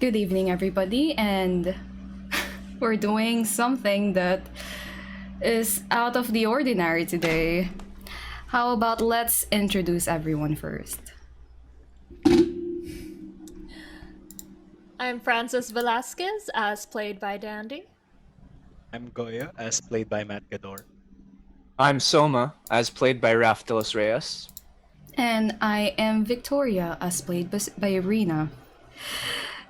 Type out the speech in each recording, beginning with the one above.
Good evening, everybody, and we're doing something that is out of the ordinary today. How about let's introduce everyone first? I'm Francis Velasquez, as played by Dandy. I'm Goya, as played by Matt Gador. I'm Soma, as played by Raftelis Reyes. And I am Victoria, as played by Rena.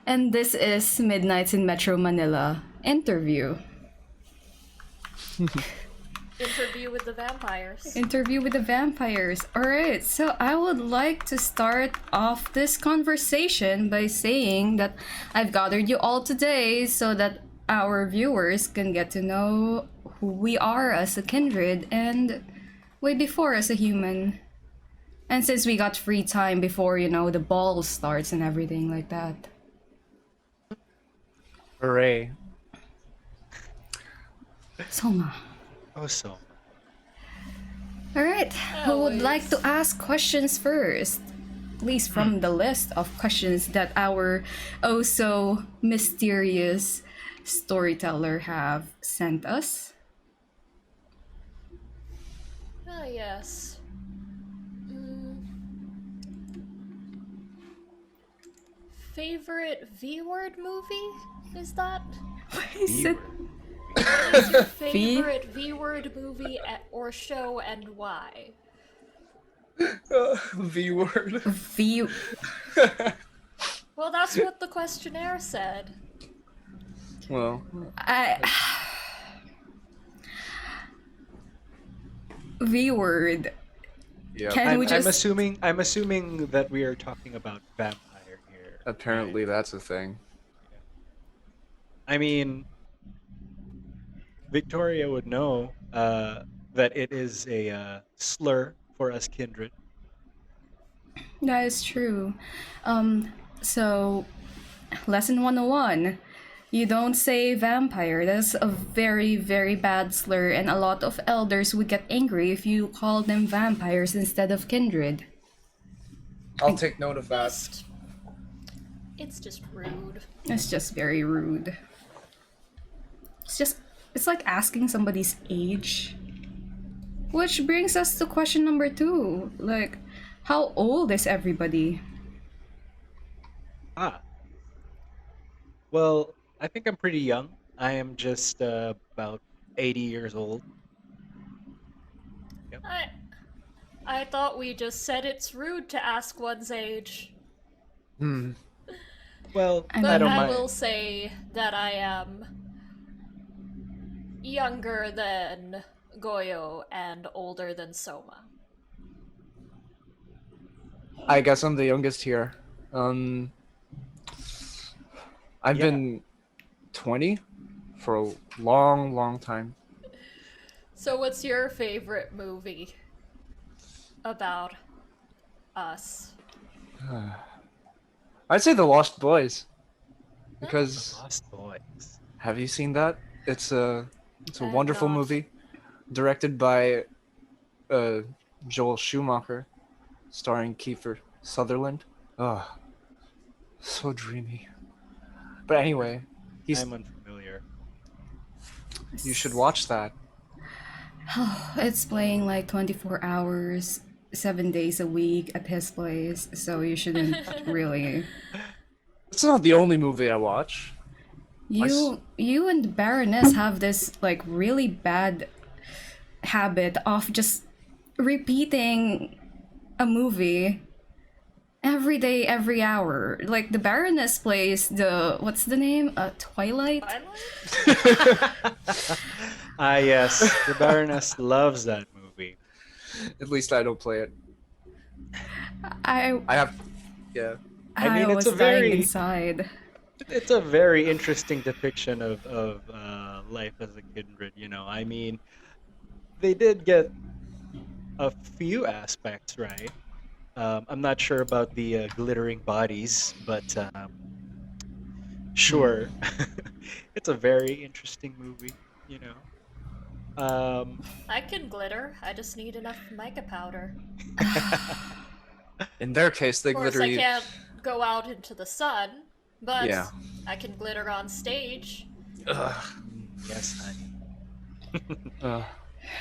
And this is Midnights in Metro Manila interview. Interview with the vampires. Interview with the vampires. Alright, so I would like to start off this conversation by saying that I've gathered you all today so that our viewers can get to know who we are as a kindred and way before as a human. And since we got free time before, the ball starts and everything like that. Hooray. Soma. Also, Alright, who would like to ask questions first? At least from the list of questions that our oh so mysterious storyteller have sent us. Ah, yes. Favorite V-word movie? Is that? Is it What is your favorite V-word movie or show and why? V word. V? Well, that's what the questionnaire said. Well, I V word. yeah. Can we just? I'm assuming that we are talking about vampire here. Apparently, that's a thing. I mean, Victoria would know that it is a slur for us kindred. That is true. So lesson 101. You don't say vampire. That's a very, very bad slur, and a lot of elders would get angry if you call them vampires instead of kindred. I'll take note of that. It's just rude. It's just very rude. It's like asking somebody's age. Which brings us to question number 2. Like, how old is everybody? Well, I think I'm pretty young. I am just about 80 years old. I thought we just said it's rude to ask one's age. Well, I But I don't I mind. will say that I am younger than Goyo and older than Soma. I guess I'm the youngest here. I've Yeah. been 20 for a long, long time. So what's your favorite movie about us? I'd say The Lost Boys. Because Lost Boys. have you seen that? It's a I have wonderful not. movie, directed by Joel Schumacher, starring Kiefer Sutherland. Oh, so dreamy. But anyway, I'm unfamiliar. you should watch that. It's playing like 24 hours, 7 days a week at his place, so you shouldn't really. It's not the only movie I watch. You and the Baroness have this like really bad habit of just repeating a movie every day, every hour. Like the Baroness plays the what's the name? Twilight? Ah, yes, the Baroness loves that movie. At least I don't play it. I I have, yeah. I mean, it's was a very- dying inside. It's a very interesting depiction of life as a kindred. I mean, they did get a few aspects right. I'm not sure about the glittering bodies, but sure, it's a very interesting movie. I can glitter. I just need enough mica powder. In their case, they Of course, glitter I you. can't go out into the sun, But Yeah. I can glitter on stage. Ugh. Yes, honey. Uh,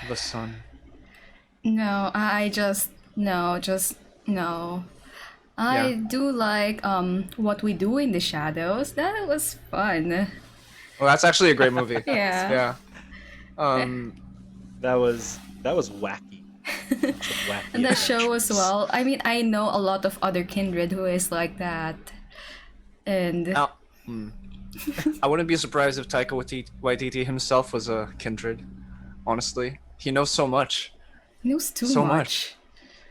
the sun. No, I just no, just no. Yeah. I do like What We Do in the Shadows. That was fun. Well, that's actually a great movie. Yeah. Yeah. Um. That was wacky. Some And wacky the show as adventures. well. I mean, I know a lot of other kindred who is like that. And Now, I wouldn't be surprised if Taika Waititi himself was a kindred. Honestly, he knows so much. knows too So much.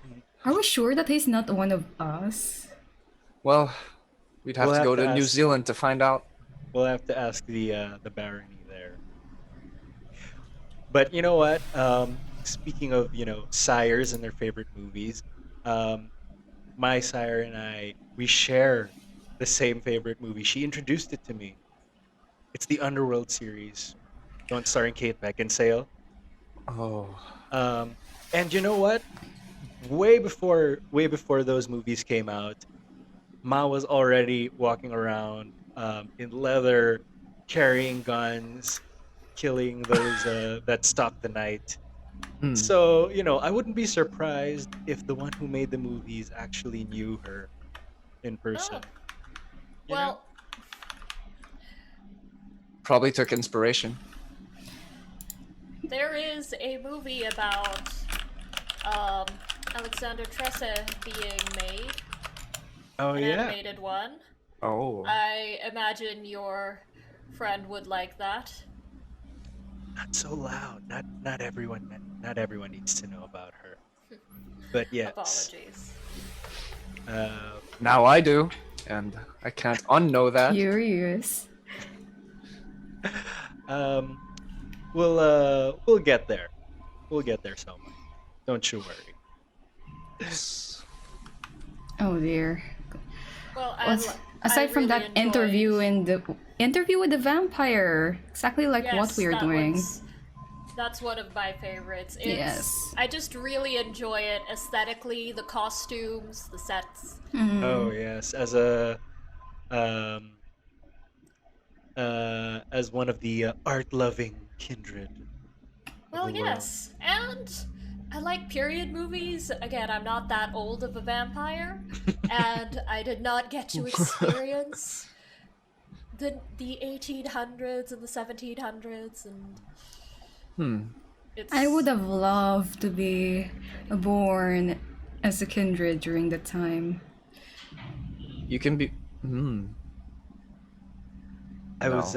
much. Are we sure that he's not one of us? Well, we'd have We'll to have go to to New ask. Zealand to find out. We'll have to ask the barony there. But you know what? Speaking of sires and their favorite movies, um, my sire and I we share the same favorite movie. She introduced it to me. It's the Underworld series, the one starring Kate Beckinsale. Oh. Um, and you know what? Way before those movies came out, Ma was already walking around in leather, carrying guns, killing those that stalk the night. Hmm. So, I wouldn't be surprised if the one who made the movies actually knew her in Oh, person. You know? well, Probably took inspiration. there is a movie about um, Alexander Tressa being made, Oh an yeah. animated one. Oh. I imagine your friend would like that. Not so loud. Not everyone needs to know about her. But yes. Apologies. Uh, Now I do, and I can't unknow that. Curious. um, we'll get there. We'll get there, Soma. Don't you worry. Oh dear. Well, What's I aside from really that enjoyed... interview in the interview with the vampire? Exactly like what Yes, we're that doing. that's one of my favorites. Yes. I just really enjoy it aesthetically, the costumes, the sets. Oh yes, um as one of the art-loving kindred of Well, the world. yes, and I like period movies. Again, I'm not that old of a vampire, and I did not get to experience the 1800s and the 1700s, and it's... I would have loved to be born as a kindred during that time. You can be. Hmm. I No. was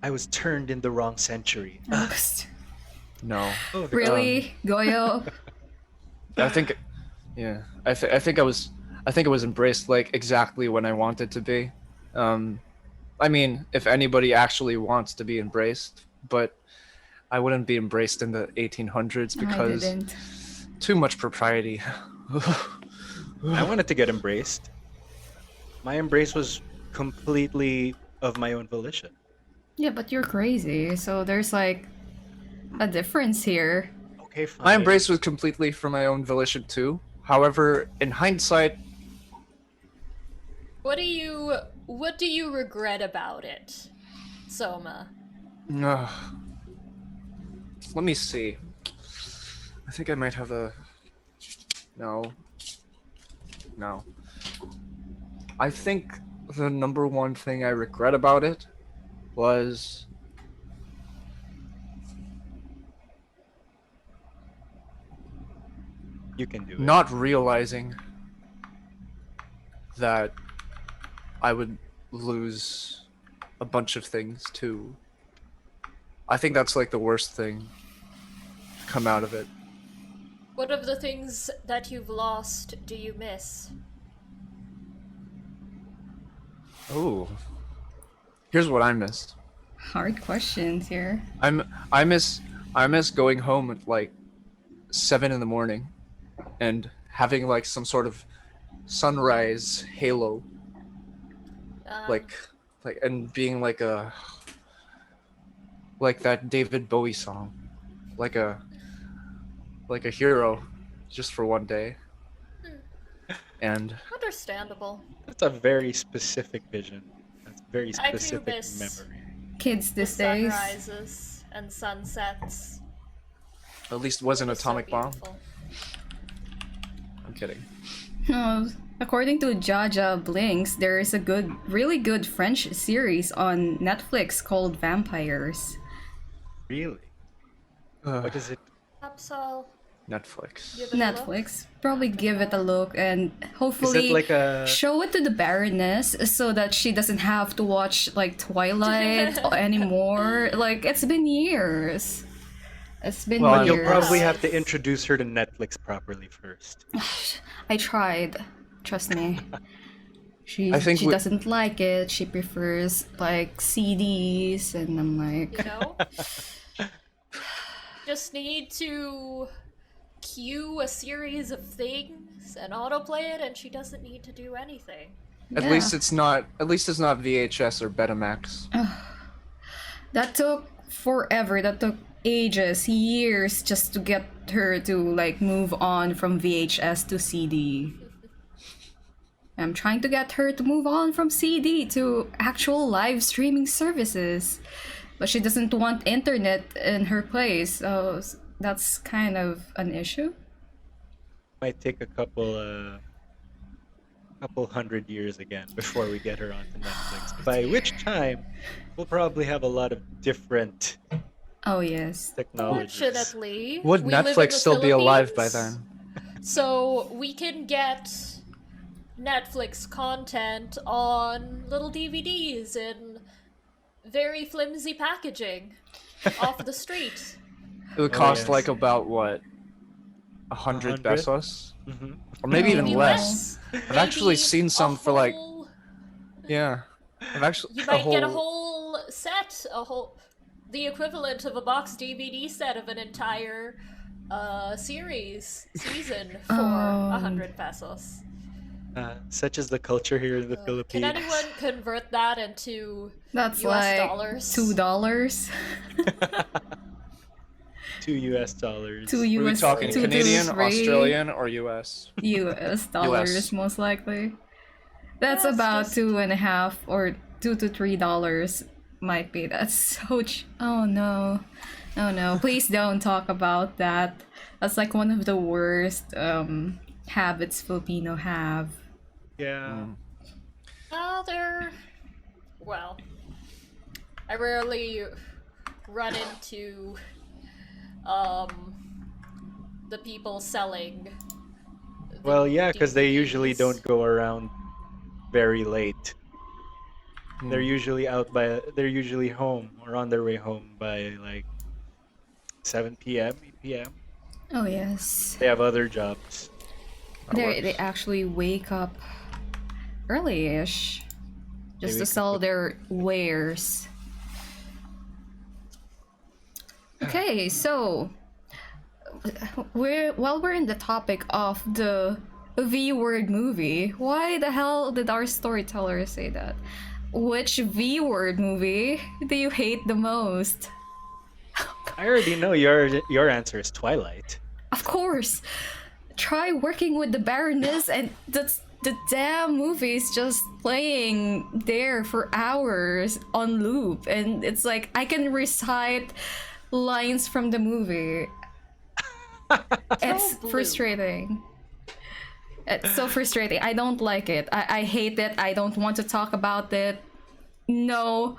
I was turned in the wrong century. No. Oh, the Really, Goyo? I think. Yeah. I think I was. I think it was embraced like exactly when I wanted to be. I mean, if anybody actually wants to be embraced, but I wouldn't be embraced in the 1800s I because didn't. too much propriety. I wanted to get embraced. My embrace was completely of my own volition. Yeah, but you're crazy, so there's like a difference here. Okay, fine. My embrace was completely from my own volition too. However, in hindsight, What do you regret about it, Soma? uh, let me see. I think I might have a. No. No. I think the number one thing I regret about it was You can do it. not realizing that I would lose a bunch of things too. I think that's like the worst thing to come out of it. What of the things that you've lost do you miss? Oh. Here's what I missed. Hard questions here. I miss going home at like 7 in the morning and having like some sort of sunrise halo, like and being like that David Bowie song, like a hero just for one day. And Understandable. That's a very specific vision. very I do specific miss memory. Kids the these days. sunrises and sunsets. At least it wasn't It an was so atomic bomb. beautiful. I'm kidding. No, according to Jaja Blinks, there is a really good French series on Netflix called Vampires. Really? What is it? Absol, Netflix. give it a look. Netflix. Probably give it a look and Is hopefully it like a show it to the Baroness so that she doesn't have to watch like Twilight anymore. Like it's been years. It's been Well, years. You'll probably have to introduce her to Netflix properly first. I tried. Trust me. I think She we- doesn't like it. She prefers like CDs, and I'm like, You know? Just need to cue a series of things and autoplay it, and she doesn't need to do anything. At yeah. least it's not VHS or Betamax. That took forever. That took ages, years, just to get her to like move on from VHS to CD. I'm trying to get her to move on from CD to actual live streaming services, but she doesn't want internet in her place, so that's kind of an issue. Might take a couple hundred years again before we get her onto Netflix. By which time, we'll probably have a lot of different Oh yes. technologies. Fortunately, Would we live in Netflix the still be alive by Philippines, then? So we can get Netflix content on little DVDs in very flimsy packaging off the street. It would Oh, cost yes. like about what, 100 100? pesos, Hmm. or maybe even Maybe less. I've actually Maybe seen some a for like, whole- yeah. I've actually You might get a whole set, the equivalent of a box DVD set of an entire season for 100 pesos. Such is the culture here in the Can Philippines. anyone convert that into That's US like dollars? $2. $2. Two Were we US talking two to Canadian, three Australian, or US? US dollars US. most likely. That's That's about just- $2.50 or $2 to $3 might be. That's so oh no. Oh no. Please don't talk about that. That's like one of the worst habits Filipino have. Yeah. Well, I rarely run into the people selling. the Well, yeah, because they usually DVDs. don't go around very late. They're usually they're usually home or on their way home by like 7 p.m., 8 p.m. Oh yes. They have other jobs. They actually wake up early-ish just to wake up sell with- their wares. Okay, so while we're in the topic of the V-word movie, why the hell did our storyteller say that? Which V-word movie do you hate the most? I already know your answer is Twilight. Of course. Try working with the Baroness and the damn movie is just playing there for hours on loop, and it's like I can recite lines from the movie. It's blue. frustrating. It's so frustrating. I don't like it. I hate it. I don't want to talk about it. No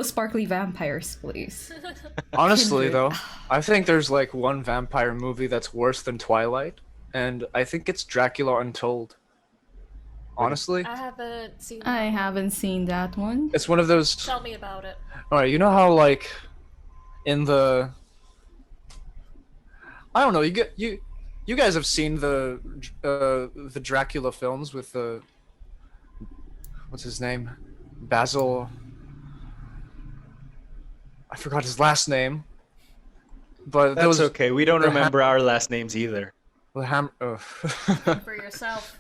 sparkly vampires, please. Honestly, Kindred. though, I think there's like one vampire movie that's worse than Twilight, and I think it's Dracula Untold. Honestly, I haven't seen. I haven't seen that one. it's one of those. Tell me about it. All right, you know how like in the I don't know, you guys have seen the Dracula films with the what's his name? Basil. I forgot his last name. But That's those okay. We don't the remember our last names either. the ham For yourself.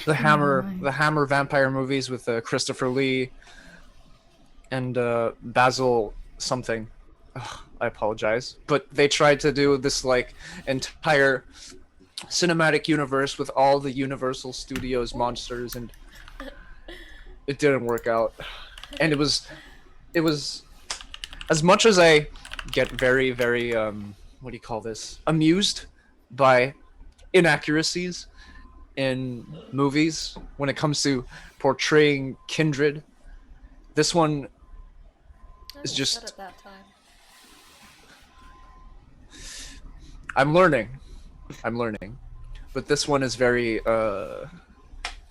the Hammer vampire movies with Christopher Lee and Basil something. Ugh, I apologize, but they tried to do this like entire cinematic universe with all the Universal Studios monsters, and it didn't work out. And it was as much as I get very, very what do you call this? Amused by inaccuracies in movies when it comes to portraying kindred. This one I is was just good at that time. I'm learning. But this one is very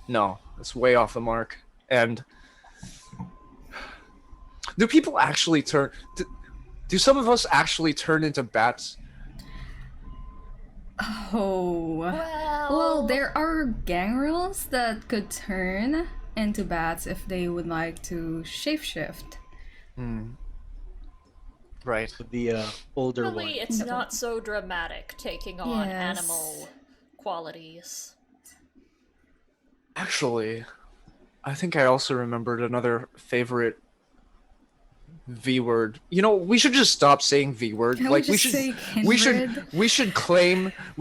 no, it's way off the mark. And do people actually turn do some of us actually turn into bats? Oh. Well, Well, there are gangrels that could turn into bats if they would like to shapeshift. Right. The older one. really, it's not so dramatic taking on Yes. animal qualities. Actually, I think I also remembered another favorite V word. You know, we should just stop saying V word. Can Like we we just should say we kindred? should we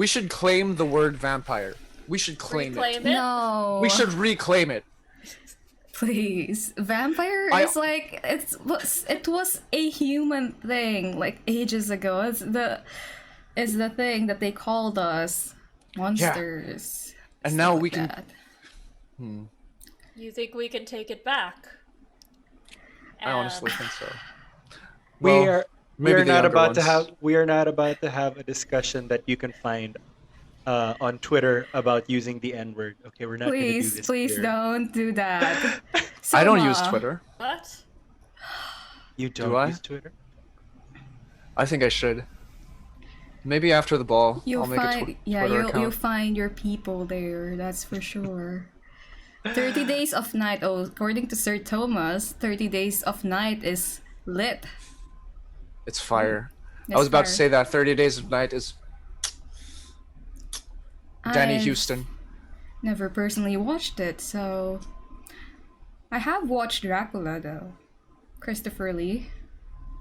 should claim the word vampire. We should claim Reclaim it. it. No. We should reclaim it. Please. Vampire I- is like it was a human thing like ages ago. It's the thing that they called us monsters. And Stuff now like we can that. You think we can take it back? I honestly think so. We Well, are maybe the younger ones. we are not about to have a discussion that you can find on Twitter about using the N word. Okay, we're not going to do Please, this please here. don't do that. I don't use Soma, Twitter. What? You don't I? use Twitter? I think I should. Maybe after the ball, You'll I'll make find a Twitter you'll account. find your people there, that's for sure. 30 Days of Night. Oh, according to Sir Thomas, 30 Days of Night is lit. It's fire. I It's was about to fire. say that 30 Days of Night is Danny I've Houston. never personally watched it, so I have watched Dracula though. Christopher Lee.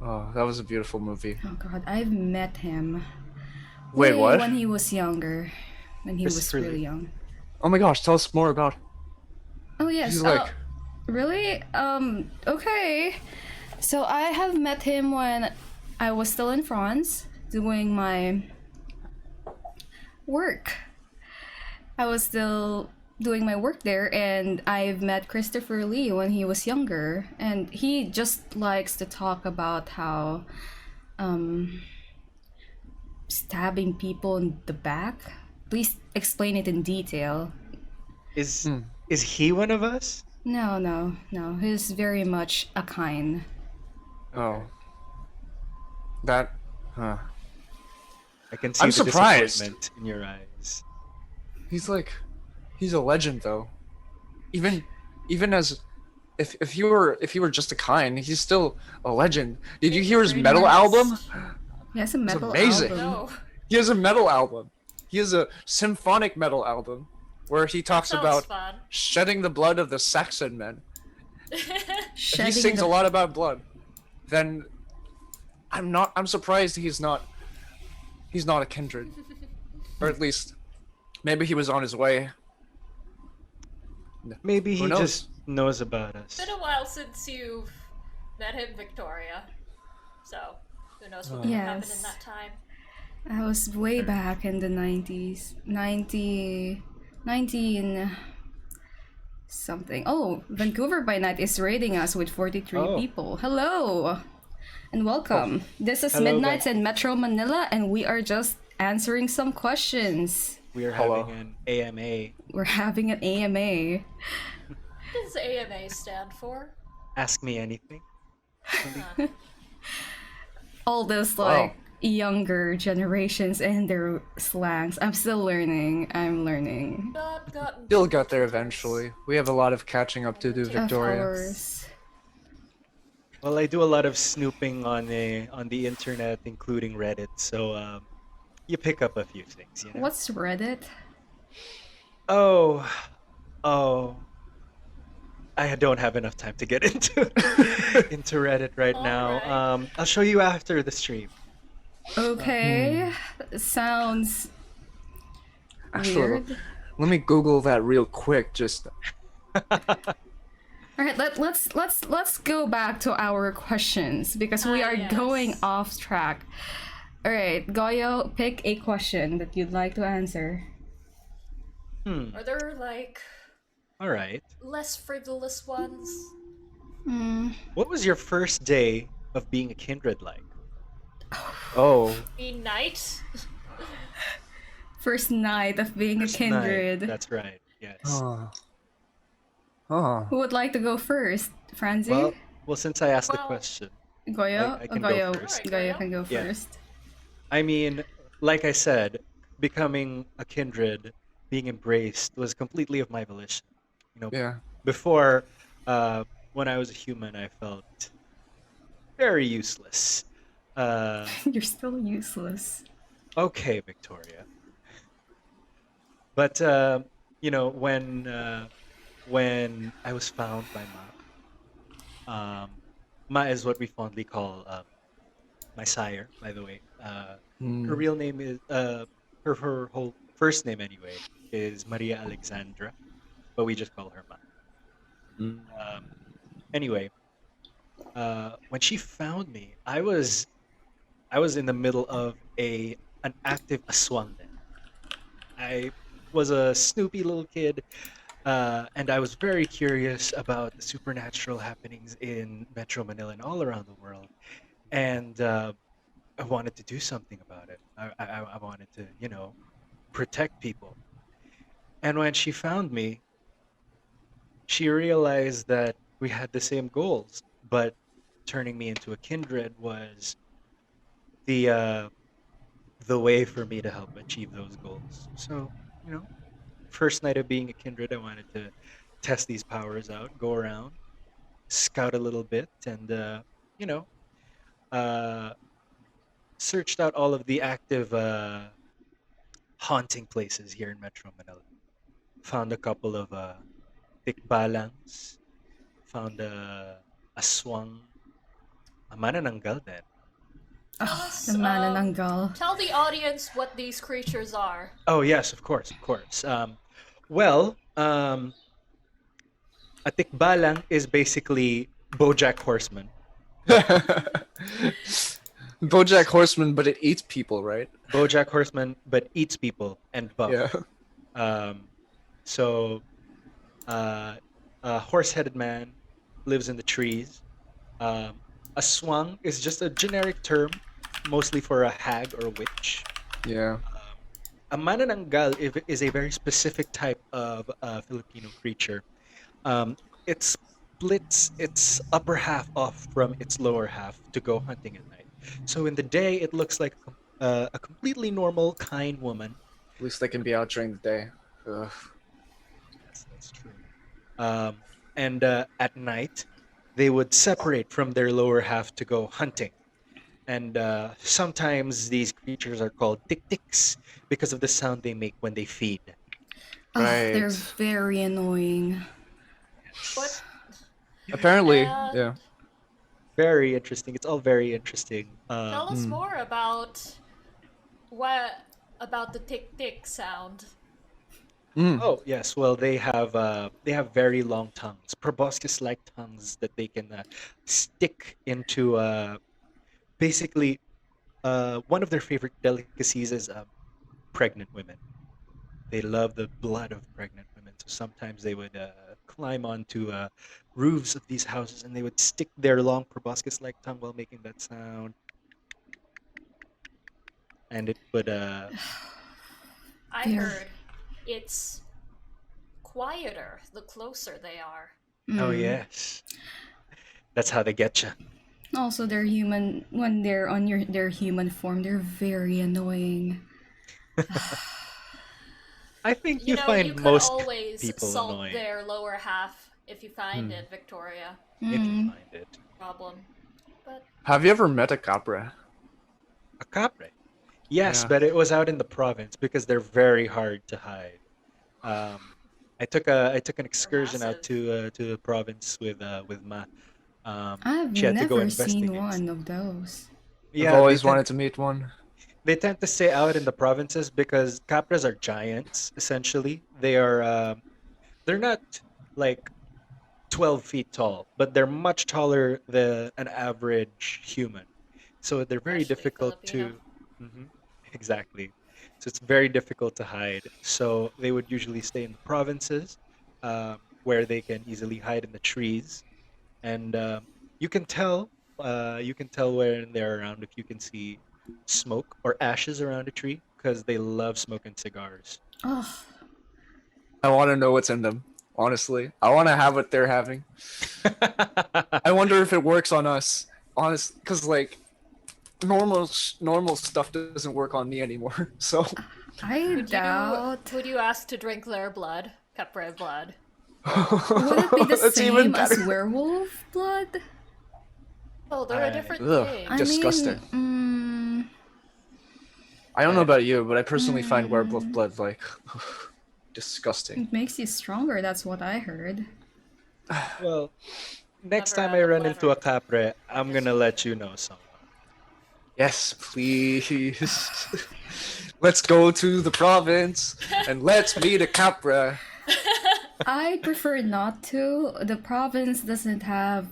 Oh, that was a beautiful movie. Oh god, I've met him. Wait, way what? When he was younger. When he was Christopher really Lee. young. Oh my gosh, tell us more about. Oh yes. He's like, Really? Okay. So I have met him when I was still in France doing my work. I was still doing my work there, and I've met Christopher Lee when he was younger, and he just likes to talk about how stabbing people in the back. Please explain it in detail. Is he one of us? No. He's very much a kind. oh, that. I can see I'm the surprised. disappointment in your eyes. He's a legend though. Even as, if you were just a kind, he's still a legend. Did you hear his Very metal nice. album? He has a metal amazing. album. No. He has a metal album. He has a symphonic metal album where he talks Sounds about fun. shedding the blood of the Saxon men. If he Shedding sings the- a lot about blood, then I'm surprised he's not a kindred. Or at least maybe he was on his way. Maybe Who he knows? just knows about us. Been a while since you've met him, Victoria. So, who knows what could have happened in Yes. that time. I was way back in the 90s. 19 something. Oh, Vancouver by Night is rating us with 43 Oh. people. Hello! And welcome. This is Hello, Midnights in Metro Manila, and we are just answering some questions. We are Hello. having an AMA. We're having an AMA. What does AMA stand for? Ask me anything. All those Wow. like younger generations and their slangs. I'm still learning. I'm learning. Not gotten. You'll get there eventually. We have a lot of catching up to do, Victoria. Of course. Well, I do a lot of snooping on the internet, including Reddit. So you pick up a few things. You know? What's Reddit? Oh. I don't have enough time to get into Reddit right now. Alright. I'll show you after the stream. Okay. Sounds Actually, Weird. let me Google that real quick. Just All right, let's go back to our questions because we are going Yes. off track. All right, Goyo, pick a question that you'd like to answer. Hmm. Are there like All right. less frivolous ones? Hmm. What was your first day of being a kindred like? oh, Mean night? First night of being a First night. kindred. That's right. Yes. oh, oh. Who would like to go first? Franzi? Well, since I asked the Well, question, Goyo? I can go Goyo. first. alright, Goyo Goyo. can go Yeah. first. I mean, like I said, becoming a kindred, being embraced was completely of my volition. You know, Yeah. before, when I was a human, I felt very useless. Uh, You're still useless. okay, Victoria. But when I was found by Ma is what we fondly call my sire, by the way. Her Hmm. real name is her whole first name anyway is Maria Alexandra, but we just call her Ma. Mm. Anyway, when she found me, I was in the middle of a an active aswang then. I was a snoopy little kid, and I was very curious about the supernatural happenings in Metro Manila and all around the world. And I wanted to do something about it. I wanted to, protect people. And when she found me, she realized that we had the same goals, but turning me into a kindred was the uh, the way for me to help achieve those goals. So, you know, first night of being a kindred, I wanted to test these powers out, go around, scout a little bit, and you know, uh, searched out all of the active haunting places here in Metro Manila. Found a couple of tikbalangs, found a swang, a manananggal then. Tell Oh, the us, manananggal. tell the audience what these creatures are. Oh yes, of course, of course. Well, a tikbalang is basically BoJack Horseman, but BoJack Horseman, but it eats people, right? BoJack Horseman, but eats people and buff. Yeah. Um, so a horse-headed man lives in the trees. Um, a swang is just a generic term, mostly for a hag or a witch. Yeah. A manananggal is a very specific type of Filipino creature. It splits its upper half off from its lower half to go hunting at night. So in the day, it looks like a completely normal, kind woman. At least they can be out during the day. Ugh. Yes, that's true. Um, and at night, they would separate from their lower half to go hunting. And sometimes these creatures are called tik-tiks because of the sound they make when they feed. Oh, they're Right. very annoying. But Apparently, and yeah. Very interesting. It's all very interesting. tell us more what about the tick tick sound. Mm. Oh yes, well they have very long tongues, proboscis-like tongues that they can stick into. Basically, one of their favorite delicacies is pregnant women. They love the blood of pregnant women, so sometimes they would climb onto roofs of these houses and they would stick their long proboscis-like tongue while making that sound, and it would I They're- heard it's quieter the closer they are. oh Mm. yes, that's how they get you. Also, they're human. When they're on their human form, they're very annoying. I think You you know, you find could most always people salt annoying their lower half if you find it, Victoria. if you Mm. find it. Problem. But Have you ever met a capra? A capre. Yes, Yeah. but it was out in the province because they're very hard to hide. I took an excursion out massive. to the province with Ma. I've She had to go never seen investigate. one of those. I've Yeah, always wanted to meet one. They tend to stay out in the provinces because capras are giants. Essentially, they're not like 12 feet tall, but they're much taller than an average human. So they're very Especially difficult Filipino. to. Mhm, exactly. So it's very difficult to hide. So they would usually stay in the provinces, where they can easily hide in the trees, and you can tell. You can tell when they're around if you can see smoke or ashes around a tree because they love smoking cigars. Oh, I want to know what's in them. Honestly, I want to have what they're having. I wonder if it works on us. Honest, because like normal stuff doesn't work on me anymore. So I doubt. Would you ask to drink their blood? Capre blood. Would it be the that's even same as better. werewolf blood? Oh, they're a different Ugh. thing. I Disgusting. mean, I don't know about you, but I personally find werewolf blood like disgusting. it makes you stronger. That's what I heard. Well, next Never time had I the run into a pleasure. capre, I'm gonna let you know, Soma. Yes, please. Let's go to the province and let's meet a capra. I prefer not to. The province doesn't have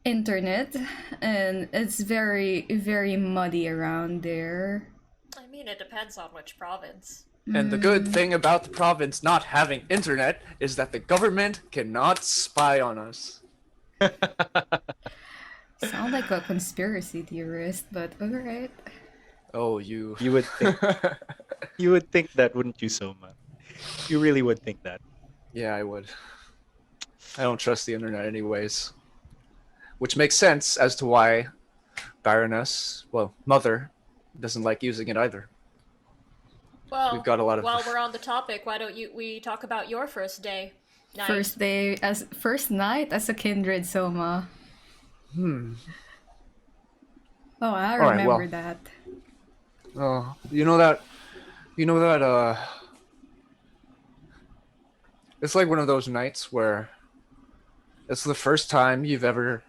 internet, and it's very muddy around there. I mean, it depends on which province. And the good thing about the province not having internet is that the government cannot spy on us. Sound like a conspiracy theorist, but alright. Oh, you. You would think you would think that, wouldn't you, Soma? You really would think that. Yeah, I would. I don't trust the internet anyways. Which makes sense as to why Baroness, well, Mother, doesn't like using it either. Well, We've got a lot of- while we're on the topic, why don't we talk about your first day? Night. First night as a kindred Soma. Oh, I Alright, remember well. that. Oh, you know that it's like one of those nights where it's the first time you've ever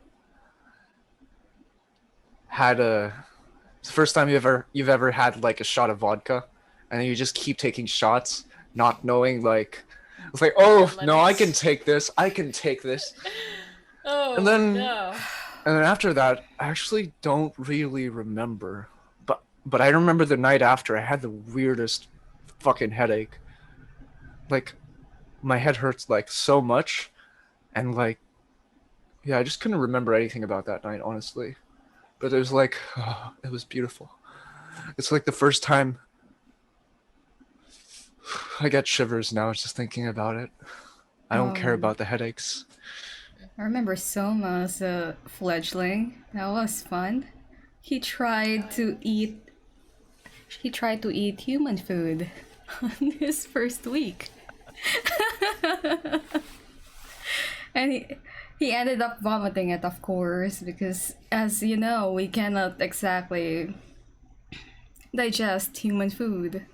had it's the first time you've ever had like a shot of vodka, and then you just keep taking shots, not knowing like it's like, oh no, I can take this, Oh, And then- no. and then after that, I actually don't really remember, but I remember the night after I had the weirdest fucking headache. Like my head hurts like so much, and like yeah, I just couldn't remember anything about that night, honestly. But it was like, it was beautiful. It's like the first time I get shivers now just thinking about it. I don't care about the headaches. I remember Soma as a fledgling. That was fun. He tried to eat human food on his first week. And he ended up vomiting it, of course, because as you know, we cannot exactly digest human food.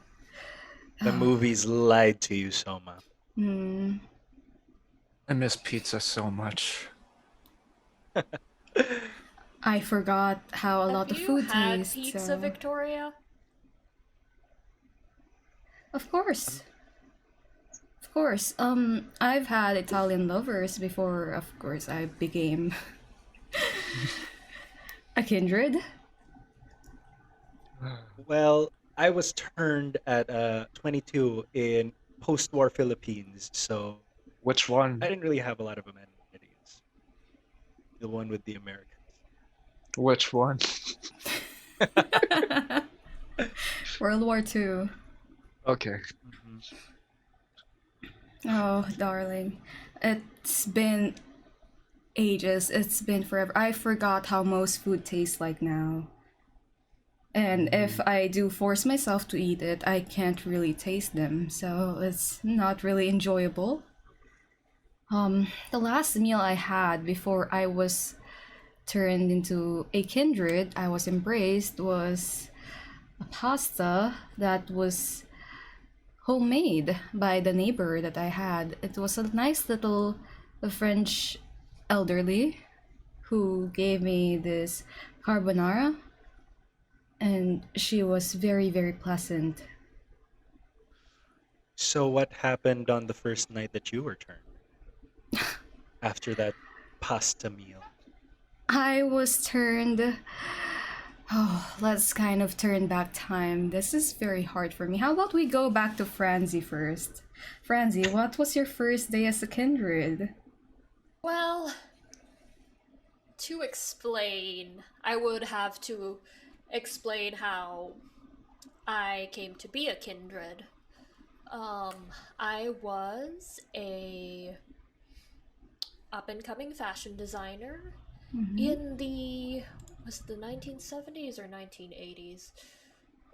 The movies lied to you, Soma. I miss pizza so much. I forgot how a lot of food Have you had tastes. pizza, so- Victoria? Of course. Of course. I've had Italian lovers before, of course, I became a kindred. Well, I was turned at 22 in post-war Philippines, so Which one? I didn't really have a lot of amenities. The one with the Americans. Which one? World War II. Okay. Mhm. Oh, darling. It's been ages. It's been forever. I forgot how most food tastes like now. And if I do force myself to eat it, I can't really taste them. So it's not really enjoyable. The last meal I had before I was turned into a kindred, I was embraced, was a pasta that was homemade by the neighbor that I had. It was a nice little French elderly who gave me this carbonara. and she was very, very pleasant. So what happened on the first night that you were turned after that pasta meal? I was turned. Oh, let's kind of turn back time. This is very hard for me. How about we go back to Franzi first? Franzi, what was your first day as a kindred? Well, to explain, I would have to explain how I came to be a kindred. I was a up and coming fashion designer in the was it the 1970s or 1980s,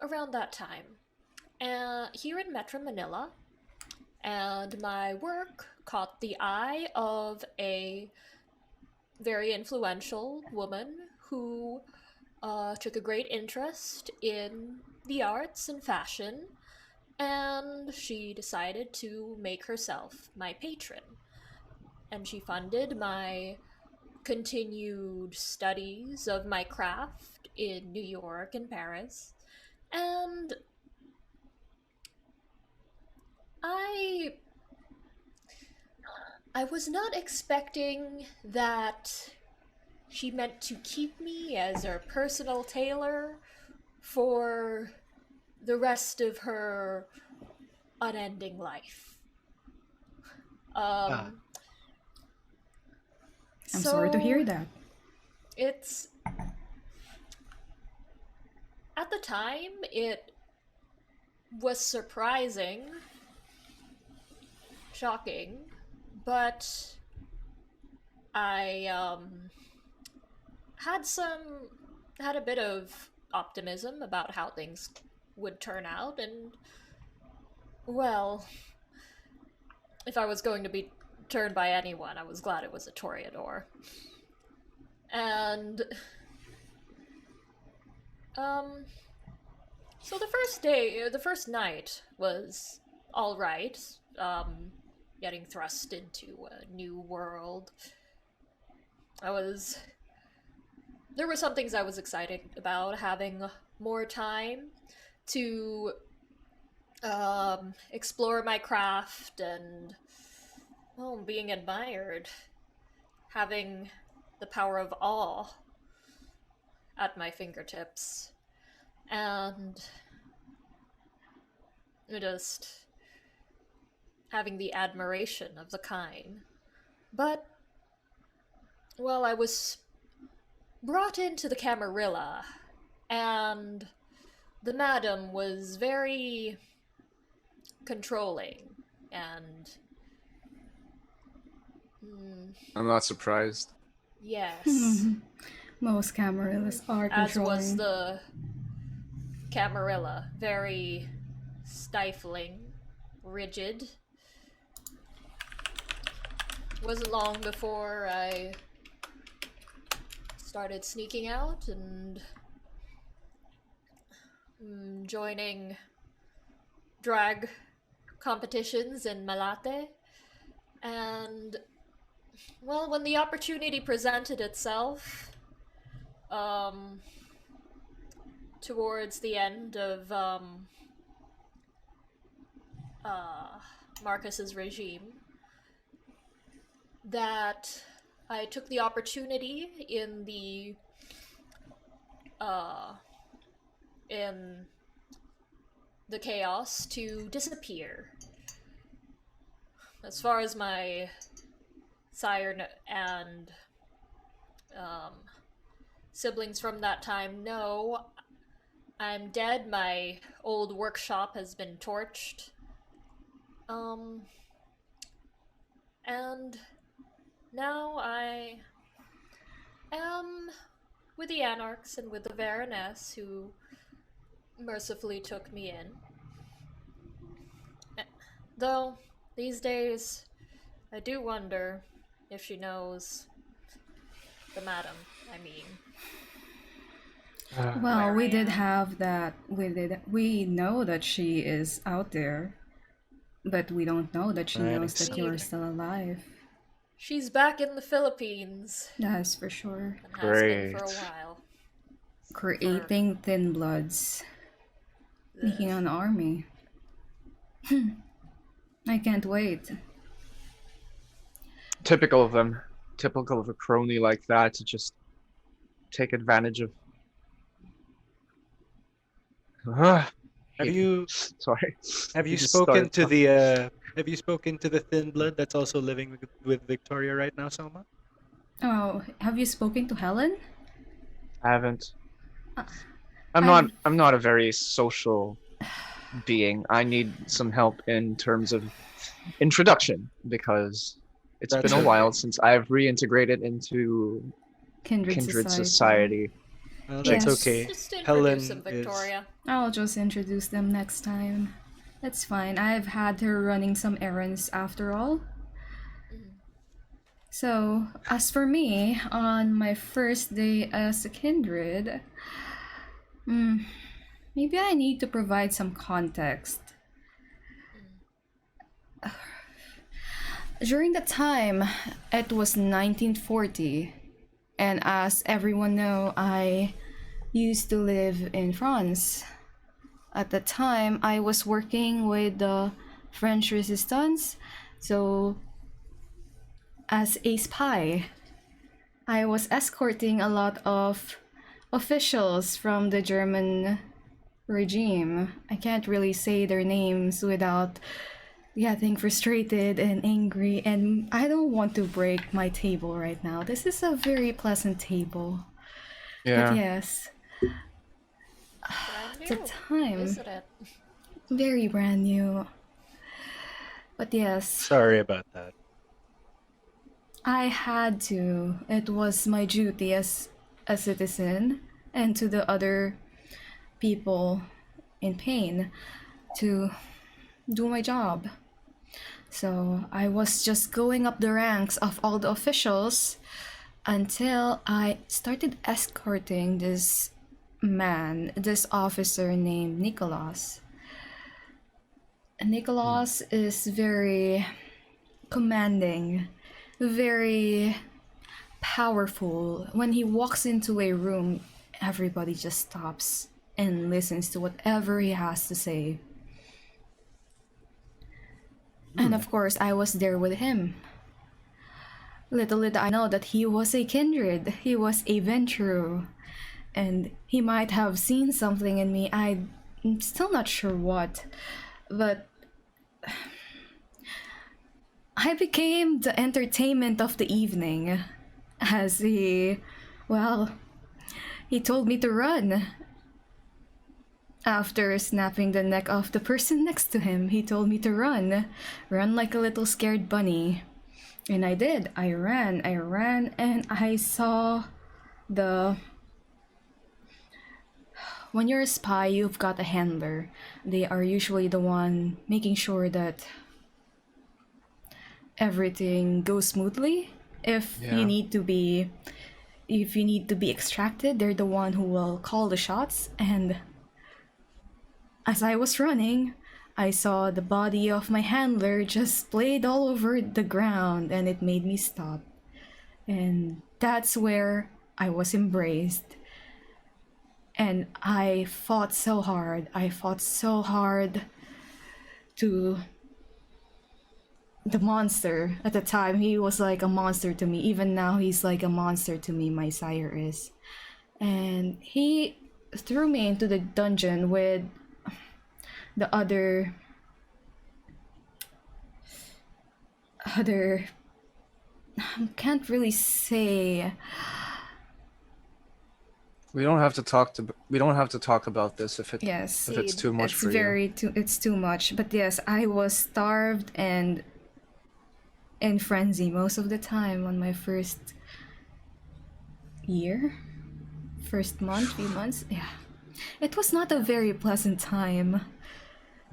around that time, here in Metro Manila, and my work caught the eye of a very influential woman who took a great interest in the arts and fashion, and she decided to make herself my patron. And she funded my continued studies of my craft in New York and Paris. And I I was not expecting that she meant to keep me as her personal tailor for the rest of her unending life. Ah, Um, I'm sorry to hear so that. it's at the time it was surprising, shocking, but I had some had a bit of optimism about how things would turn out, and well, if I was going to be turned by anyone, I was glad it was a Toreador. And um so the first night was all right. Getting thrust into a new world. I was There were some things I was excited about, having more time to explore my craft and, well, being admired, having the power of awe at my fingertips, and just having the admiration of the kind. But, well, I was brought into the Camarilla, and the madam was very controlling and I'm not surprised. yes, Most cameras are as was controlling. the Camarilla, very stifling, rigid. Wasn't long before I started sneaking out and joining drag competitions in Malate. And, well, when the opportunity presented itself, um, towards the end of Marcus's regime, that I took the opportunity uh, in the chaos to disappear. As far as my sire and siblings from that time know, I'm dead. My old workshop has been torched. And now I am with the Anarchs and with the Baroness, who mercifully took me in. Though, these days, I do wonder if she knows the madam, I mean. Well, Where we I did am. have that. We know that she is out there, but we don't know that she right, knows that you are Indeed. exciting. still alive. She's back in the Philippines That is for sure. and has been for a Great. while. creating thin bloods, making an army. I can't wait. Typical of them. Typical of a crony like that to just take advantage of. Have you Sorry. have you just spoken started to talking. the thin blood that's also living with Victoria right now, Selma? Oh, have you spoken to Helen? I haven't. Uh, I'm not. I've I'm not a very social being. I need some help in terms of introduction because it's been That's a okay. while since I've reintegrated into Kindred kindred Society. society. Well, that's Yes. okay. Just introduce him, Helen is Victoria. I'll just introduce them next time. That's fine. I've had her running some errands after all. So, as for me, on my first day as a kindred, maybe I need to provide some context. During the time, it was 1940, and as everyone know, I used to live in France. At the time, I was working with the French Resistance, so as a spy, I was escorting a lot of officials from the German regime. I can't really say their names without getting frustrated and angry, and I don't want to break my table right now. This is a very pleasant table. But Yeah. yes, Brand at the new, time, isn't it? very brand new. But yes, sorry about that. I had to. It was my duty as a citizen and to the other people in pain to do my job. So I was just going up the ranks of all the officials until I started escorting this man, this officer named Nicholas. Nicholas is very commanding, very powerful. When he walks into a room, everybody just stops and listens to whatever he has to say. And of course, I was there with him. Little did I know that he was a kindred, he was a Ventru, and he might have seen something in me. I'm still not sure what, but I became the entertainment of the evening as he told me to run. After snapping the neck of the person next to him, he told me to run. Run like a little scared bunny. And I did. I ran, and I saw the. When you're a spy, you've got a handler. They are usually the one making sure that everything goes smoothly. If you Yeah. need to be extracted, they're the one who will call the shots. And as I was running, I saw the body of my handler just splayed all over the ground, and it made me stop. And that's where I was embraced. And I fought so hard. I fought so hard to the monster. At the time, he was like a monster to me. Even now, he's like a monster to me, my sire is. And he threw me into the dungeon with the other can't really say. We don't have to talk to. We don't have to talk about this Yes, if it's too much it's for you. it's too much. But yes, I was starved and in frenzy most of the time on my first year, first month, few months. Yeah, it was not a very pleasant time.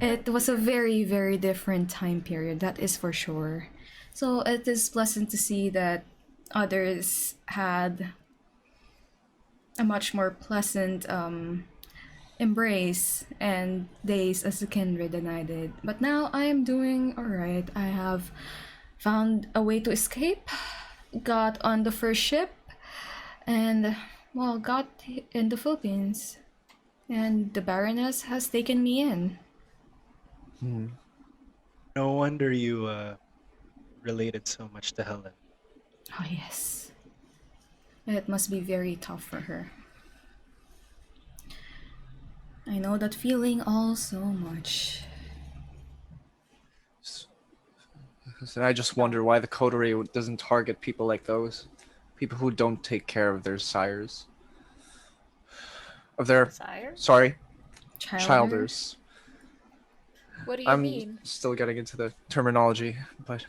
It was a very, very different time period, that is for sure. So it is pleasant to see that others had a much more pleasant embrace and days as a kindred than I did. But now I am doing alright. I have found a way to escape, got on the first ship, and well, got in the Philippines, and the Baroness has taken me in. Hmm. No wonder you related so much to Helen. Oh, yes. It must be very tough for her. I know that feeling all so much. So I just wonder why the Coterie doesn't target people like those, people who don't take care of their sires, of their, Sires? sorry, Childer? childers. What do you I'm mean? still getting into the terminology, but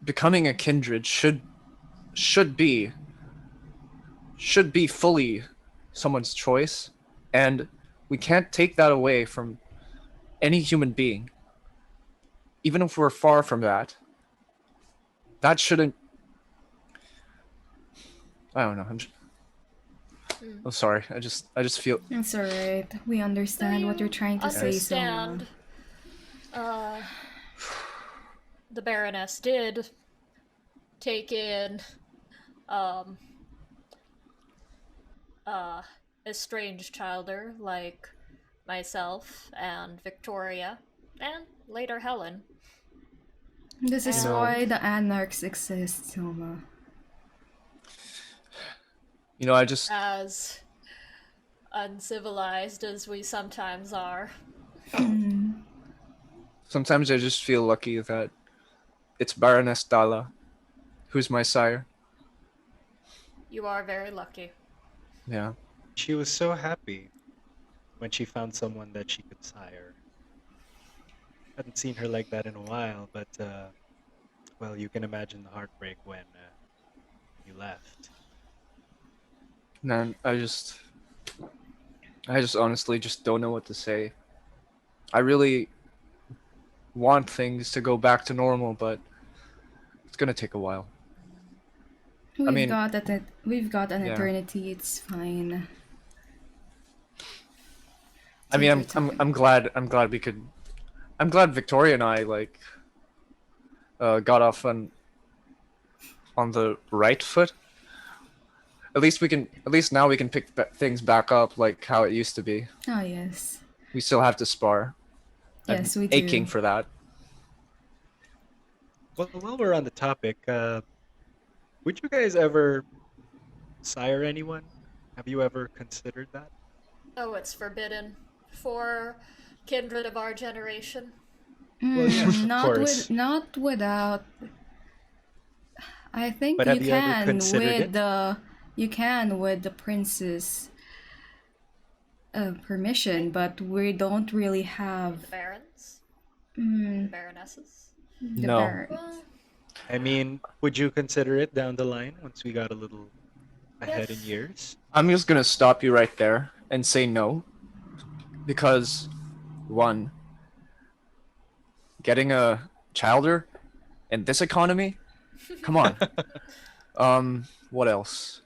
becoming a kindred should be should be fully someone's choice, and we can't take that away from any human being, even if we're far from that. That shouldn't. I don't know. I'm sorry. I just feel. It's alright. We So understand what you're you trying to say, Soma. understand, uh, the Baroness did take in, um, uh, estranged childer like myself and Victoria, and later Helen. This You is know. why And the anarchs exist, Soma. I just. as uncivilized as we sometimes are, Sometimes I just feel lucky that it's Baroness Dala who's my sire. you are very lucky. Yeah. She was so happy when she found someone that she could sire. Hadn't seen her like that in a while, but well, you can imagine the heartbreak when you left. Man, I just honestly just don't know what to say. I really want things to go back to normal, but it's gonna take a while. I We've mean, got it. We've got an yeah. eternity. It's fine. I mean, Take your I'm time. glad I'm glad Victoria and I got off on the right foot. At least now we can pick things back up like how it used to be. Oh yes, We still have to spar. I'm yes we aching do. for that. Well, while we're on the topic, would you guys ever sire anyone? Have you ever considered that? Oh, it's forbidden for kindred of our generation. Well, yes, of course. Not without. I think But have you ever considered it? you can with the prince's permission, but we don't really have The barons, the mm, baronesses. the No. baron. Well, I mean, would you consider it down the line once we got a little ahead in if years? I'm just gonna stop you right there and say no, because one, getting a childer in this economy, come on. What else?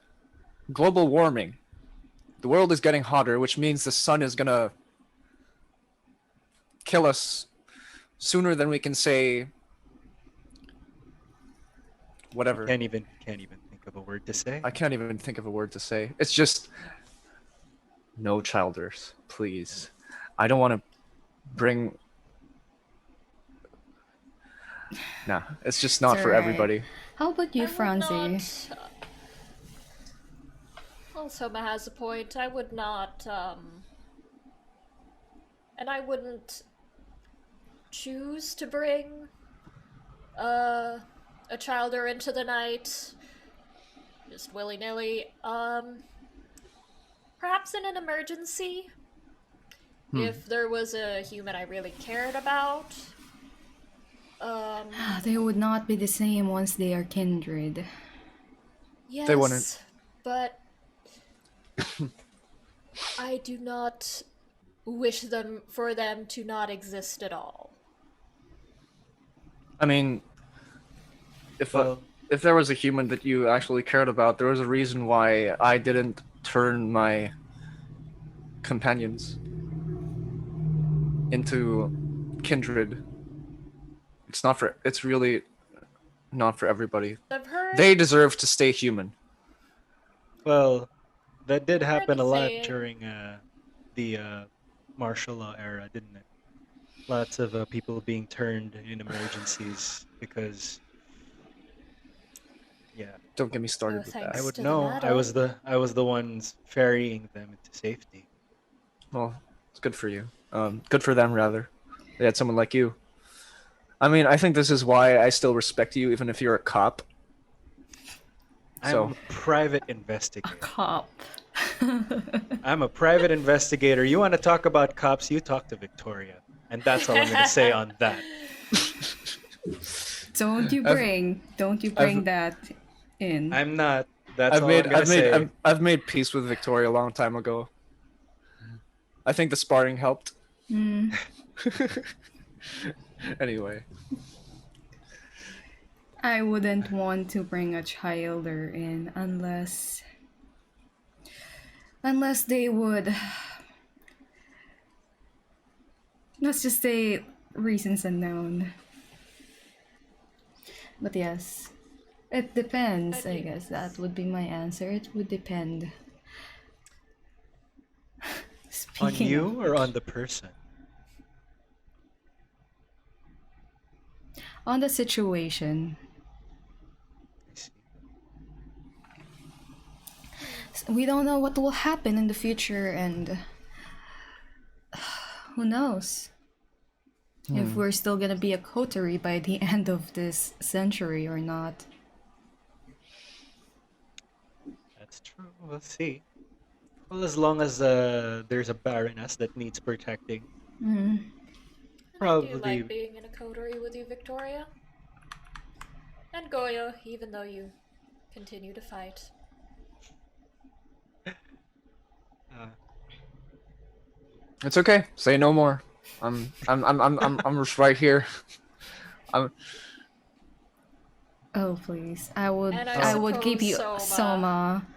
Global warming. The world is getting hotter, which means the sun is gonna kill us sooner than we can say whatever. Can't even think of a word to say. I can't even think of a word to say. It's just no childers, please. I don't want to bring. Nah, it's just It's not for alright. everybody. How about you, I would Franzi? not. Well, Soma has a point. I would not, and I wouldn't choose to bring a childer into the night just willy nilly. Perhaps in an emergency, if there was a human I really cared about. They would not be the same once they are kindred. They wouldn't. Yes, but I do not wish for them to not exist at all. I mean, if Well, if there was a human that you actually cared about, there was a reason why I didn't turn my companions into kindred. It's really not for everybody. I've heard for it. They deserve to stay human. Well, that did happen the a lot saying. during the martial law era, didn't it? Lots of people being turned in emergencies because, yeah, Don't get me Oh, started with I that. thanks would to the know. meta. I was the ones ferrying them into safety. Well, it's good for you. Good for them, rather. They had someone like you. I mean, I think this is why I still respect you, even if you're a cop. I'm So, a private A investigator. cop. I'm a private investigator. You want to talk about cops? You talk to Victoria, and that's all I'm gonna say on that. I've, don't you I've, bring that in. I'm not. That's all I'm gonna say. I've made peace with Victoria a long time ago. I think the sparring helped. Hmm. Anyway, I wouldn't want to bring a child in unless they would, let's just say, reasons unknown. But yes, it depends. But I guess that yes. would be my answer. It would depend. On Speaking of you or which, on the person? on the situation, I see. we don't know what will happen in the future, and who knows if we're still gonna be a coterie by the end of this century or not. That's true. We'll see. Well, as long as there's a Baroness that needs protecting, And I do like probably. being in a coterie with you, Victoria. And Goyo, even though you continue to fight. Uh, it's okay. Say no more. I'm just right here. I'm. Oh please, And I I oh, would keep suppose you Soma. Soma.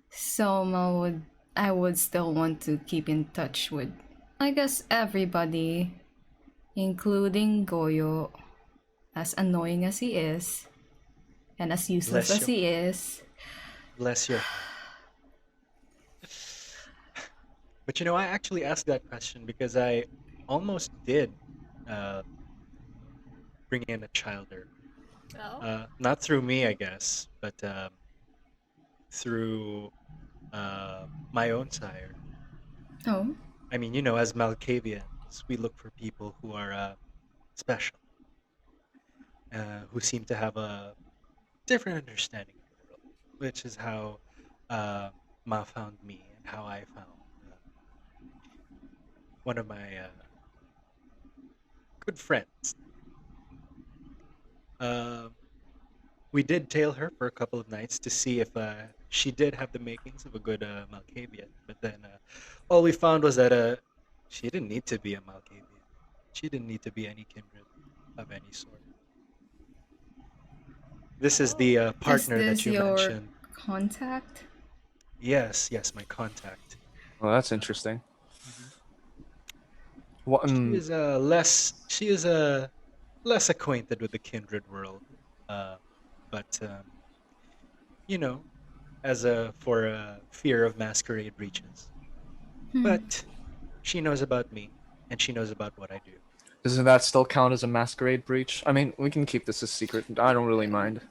Soma would I would still want to keep in touch with, I guess, everybody, including Goyo, as annoying as he is and as useless bless as your he is. bless your heart. But I actually asked that question because I almost did uh, bring in a child early. Oh? Not through me, I guess, but through my own sire. Oh, I mean, as Malkavians, we look for people who are special, who seem to have a different understanding of the world, which is how uh, Ma found me and how I found uh, one of my good friends. Um, we did tail her for a couple of nights to see if she did have the makings of a good Malkavian, but then all we found was that she didn't need to be a Malkavian. She didn't need to be any kindred of any sort. This is Oh. the is partner that this you your mentioned. contact? Yes, yes, my contact. Well, that's Uh, interesting. mhm. What? She is less acquainted with the kindred world, uh, but you know, as a for fear of masquerade breaches. But she knows about me, and she knows about what I do. Doesn't that still count as a masquerade breach? I mean, we can keep this a secret. I don't really mind.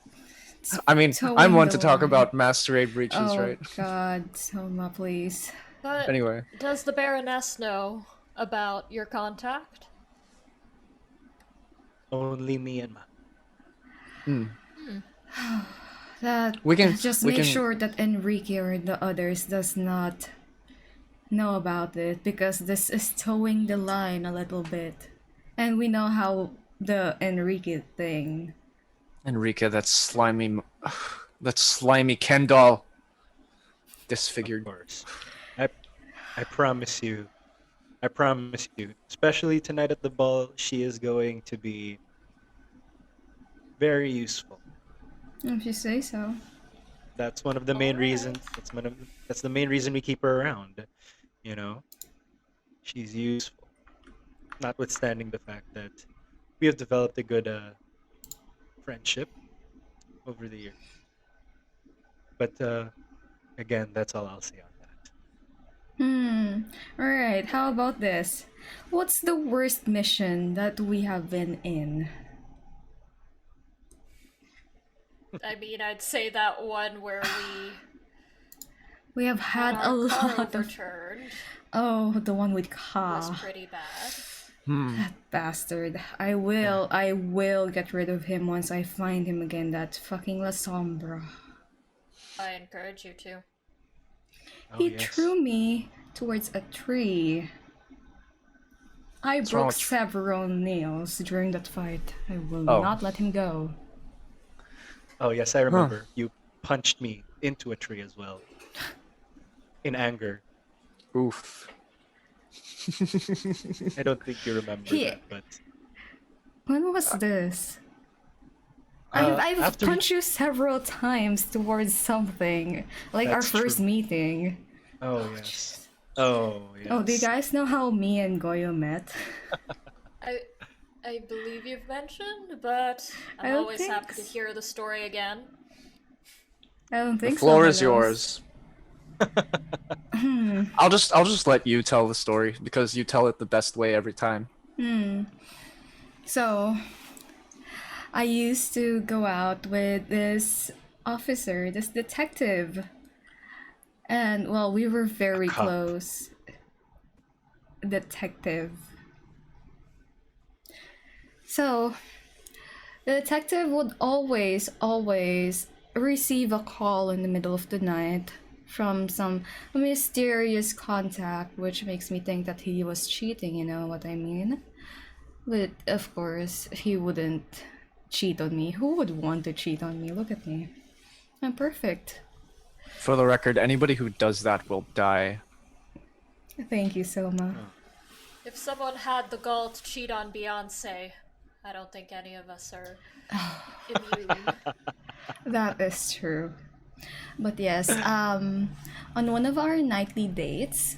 I mean, I'm Towing one the to talk line. about masquerade breaches, Oh right? god, Soma, please. But Anyway, does the Baroness know about your contact? Only me and Ma. That we can just we make can sure that Enrique or the others does not know about it, because this is towing the line a little bit. And we know how the Enrique thing. Enrique, that slimy Ken doll, Of disfigured. course. I I promise you. I promise you. Especially tonight at the ball, she is going to be very useful. If you say so. That's one of the main Alright. reasons. That's the main reason we keep her around. You know, she's useful. Notwithstanding the fact that we have developed a good friendship over the years. But again, that's all I'll say on that. Alright, how about this? What's the worst mission that we have been in? I mean, I'd say that one where We have had had a our car lot of. overturned Oh, the one with was Ka. pretty bad. That bastard. I will get rid of him once I find him again, that fucking La Sombra. I encourage you to. Oh, He yes. threw me towards a tree. I What's wrong broke with several nails during that fight. I will Oh. not let him go. Oh, yes, I remember. You punched me into a tree as well. In anger. Oof. I don't think you remember He- that, but When was this? Uh, I've after- punched you several times towards something. Like our That's first true. meeting. oh yes. Oh yes. Oh, do you guys know how me and Goyo met? I believe you've mentioned, but I I'm don't always think happy to s- hear the story again. I don't The think floor so. is yours. I'll just let you tell the story because you tell it the best way every time. So, I used to go out with this officer, this detective. And, well, we were very cop. close. Detective. So, the detective would always receive a call in the middle of the night from some mysterious contact, which makes me think that he was cheating, you know what I mean? But of course, he wouldn't cheat on me. Who would want to cheat on me? Look at me. I'm perfect. For the record, anybody who does that will die. Thank you, Soma. If someone had the gall to cheat on Beyonce, I don't think any of us are immune. That is true. But yes, on one of our nightly dates,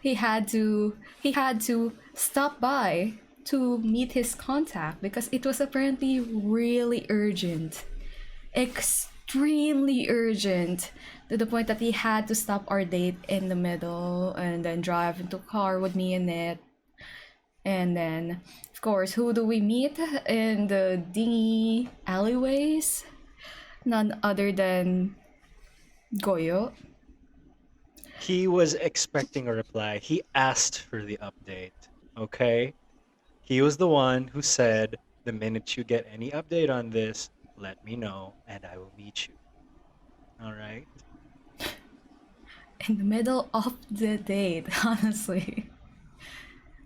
he had to stop by to meet his contact because it was apparently really urgent. Extremely urgent to the point that he had to stop our date in the middle and then drive into a car with me in it. And then, of course, who do we meet in the dingy alleyways? None other than Goyo. He was expecting a reply. He asked for the update. Okay? He was the one who said, the minute you get any update on this, let me know and I will meet you. All right? In the middle of the date, honestly.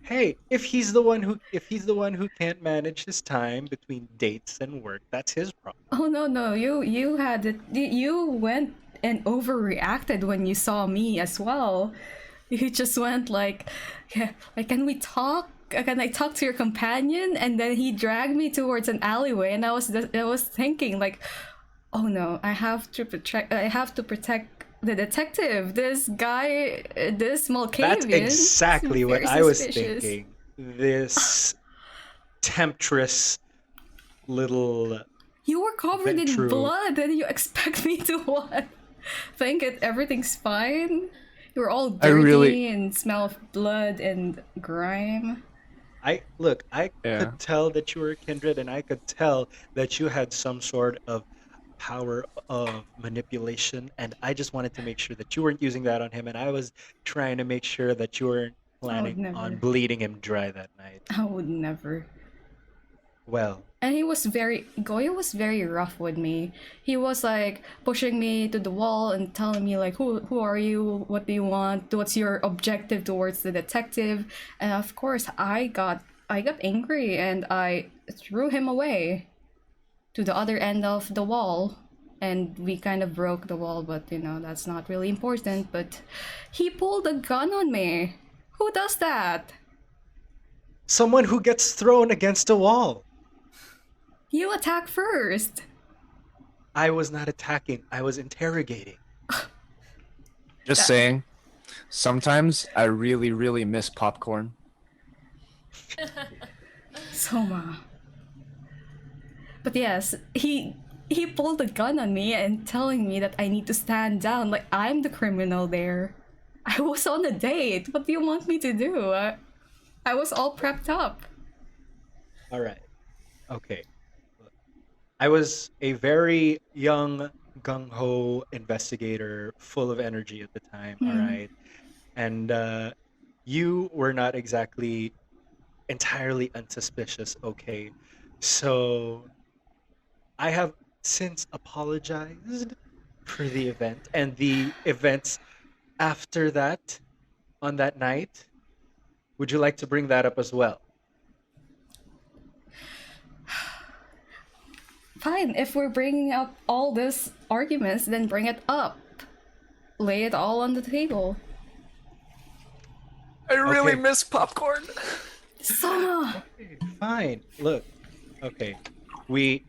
Hey, if he's the one who can't manage his time between dates and work, that's his problem. Oh no, you had it. You went and overreacted when you saw me as well. You just went like, yeah, like, can we talk? Can I talk to your companion? And then he dragged me towards an alleyway, and I was thinking like, oh no, I have to protect the detective. This guy, this Malkavian. That's exactly what very I was suspicious. thinking. This temptress little You were covered in True. blood, and you expect me to what? Think everything's fine? You're all I dirty really- and smell of blood and grime. I Yeah. could tell that you were kindred, and I could tell that you had some sort of power of manipulation, and I just wanted to make sure that you weren't using that on him, and I was trying to make sure that you weren't planning never. on bleeding him dry that night. I would never. Well, And Goyo was very rough with me. He was like pushing me to the wall and telling me like, who are you? What do you want? What's your objective towards the detective? And of course, I got angry and I threw him away to the other end of the wall. And we kind of broke the wall, but you know, that's not really important. But he pulled a gun on me. Who does that? someone who gets thrown against a wall. You attack first. I was not attacking, I was interrogating. Just saying. Sometimes I really, really miss popcorn. Soma. But yes, he pulled a gun on me and telling me that I need to stand down, like I'm the criminal there. I was on a date. What do you want me to do? I was all prepped up. All right. Okay. I was a very young, gung ho investigator, full of energy at the time. All Hmm. right. And you were not exactly entirely unsuspicious. Okay. So I have since apologized for the event and the events after that on that night. Would you like to bring that up as well? Fine, if we're bringing up all these arguments, then bring it up. Lay it all on the table. I really Okay. miss popcorn. Sama! Okay, fine. Look, okay. We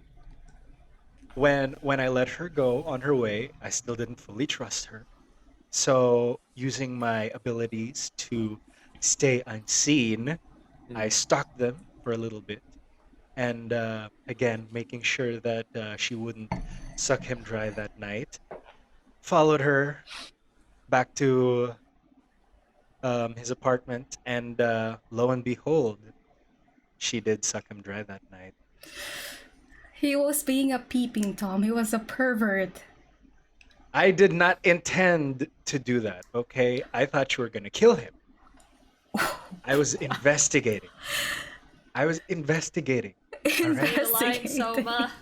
when I let her go on her way, I still didn't fully trust her. So, using my abilities to stay unseen, I stalked them for a little bit. And again, making sure that she wouldn't suck him dry that night. Followed her back to his apartment, and lo and behold, she did suck him dry that night. He was being a peeping Tom. He was a pervert. I did not intend to do that, okay? I thought you were going to kill him. I was investigating. I was investigating. All right? Say the line, Investigating. Soma.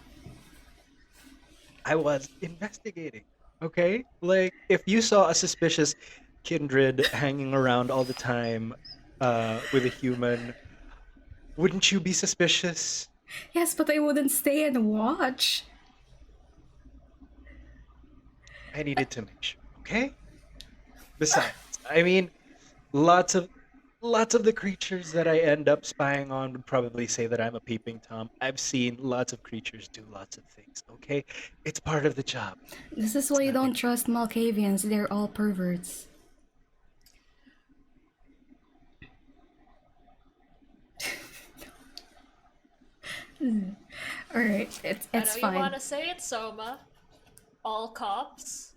I was investigating. Okay? Like, if you saw a suspicious kindred hanging around all the time with a human, wouldn't you be suspicious? Yes, but I wouldn't stay and watch. I needed to make sure, okay? Besides, I mean, lots of the creatures that I end up spying on would probably say that I'm a peeping Tom. I've seen lots of creatures do lots of things, okay? It's part of the job. This is why you nothing. don't trust Malkavians. They're all perverts. Alright, it's I know you fine. want to say it, Soma. All cops.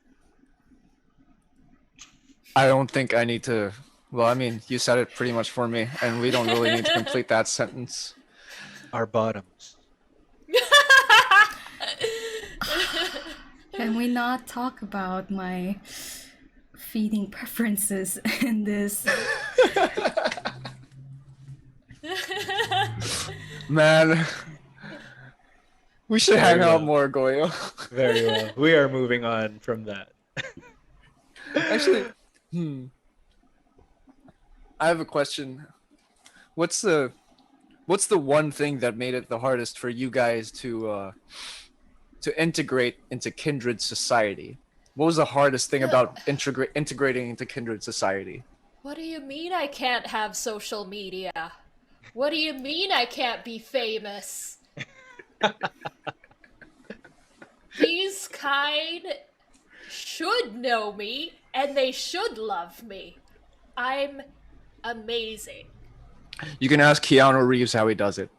I don't think I need to. Well, I mean, you said it pretty much for me, and we don't really need to complete that sentence. Our bottoms. Can we not talk about my feeding preferences in this? Man, we should Very hang out well. more, Goyo. Very well. We are moving on from that. Actually, I have a question. What's the one thing that made it the hardest for you guys to integrate into kindred society? What was the hardest thing about integrating into kindred society? What do you mean I can't have social media? What do you mean I can't be famous? These kind should know me and they should love me. I'm amazing. You can ask Keanu Reeves how he does it.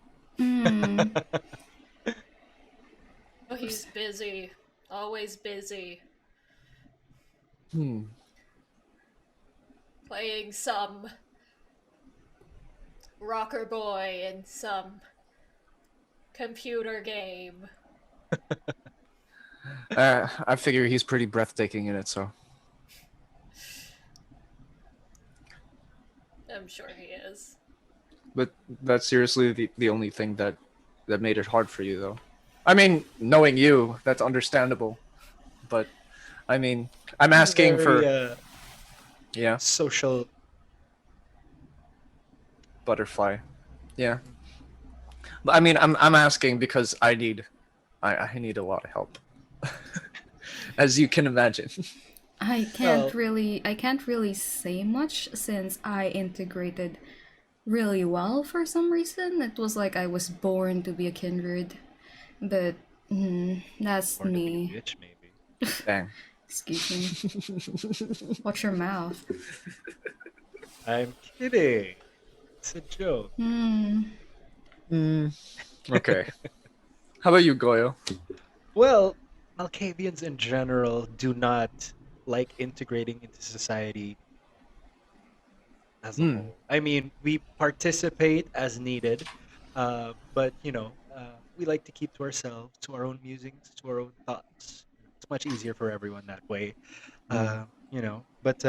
Oh, he's busy. Always busy. Playing some rocker boy in some computer game. I figure he's pretty breathtaking in it, so. I'm sure he is. But that's seriously the only thing that made it hard for you, though. I mean, knowing you, that's understandable. But, I mean, I'm asking for... yeah, social. butterfly. Yeah. But, I mean, I'm asking because I need a lot of help. As you can imagine. I can't Well- really say much since I integrated really well for some reason. It was like I was born to be a kindred. But that's Born to be a me. bitch, maybe. Dang. Excuse me. Watch your mouth. I'm kidding. It's a joke. Hmm. Okay. How about you, Goyo? Well, Malkavians in general do not like integrating into society as a Hmm. whole. I mean, we participate as needed, but we like to keep to ourselves, to our own musings, to our own thoughts. It's much easier for everyone that way. Hmm. But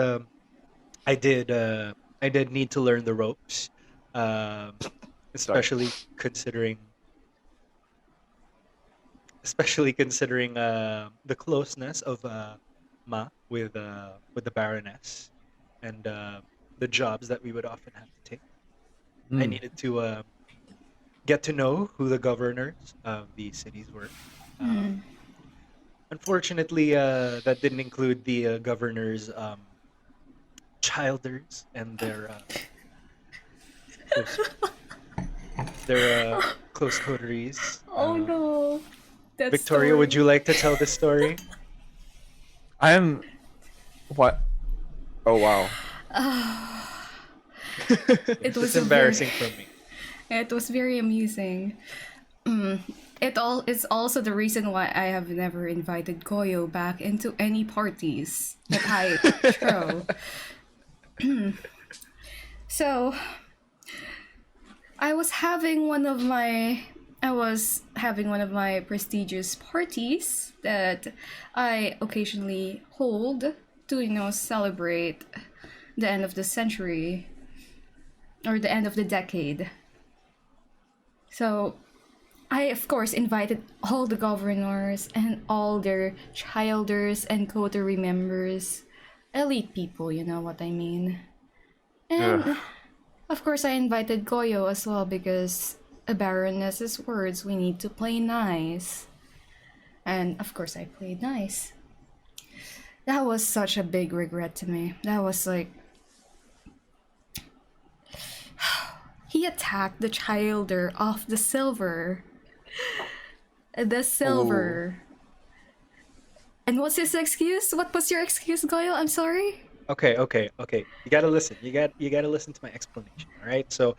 I did uh, I did need to learn the ropes, um, Sorry. especially considering the closeness of Ma with the Baroness and the jobs that we would often have to take. I Hmm. needed to get to know who the governors of the cities were. Um, Unfortunately, that didn't include the governors' childers and close their close coteries. Oh no, that Victoria, would you story. like to tell this story? I am. What? Oh wow. It It's was a very, embarrassing for me. it was very amusing. It all is also the reason why I have never invited Goyo back into any parties that I throw. So I was having one of my I was having one of my prestigious parties that I occasionally hold to celebrate the end of the century or the end of the decade. So I of course invited all the governors and all their childers and coterie members, elite people, you know what I mean. Ugh. And of course, I invited Goyo as well because a Baroness's words, we need to play nice. And of course, I played nice. That was such a big regret to me. That was like, he attacked the childer off the silver. The Oh. silver. And what's his excuse? What was your excuse, Goyo? I'm sorry? Okay, okay, okay. You gotta listen. You gotta listen to my explanation. All right. So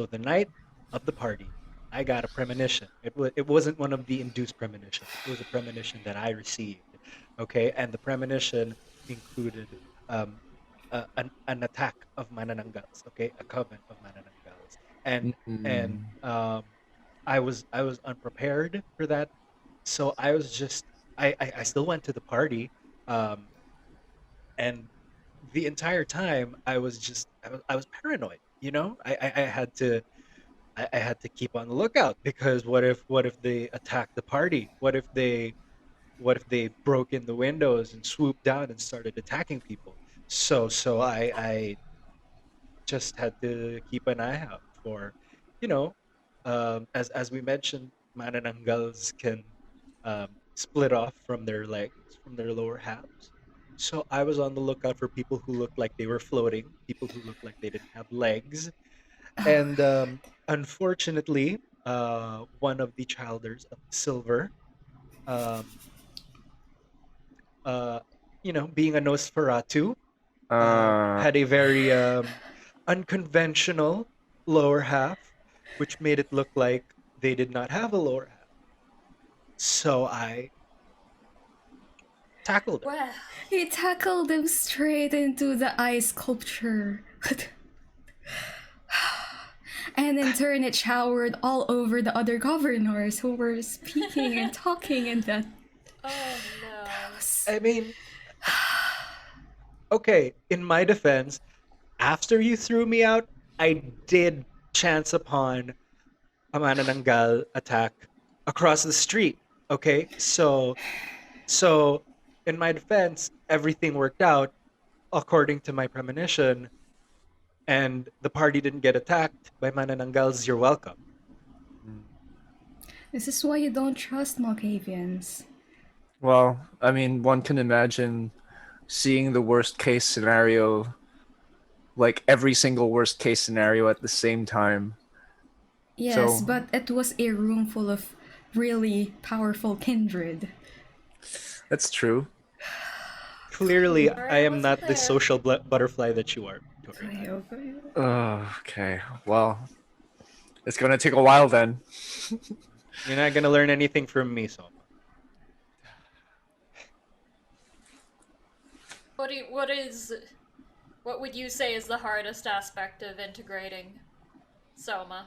the night of the party, I got a premonition. It wasn't one of the induced premonitions. It was a premonition that I received. Okay, and the premonition included an attack of manananggals. Okay, a coven of manananggals, and Mm. I was unprepared for that. So I was just I still went to the party. Um, and the entire time I was paranoid. I had to I had to keep on the lookout because what if they attacked the party? What if they broke in the windows and swooped down and started attacking people? So I just had to keep an eye out for, you know, as we mentioned, manananggals can split off from their legs, from their lower halves. So I was on the lookout for people who looked like they were floating, people who looked like they didn't have legs, and unfortunately, one of the childers of silver, um, uh, being a Nosferatu, Uh. had a very unconventional lower half, which made it look like they did not have a lower half. So I tackled him. Well, He tackled him straight into the eye sculpture. And in turn, it showered all over the other governors who were speaking and talking, and that oh no. I mean, okay, in my defense, after you threw me out, I did chance upon a manananggal attack across the street. Okay, so in my defense, everything worked out according to my premonition, and the party didn't get attacked by manananggals. You're welcome. This is why you don't trust Malkavians. Well, I mean, one can imagine seeing the worst case scenario, like every single worst case scenario at the same time. Yes, So but it was a room full of really powerful kindred. that's true. Clearly, I I am wasn't not the there. social butterfly that you are, Victoria. Goyo, Goyo. Okay. Well, it's gonna take a while then. You're not gonna learn anything from me, Soma. What would you say is the hardest aspect of integrating Soma?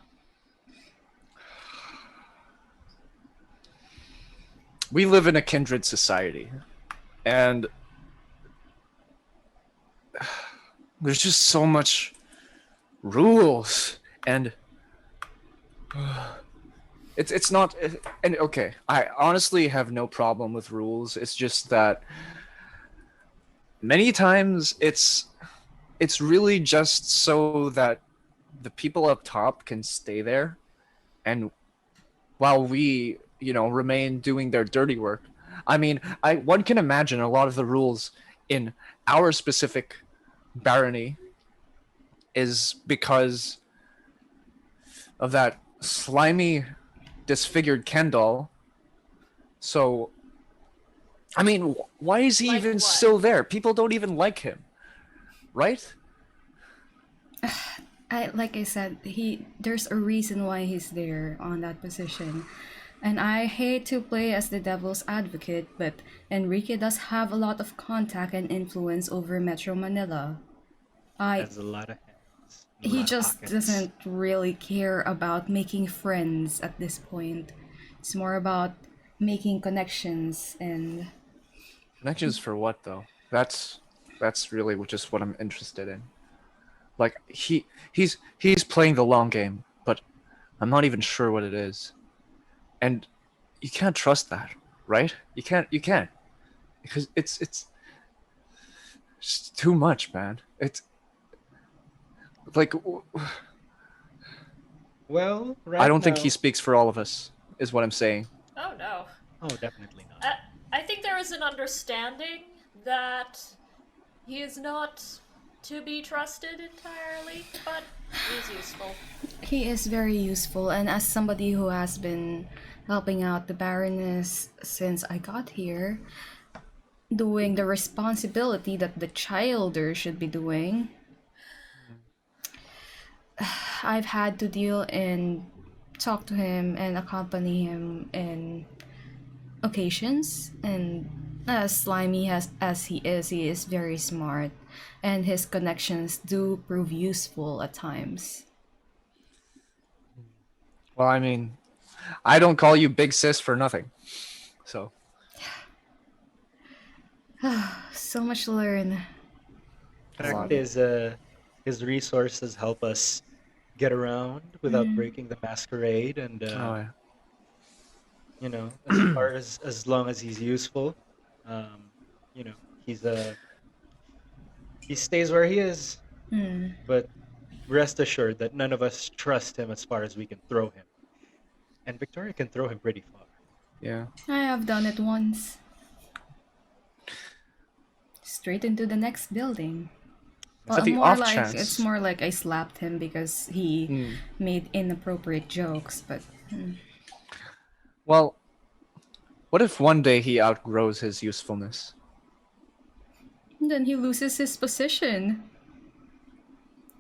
We live in a kindred society, and there's just so much rules, and it's not. And okay, I honestly have no problem with rules. It's just that many times it's really just so that the people up top can stay there, and while we, remain doing their dirty work. I mean, one can imagine a lot of the rules in our specific barony is because of that slimy, disfigured Ken doll. So, I mean, why is he Like even what? still there? People don't even like him, right? Like I said, there's a reason why he's there on that position. And I hate to play as the devil's advocate, but Enrique does have a lot of contact and influence over Metro Manila. I Has a lot of hands, and a He lot of just pockets. doesn't really care about making friends at this point. It's more about making connections and Connections for what though? That's really just what I'm interested in. Like he's playing the long game, but I'm not even sure what it is. And you can't trust that, right? You can't because it's just too much, man. It's like Well, I right don't think he now. speaks for all of us, is what I'm saying. Oh no. Oh, definitely not. I think there is an understanding that he is not to be trusted entirely, but he's useful. he is very useful. And as somebody who has been helping out the Baroness since I got here, doing the responsibility that the childer should be doing, I've had to deal and talk to him and accompany him in occasions. And as slimy as he is very smart, and his connections do prove useful at times. Well, I mean, I don't call you big sis for nothing. So, So much to learn. Fact is, his resources help us get around without breaking the masquerade, and oh yeah. as far as long as he's useful, um, he's he stays where he is. Hmm. But rest assured that none of us trust him as far as we can throw him, and Victoria can throw him pretty far. Yeah. I have done it once. Straight into the next building. Is that Well, the more off like chance? it's more like I slapped him because he Hmm. made inappropriate jokes. But Well, what if one day he outgrows his usefulness? then he loses his position.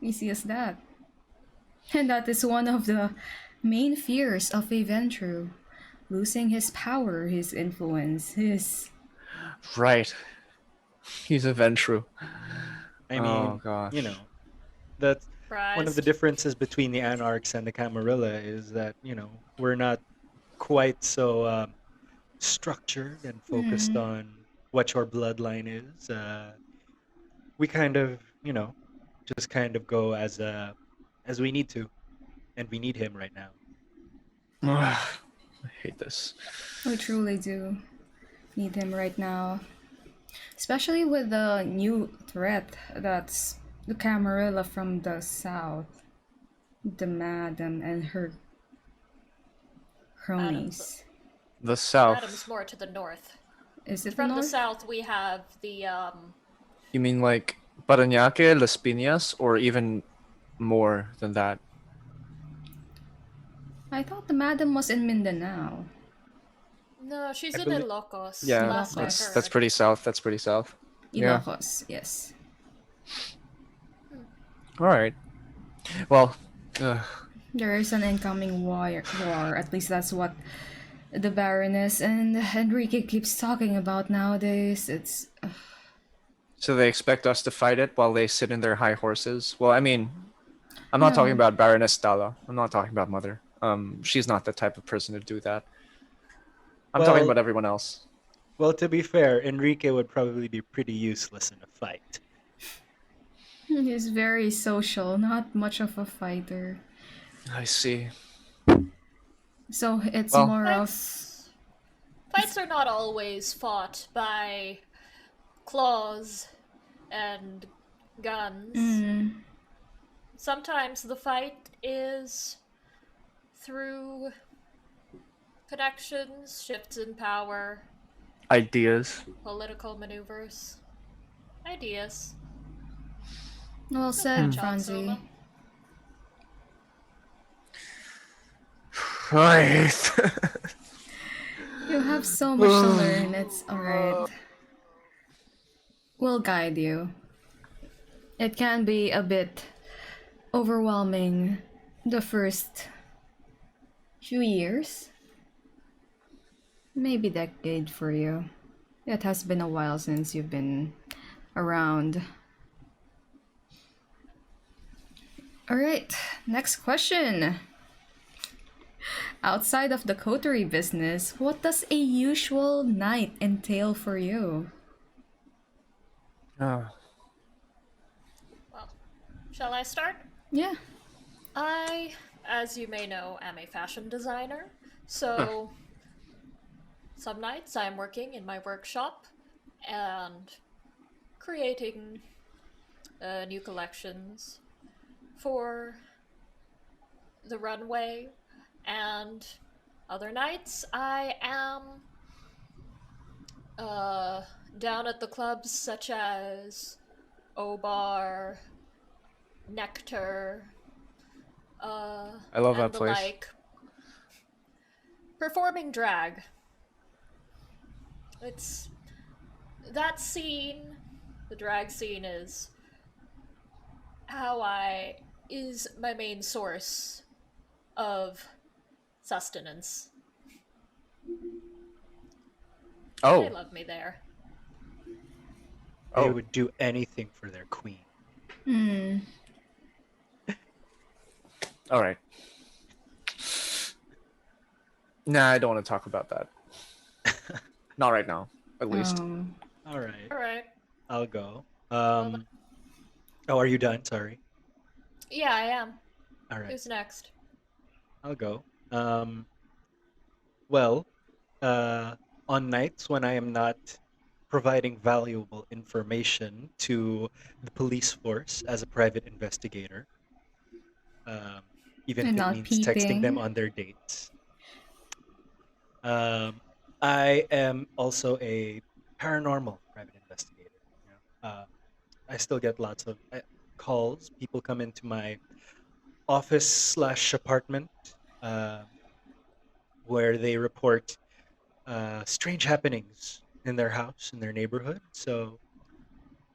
Easy as that. And that is one of the main fears of a Ventru. Losing his power, his influence, his... Right. He's a Ventru. I Oh mean, gosh. that's one of the Surprised. differences between the Anarchs and the Camarilla is that we're not quite so structured and focused Hmm. on what your bloodline is. We kind of just kind of go as we need to, and we need him right now. I hate this. We truly do need him right now. Especially with the new threat that's the Camarilla from the south. The Madam and her cronies. The Adam's South. more to the north. Is it From the north? south, we have the You mean like Parañaque, Las Piñas, or even more than that? I thought the Madam was in Mindanao. No, she's I in believe- Ilocos. Yeah, last I Ilocos. heard. that's pretty south. That's pretty south. Yeah. Ilocos, yes. All right. Well, There is an incoming war. At least that's what the Baroness and Enrique keeps talking about nowadays. It's So they expect us to fight it while they sit in their high horses. Well, I mean, I'm not talking no. about Baroness Stella. I'm not talking about Mother. She's not the type of person to do that. I'm talking Well, about everyone else. well, to be fair, Enrique would probably be pretty useless in a fight. He's very social, not much of a fighter. I see. So it's Well, more of Fights are not always fought by claws and guns. mm, Sometimes the fight is through connections, shifts in power, ideas. political maneuvers, ideas. well Good catch said, on, Franzi. Soma. Right. You have so much to learn. It's alright. We'll guide you. It can be a bit overwhelming the first few years, maybe decade for you. It has been a while since you've been around. All right, next question. Outside of the coterie business, what does a usual night entail for you? Ah, Well, shall I start? Yeah. I, as you may know, am a fashion designer. So some nights I'm working in my workshop and creating new collections for the runway, and other nights I am down at the clubs such as O-Bar, Nectar, I love and that the place. like, performing drag. It's that scene, the drag scene is how I is my main source of sustenance. They Oh, love me there. They oh, would do anything for their queen. Hmm. all right. Nah, I don't want to talk about that. Not right now, at least. All right, All right. I'll go. Well, Oh, are you done? Sorry. yeah, I am. All right, Who's next? I'll go. Well, uh, on nights when I am not providing valuable information to the police force as a private investigator, um, even And if it not means texting them peeping. on their dates. Um, I am also a paranormal private investigator. You know, I still get lots of calls. People come into my office slash apartment uh, where they report strange happenings in their house, in their neighborhood. So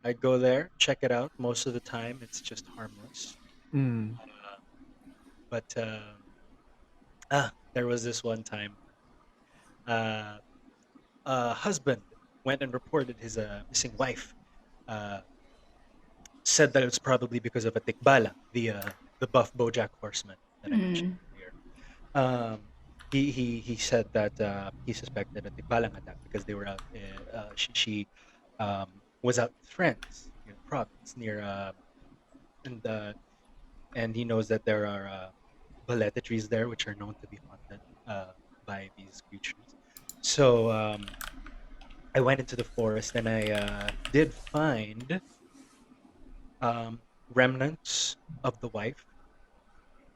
I go there, check it out. Most of the time, it's just harmless. Hmm. Uh, but there was this one time uh, a husband went and reported his missing wife. Uh, said that it was probably because of a tikbalang, the buff BoJack Horseman that I mentioned Hmm. earlier. Um, he said that he suspected a tikbalang attack because they were out. She was out with friends near the province near and uh, and he knows that there are baleta trees there which are known to be haunted by these creatures. So I went into the forest and I did find remnants of the wife,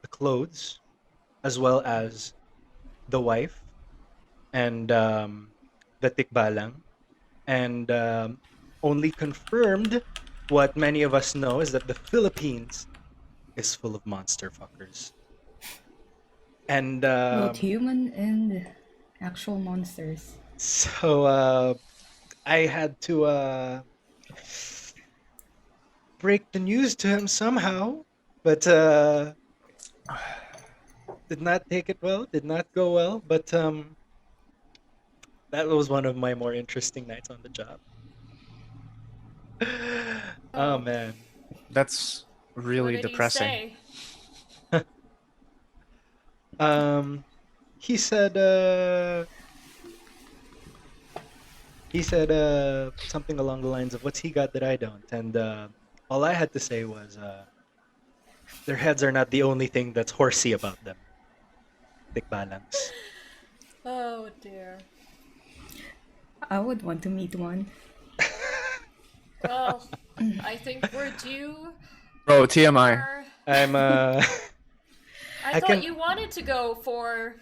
the clothes, as well as the wife and the tikbalang, and only confirmed what many of us know is that the Philippines is full of monster fuckers. And Both human and actual monsters. so I had to break the news to him somehow, but did not take it well, did not go well, but that was one of my more interesting nights on the job. Oh Oh, man. That's what really did he depressing. say? Um, he said something along the lines of what's he got that I don't, and all I had to say was their heads are not the only thing that's horsey about them. Thick balance. Oh dear. I would want to meet one. Well, I think we're due Bro, TMI. for. I'm I I thought can you wanted to go for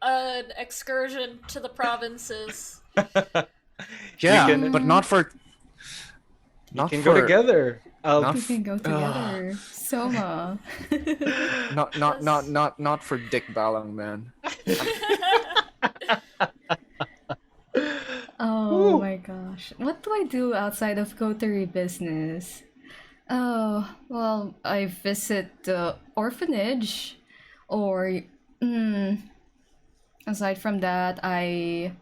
an excursion to the provinces. Yeah, can but not for we not can go for together. I'll not We f- can go together. Soma. not for Dick Balang, man. Oh Woo. my gosh. What do I do outside of Coterie business? Oh, well, I visit the orphanage, or aside from that, I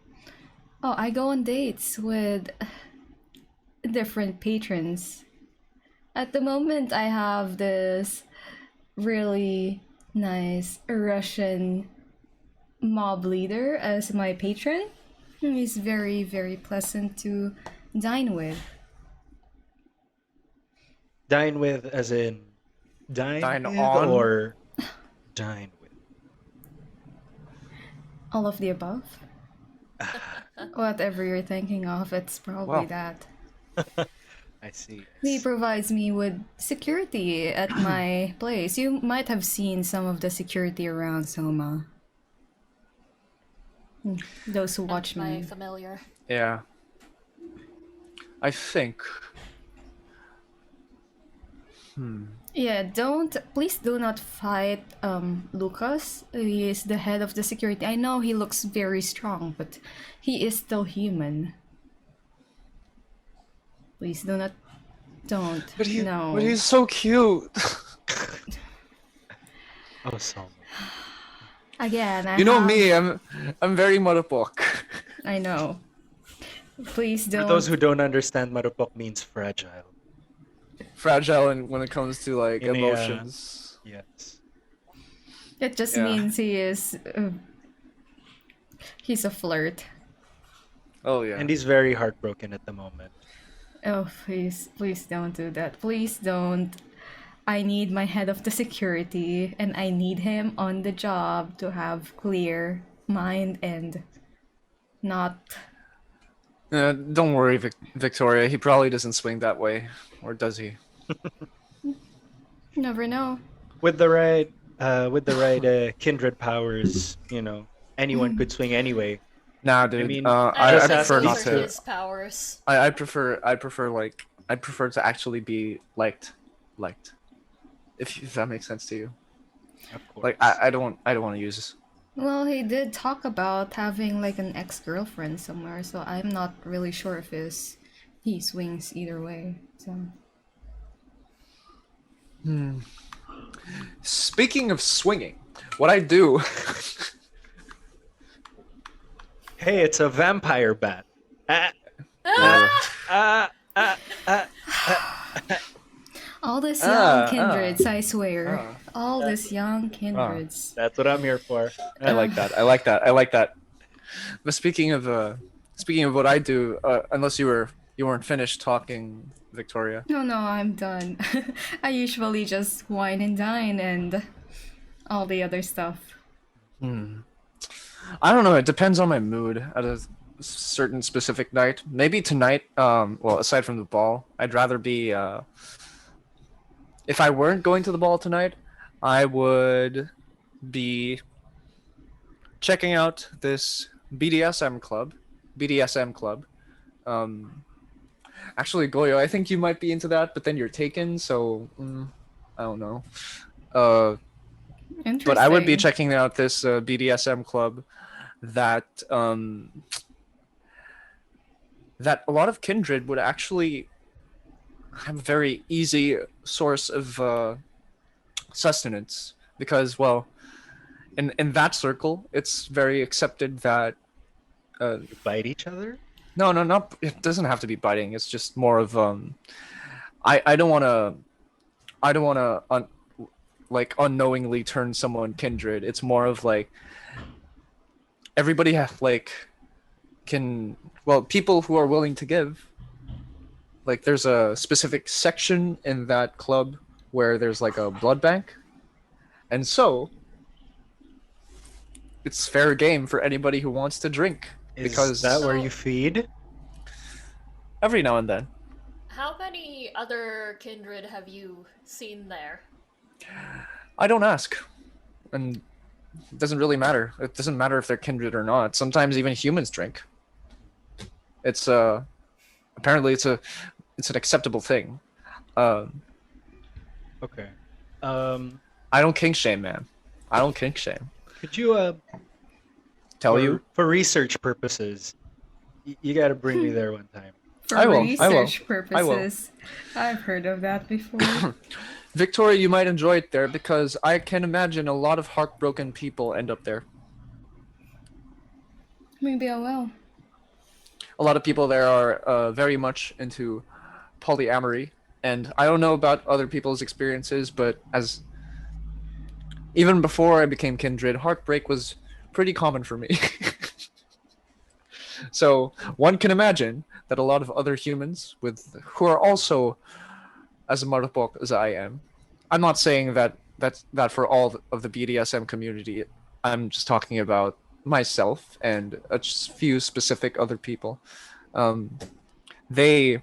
go on dates with different patrons. At the moment, I have this really nice Russian mob leader as my patron. He's very, very pleasant to dine with. Dine with as in dine Dine with on. or dine with. All of the above. Whatever you're thinking of, it's probably Well. that. I see. He provides me with security at my place. You might have seen some of the security around Soma. Those who watch My me. familiar. Yeah. I think. Yeah, please do not fight Lucas. He is the head of the security. I know he looks very strong, but he is still human. Please don't. No. But he's so cute. Oh, so Again, You know me, I'm very marupok. I know. Please for don't. those who don't understand, marupok means fragile. Fragile and when it comes to like In a, emotions. Yes. It just Yeah. means he's a flirt. Oh yeah. And he's very heartbroken at the moment. Oh, please don't do that. Please don't. I need my head of the security, and I need him on the job to have clear mind and not. Don't worry, Victoria. He probably doesn't swing that way, or does he? Never know. With the right kindred powers, anyone could swing anyway. Nah, dude. mean, I just think ask those these are two. his powers. I prefer to actually be liked. If that makes sense to you. Of course. Like I don't want to use. Well, he did talk about having like an ex-girlfriend somewhere, so I'm not really sure if he swings either way. So Speaking of swinging, what I do. Hey, it's a vampire bat. Ah, Ah! ah, ah. all these young Ah, kindreds, I swear, ah. all these young kindreds. That's what I'm here for. I like that. I like that. But speaking of what I do, unless you weren't finished talking, Victoria. No, I'm done. I usually just wine and dine and all the other stuff. I don't know. It depends on my mood at a certain specific night. Maybe tonight. Well, aside from the ball, I'd rather be. If I weren't going to the ball tonight, I would be checking out this BDSM club. Actually, Goyo, I think you might be into that, but then you're taken, so I don't know. Interesting. But I would be checking out this BDSM club that that a lot of kindred would actually have a very easy source of sustenance because, well, in that circle, it's very accepted that You bite each other? no, no, not it doesn't have to be biting. It's just more of I don't want to like unknowingly turn someone kindred. It's more of like everybody like can well people who are willing to give. Like there's a specific section in that club where there's like a blood bank, and so it's fair game for anybody who wants to drink Is because that where So- you feed? every now and then. How many other kindred have you seen there? I don't ask, and it doesn't really matter. It doesn't matter if they're kindred or not. Sometimes even humans drink. It's apparently it's an acceptable thing. Um, Okay. Um, I don't kink shame, man. I don't kink shame. could you Tell for, you, for research purposes, you got to bring me there one time. For I will, I will, research I will. purposes. I've heard of that before. Victoria, you might enjoy it there because I can imagine a lot of heartbroken people end up there. Maybe I will. A lot of people there are very much into polyamory, and I don't know about other people's experiences, but as even before I became kindred, heartbreak was pretty common for me. So one can imagine that a lot of other humans with who are also as marupok as I am. I'm not saying that for all of the BDSM community. I'm just talking about myself and a few specific other people. Um, they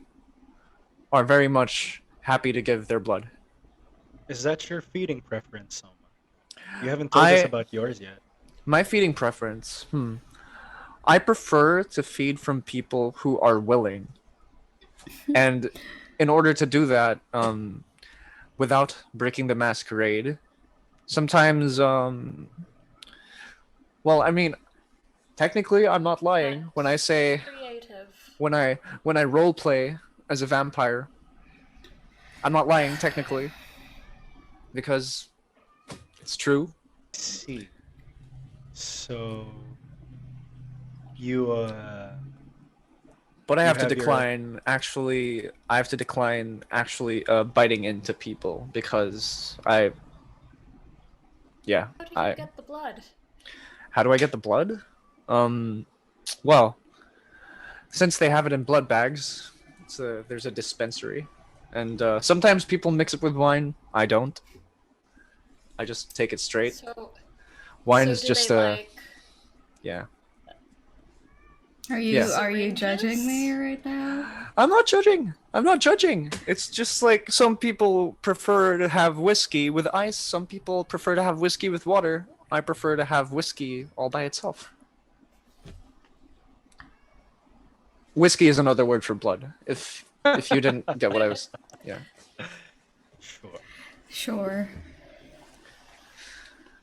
are very much happy to give their blood. Is that your feeding preference, Soma? You haven't told us I about yours yet. my feeding preference. I prefer to feed from people who are willing, and in order to do that, without breaking the masquerade, sometimes, well, I mean, technically, I'm not lying when I say Creative. when I role play as a vampire. I'm not lying technically because it's true. See. So you But I You have to have your- decline actually. I have to decline actually biting into people because yeah. How do I you get the blood? How do I get the blood? Well, since they have it in blood bags, there's a dispensary, and sometimes people mix it with wine. I don't. I just take it straight. So, Wine so is do just they, like, yeah. Are you Yes. are you Syringes? judging me right now? I'm not judging. I'm not judging. It's just like some people prefer to have whiskey with ice. Some people prefer to have whiskey with water. I prefer to have whiskey all by itself. Whiskey is another word for blood. If you didn't get what I was, yeah. sure. Sure.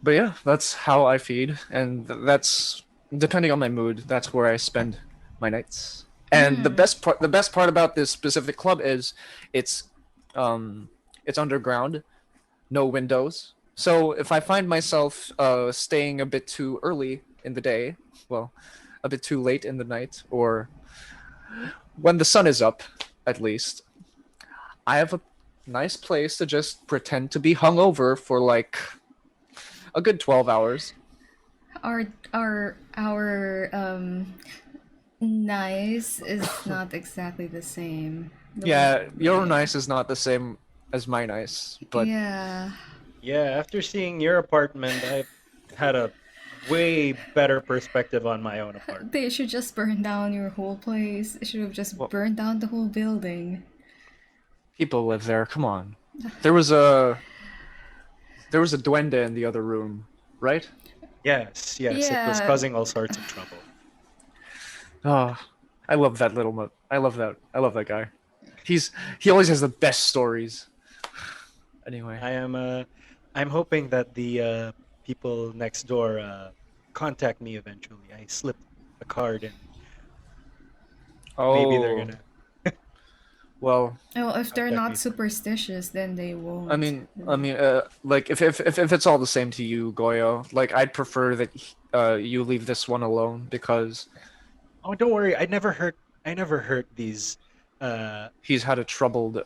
But yeah, that's how I feed, and that's depending on my mood. That's where I spend my nights. And the best part about this specific club is it's underground, no windows. So if I find myself staying a bit too early in the day, well, a bit too late in the night, or when the sun is up, at least, I have a nice place to just pretend to be hungover for like a good 12 hours. Our nice is not exactly the same. Yeah, your nice is not the same as my nice, but yeah. Yeah, after seeing your apartment, I've had a way better perspective on my own apartment. They should just burn down your whole place. They should have just Well- burned down the whole building. people live there. Come on. There was a duende in the other room, right? Yes, it was Yeah. causing all sorts of trouble. Oh, I love that I love that guy. He always has the best stories. Anyway, I'm hoping that the people next door contact me eventually. I slipped a card and maybe they're gonna. Well, Oh, if they're that not case. superstitious, then they won't. like if it's all the same to you, Goyo, like I'd prefer that you leave this one alone because Oh, don't worry. I never heard these. Uh, he's had a troubled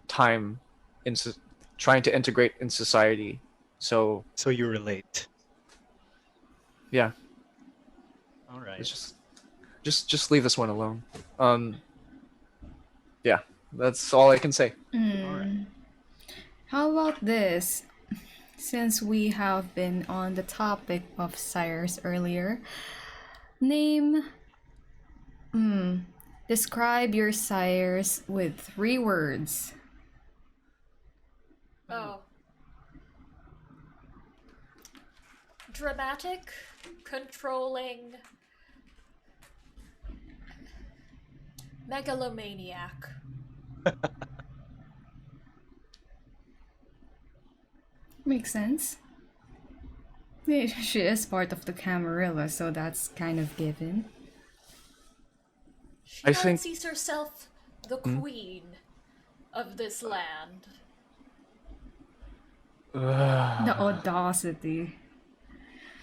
time in trying to integrate in society. So so you relate. yeah, All right. it's just leave this one alone. Um, yeah, that's all I can say. All right. How about this? Since we have been on the topic of sires earlier, name, describe your sires with 3 words. Oh. Dramatic, controlling, megalomaniac. Makes sense. Yeah, she is part of the Camarilla, so that's kind of given. She I think- fancies herself the queen of this land. The audacity.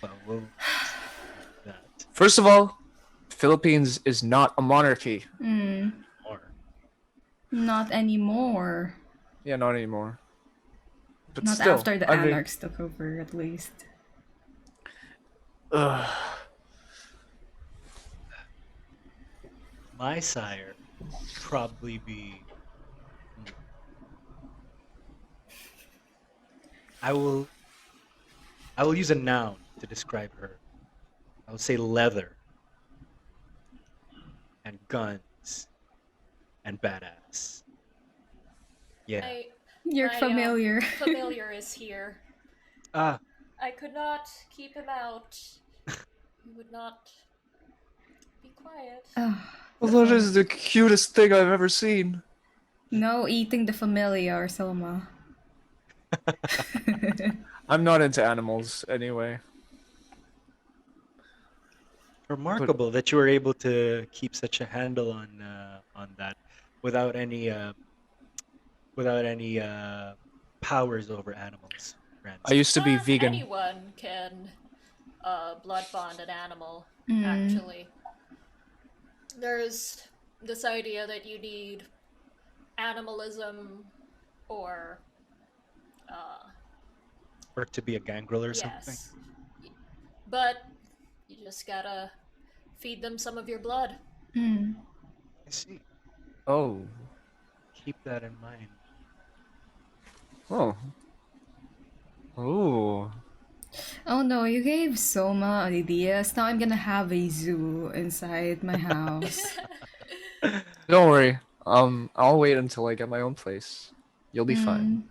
Well, we'll that First of all, Philippines is not a monarchy. more. Not anymore. Yeah, not anymore. But Not still, after the I mean, anarchs took over, at least. My sire would probably be. I will. I will use a noun to describe her. I will say leather and guns and badass. Yeah. You're My, familiar. familiar is here. Ah, I could not keep him out. He would not be quiet. well, that is the cutest thing I've ever seen. No eating the familiar, Soma. I'm not into animals anyway. remarkable that you were able to keep such a handle on that without any powers over animals. I used to be Well, vegan. Anyone can blood bond an animal, actually. There's this idea that you need animalism or Or to be a gangrel or something. yes. But you just gotta feed them some of your blood. I see. Oh. Keep that in mind. Oh. Oh. Oh no, you gave Soma ideas. Now I'm gonna have a zoo inside my house. Don't worry. I'll wait until I get my own place. You'll be fine.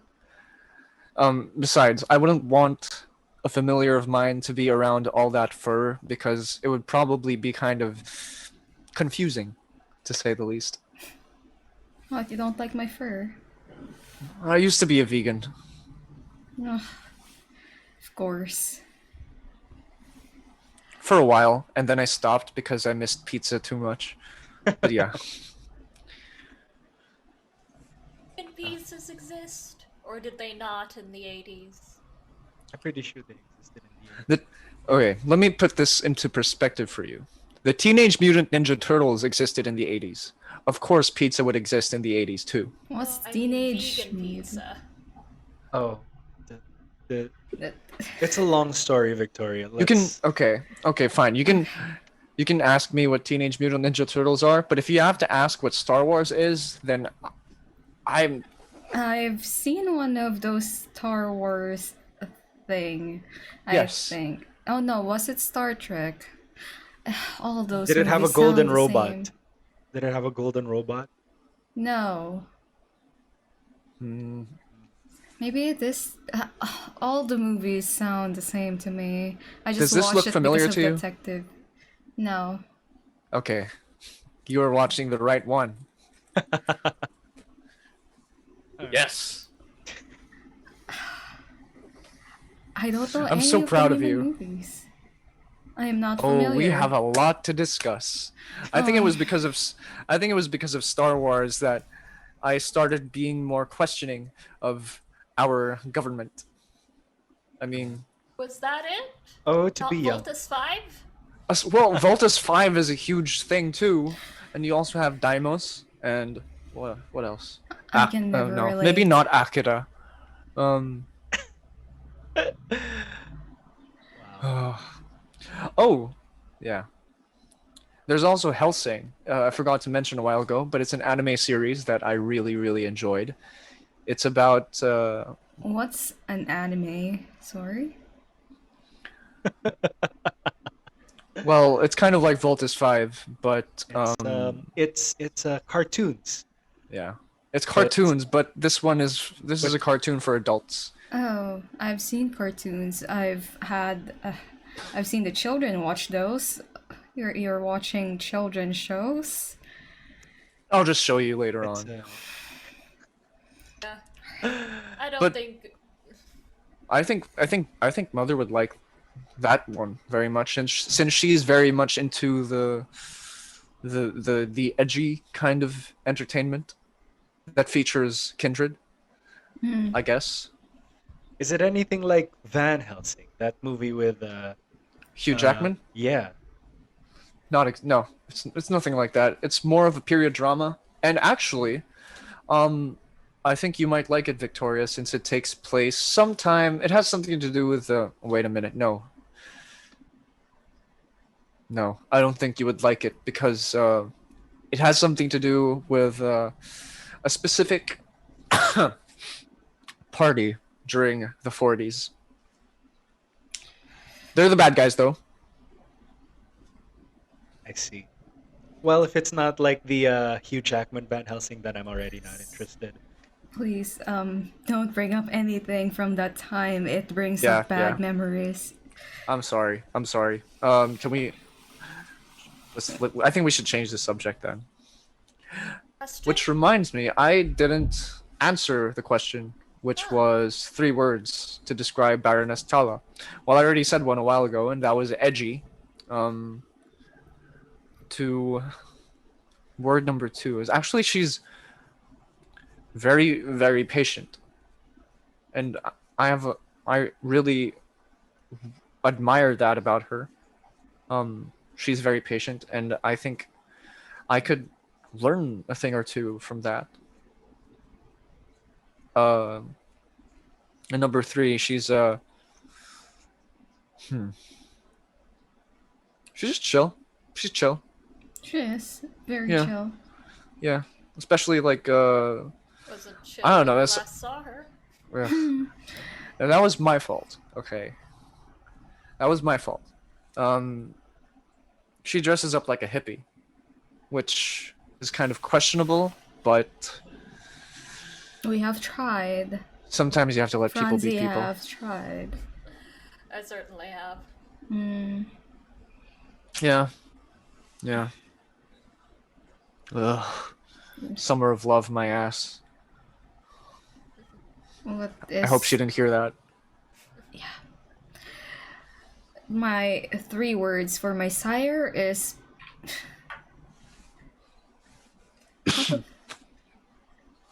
Besides, I wouldn't want a familiar of mine to be around all that fur because it would probably be kind of confusing, to say the least. What, you don't like my fur? I used to be a vegan. Ugh, of course. For a while, and then I stopped because I missed pizza too much. But yeah. Twin pieces exist, or did they not in the 80s? I'm pretty sure they existed in the Okay, let me put this into perspective for you. The Teenage Mutant Ninja Turtles existed in the 80s. Of course, pizza would exist in the 80s too. What's I mean, teenage vegan mutant? pizza. Oh, the That- it's a long story, Victoria. You can Let's- okay, fine. You can ask me what Teenage Mutant Ninja Turtles are, but if you have to ask what Star Wars is, then I've seen one of those Star Wars thing. Yes. I think. Oh no, was it Star Trek? All those. Did it have a movies golden sound the robot? same. Did it have a golden robot? No. Hmm, Maybe it is. All the movies sound the same to me. I just Does this watched look it familiar because to of you? Detective. No. okay. You are watching the right one. Yes. I don't know I'm any so of proud the of human you. movies. I am not Oh, familiar. we have a lot to discuss. I think it Oh. was because of I think it was because of Star Wars that I started being more questioning of our government. I mean, Was that it? Oh, to be Not young. Voltus 5? well, Voltus 5 is a huge thing too, and you also have Daimos and what else? I can never No, relate. maybe not Akira. Um. Wow. Oh, yeah. There's also Hellsing. I forgot to mention a while ago, but it's an anime series that I really, really enjoyed. It's about What's an anime? Sorry? well, it's kind of like Voltus 5, but It's cartoons. yeah, it's So it's cartoons. But this is but a cartoon for adults. Oh, I've seen cartoons. I've seen the children watch those. You're watching children's shows? I'll just show you later it's on. Yeah. I don't But think. I think Mother would like that one very much, and since she's very much into the edgy kind of entertainment that features kindred, I guess. Is it anything like Van Helsing, that movie with Hugh Jackman? yeah. No, it's nothing like that. It's more of a period drama, and actually, I think you might like it, Victoria, since it takes place sometime. It has something to do with wait a minute, no, I don't think you would like it because it has something to do with a specific party during the 40s. They're the bad guys, though. I see. Well, if it's not like the Hugh Jackman Van Helsing, then I'm already not interested. Please, don't bring up anything from that time. It brings Yeah, up bad yeah. memories. I'm sorry. Can we? I think we should change the subject then. Question? Which reminds me, I didn't answer the question, which was 3 words to describe Baroness Tala. Well, I already said one a while ago, and that was edgy. To word number 2 is actually she's very, very patient, and I really admire that about her. She's very patient, and I think I could learn a thing or two from that. And number 3, she's just chill. She's chill. She is very Yeah. chill. Yeah, especially like Wasn't chill I don't when know, you that's- last saw her. yeah. And that was my fault. Okay, that was my fault. She dresses up like a hippie, which is kind of questionable, but We have tried. sometimes you have to let people be Franzi people. have tried. I certainly have. Yeah. Yeah. Ugh. Summer of Love, my ass. What I hope she didn't hear that. My 3 words for my sire is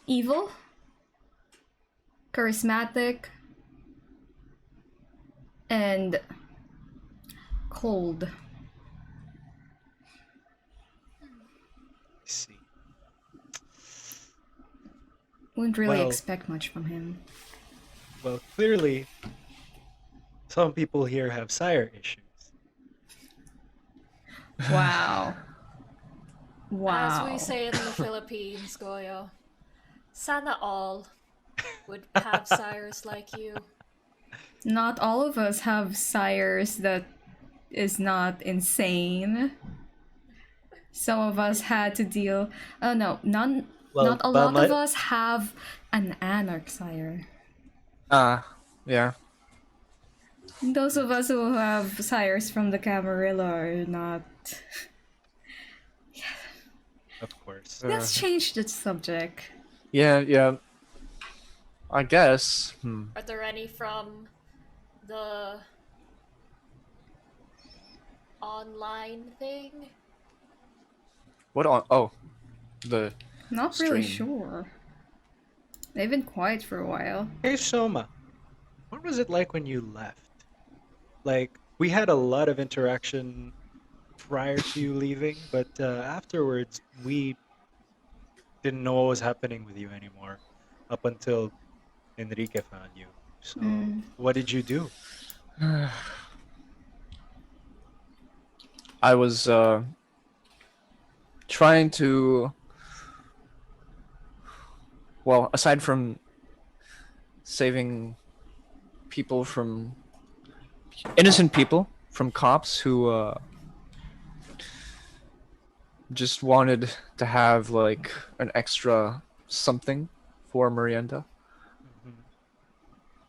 evil, charismatic, and cold. I see. Wouldn't really Well- expect much from him. Well, clearly, some people here have sire issues. Wow. Wow. As we say in the Philippines, Goyo, sana all would have sires like you. Not all of us have sires that is not insane. Some of us had to deal. Oh no, Well, not a but lot my- of us have an anarch sire. Yeah. Those of us who have sires from the Camarilla are not. Of course. Let's change the subject. Yeah. I guess. Are there any from the online thing? What on? Oh, the Not really stream. sure. They've been quiet for a while. Hey, Soma, what was it like when you left? Like, we had a lot of interaction prior to you leaving, but afterwards, we didn't know what was happening with you anymore up until Enrique found you. So, Mm. what did you do? I was trying to. Well, aside from saving people from innocent people from cops who just wanted to have like an extra something for merienda. Mhm.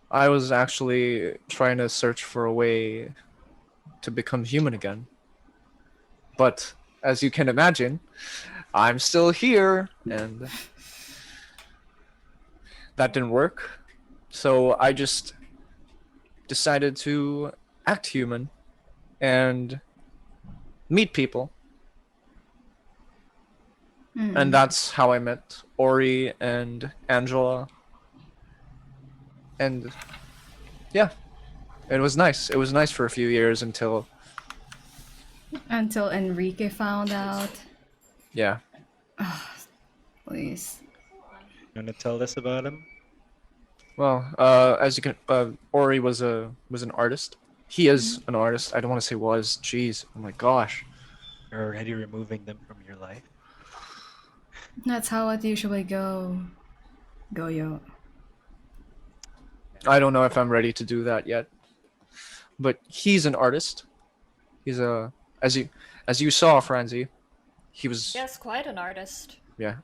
I was actually trying to search for a way to become human again. But as you can imagine, I'm still here and that didn't work. So I just decided to act human and meet people. And Mm. that's how I met Ori and Angela. And yeah, it was nice. It was nice for a few years until, Until Enrique found out. yeah. Please. You want to tell us about him? Well, as you can, Ori was an artist. He is an artist. I don't want to say was. Jeez, oh my gosh. You're already removing them from your life? That's how it usually go. Go yo. I don't know if I'm ready to do that yet. But he's an artist. He's a as you saw, Franzi. He was Yes, quite an artist. yeah.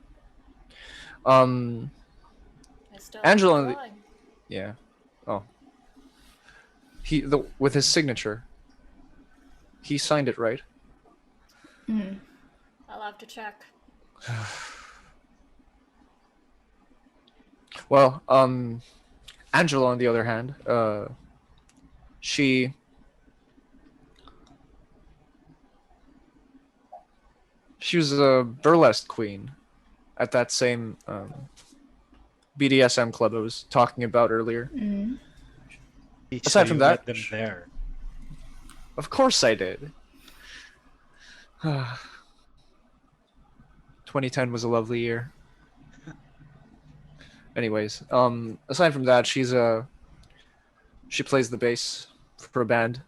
Um, I still Angela, love drawing. yeah. Oh, with his signature. He signed it, right? Mm. I'll have to check. Well, Angela, on the other hand, she she was a burlesque queen at that same BDSM club I was talking about earlier. Mm. So Aside you from met that, them there. of course I did. 2010 was a lovely year. Anyways, aside from that, she plays the bass for a band.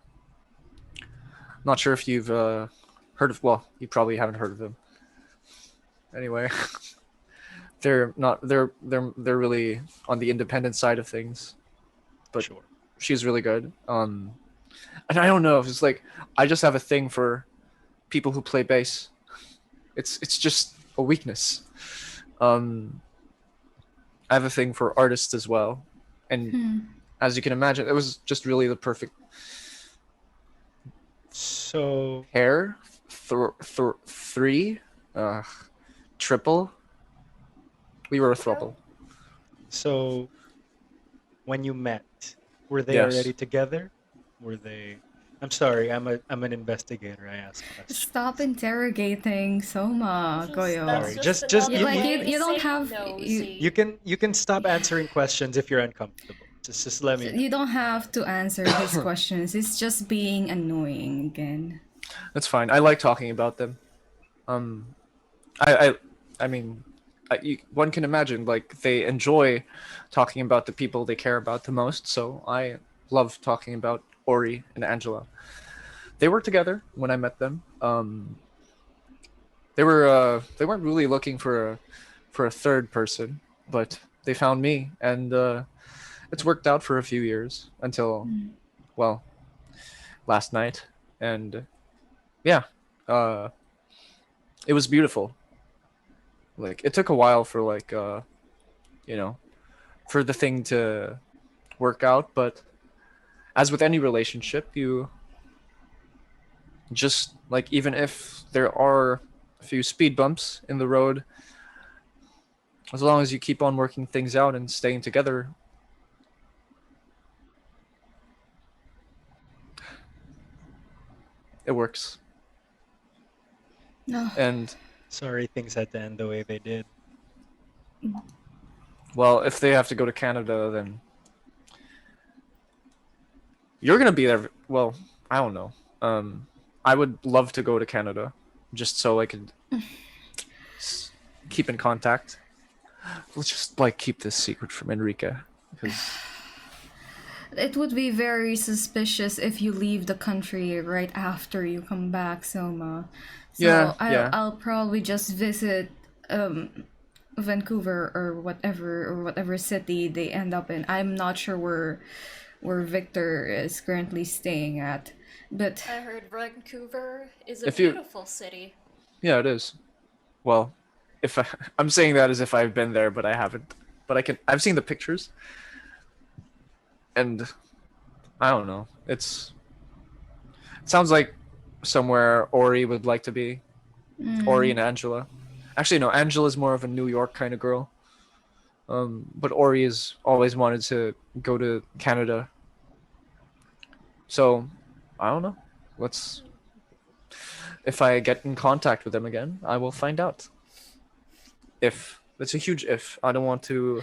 Not sure if you've heard of. Well, you probably haven't heard of them. Anyway, they're really on the independent side of things, but Sure. she's really good. And I don't know if it's like I just have a thing for people who play bass. It's just a weakness. I have a thing for artists as well, and Hmm. as you can imagine, it was just really the perfect So, pair. Three, uh, triple. We were a throuple. so when you met, were they Yes. already together? Were they? I'm sorry, I'm an investigator. I ask questions. Stop interrogating Soma, Goyo. That's Sorry, just just another Like way you, to you don't say have nosy. you can stop answering questions if you're uncomfortable. Just let me know. you don't have to answer his questions. It's just being annoying again. That's fine. I like talking about them. Um, I mean, one can imagine like they enjoy talking about the people they care about the most. So I love talking about Ori and Angela. They were together when I met them. They weren't really looking for a third person, but they found me, and it's worked out for a few years until well last night, and yeah, uh, it was beautiful. Like it took a while for like you know for the thing to work out, but as with any relationship, you just like even if there are a few speed bumps in the road, as long as you keep on working things out and staying together, it works. No. And Sorry things had to end the way they did. well, if they have to go to Canada, then you're gonna be there. Well, I don't know. I would love to go to Canada, just so I could keep in contact. Let's just like keep this secret from Enrique, because It would be very suspicious if you leave the country right after you come back, Soma. So Yeah, I'll yeah. I'll probably just visit Vancouver or whatever city they end up in. I'm not sure where Victor is currently staying at. But I heard Vancouver is a If you- beautiful city. yeah, it is. Well, if I'm saying that as if I've been there, but I haven't. But I've seen the pictures, and I don't know. It sounds like somewhere Ori would like to be. Ori and Angela. Actually, no. Angela's more of a New York kind of girl. But Ori has always wanted to go to Canada. So, I don't know. Let's. If I get in contact with them again, I will find out. If it's a huge if. I don't want to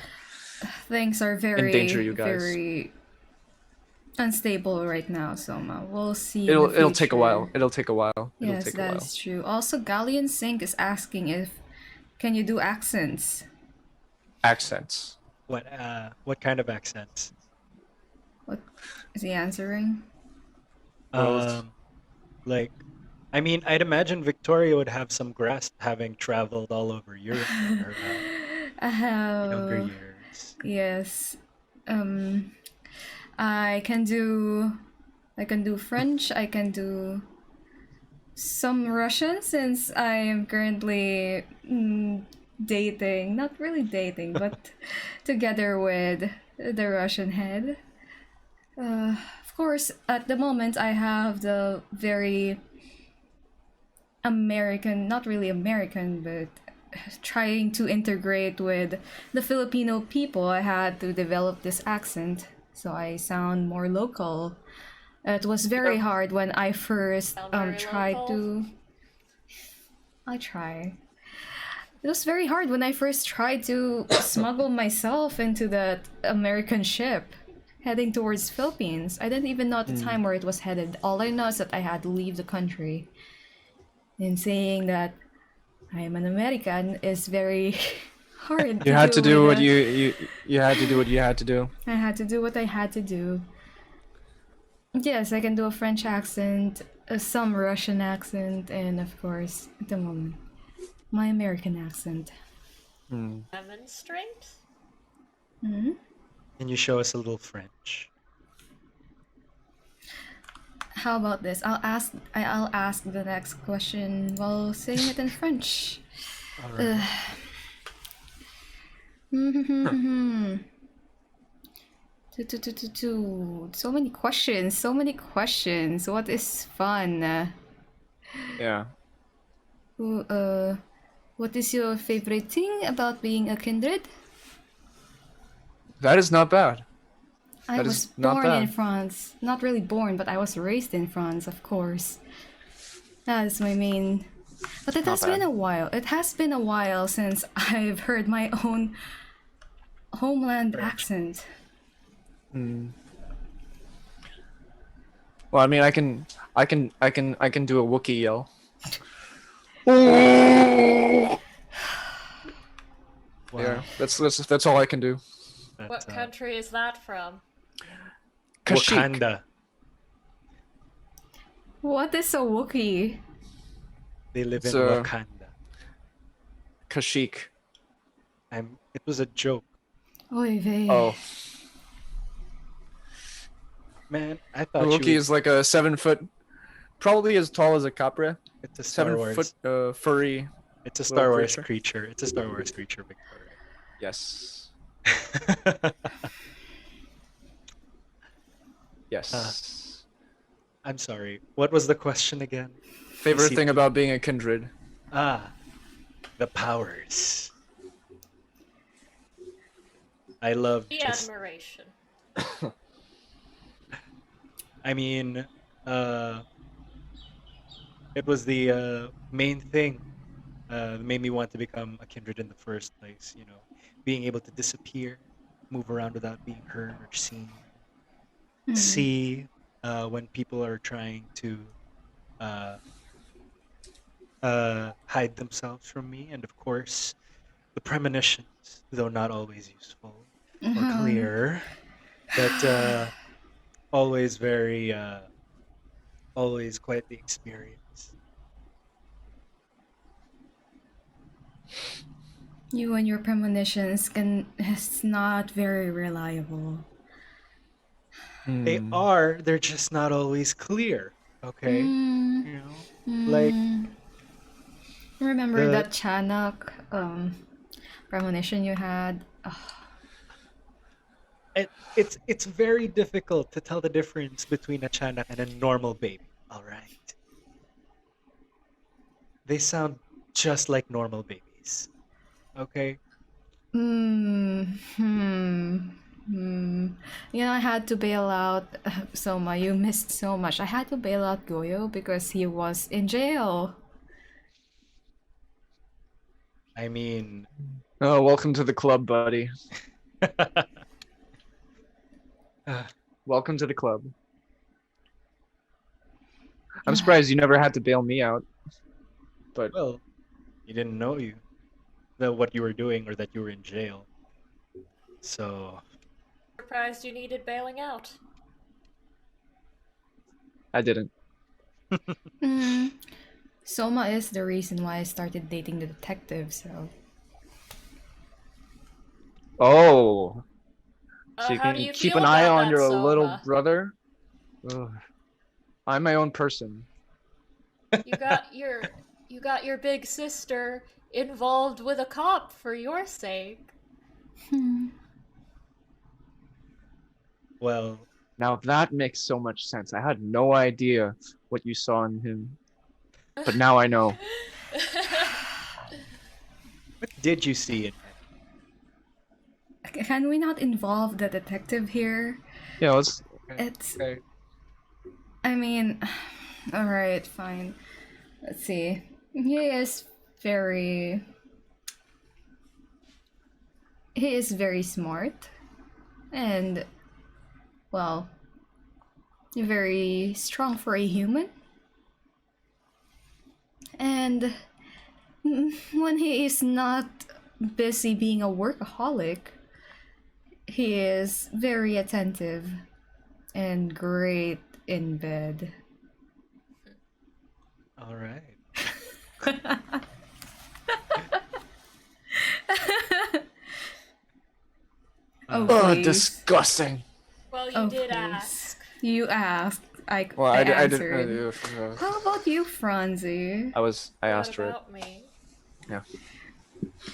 things are very endanger you guys. very unstable right now, Soma. We'll see. It'll take a while. It'll take a while. It'll Yes, take a that while. is true. Also, Galleon Sink is asking if can you do accents? Accents. What kind of accents? What is he answering? Both. Like, I mean, I'd imagine Victoria would have some grasp having traveled all over Europe in her I have younger years. yes. I can do French. I can do some Russian since I am currently dating, not really dating, but together with the Russian head. Of course, at the moment, I have the very American, not really American, but trying to integrate with the Filipino people. I had to develop this accent so I sound more local. It was very hard when I first Sound very tried local? to. I try. It was very hard when I first tried to smuggle myself into that American ship heading towards Philippines. I didn't even know at the time where it was headed. All I know is that I had to leave the country. And saying that I am an American is very hard. You had to do what with you had to do what you had to do. I had to do what I had to do. Yes, I can do a French accent, some Russian accent, and of course, at the moment, my American accent. Demonstrate? Can you show us a little French? How about this? I'll ask the next question while saying it in French. All right. So many questions. So many questions. What is fun? Yeah. What is your favorite thing about being a kindred? That is not bad. I That was is not born in bad. France. Not really born, but I was raised in France, of course. That is my main. But it has been bad. a while. It has been a while since I've heard my own homeland accent. Well, I mean, I can do a Wookiee yell. Wow. Yeah, that's all I can do. That, What country is that from? Kashyyyk. Wakanda. What is a Wookiee? They live It's, in Wakanda. Kashyyyk. It was a joke. Oy vey. Oh, Man, I a thought Wookiee is like a 7 foot, probably as tall as a Capra. it's a Star 7 foot Wars. furry. It's a little Star Wars creature. creature. It's a Star Wars creature, Victoria. Yes. Yes. I'm sorry. What was the question again? Favorite see- thing about being a kindred? The powers. I love The just. admiration. I mean, It was the main thing that made me want to become a kindred in the first place. You know, being able to disappear, move around without being heard or seen, Mm. see when people are trying to uh, hide themselves from me, and of course, the premonitions, though not always useful or Uh-huh. clear, but always very, always quite the experience. You and your premonitions can is not very reliable. They Hmm. are, they're just not always clear. Okay, Mm, you know, like mm. Remember the that Chanak premonition you had? it's very difficult to tell the difference between a Chanak and a normal baby. All right, they sound just like normal babies. Okay, Mm, hmm. Hmm. You know, I had to bail out Soma. You missed so much. I had to bail out Goyo because he was in jail. I mean, Oh, welcome to the club, buddy. uh, Welcome to the club. I'm surprised you never had to bail me out, but well, you didn't know what you were doing or that you were in jail. So Surprised you needed bailing out. I didn't. Mm. Soma is the reason why I started dating the detective, so. Oh, so you How do can you keep feel an eye about on that, your little Soma? brother? Ugh. I'm my own person. You got your big sister involved with a cop for your sake. Hmm. well, Now that makes so much sense. I had no idea what you saw in him, but now I know. what did you see in him? Can we not involve the detective here? Yeah, let's. Okay, It's. okay. I mean. Alright, fine. Let's see. He is very. He is very smart. And. Well. Very strong for a human. And. When he is not busy being a workaholic, he is very attentive and great in bed. All right. Oh, Uh, Oh, please. disgusting. Well, you Oh, did please. ask. You asked. Well, I I didn't. answered. How about you, Franzi? I What asked for it. about me? Yeah.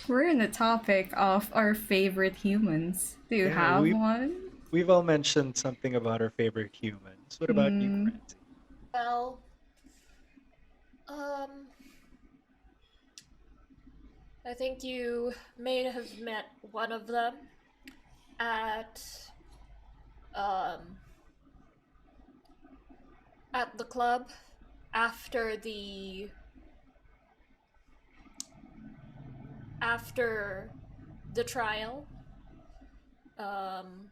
We're in the topic of our favorite humans. Do you yeah, have one? we've all mentioned something about our favorite humans. What about you, Hmm. Francie? Well, um, I think you may have met one of them at um at the club after the trial. Um,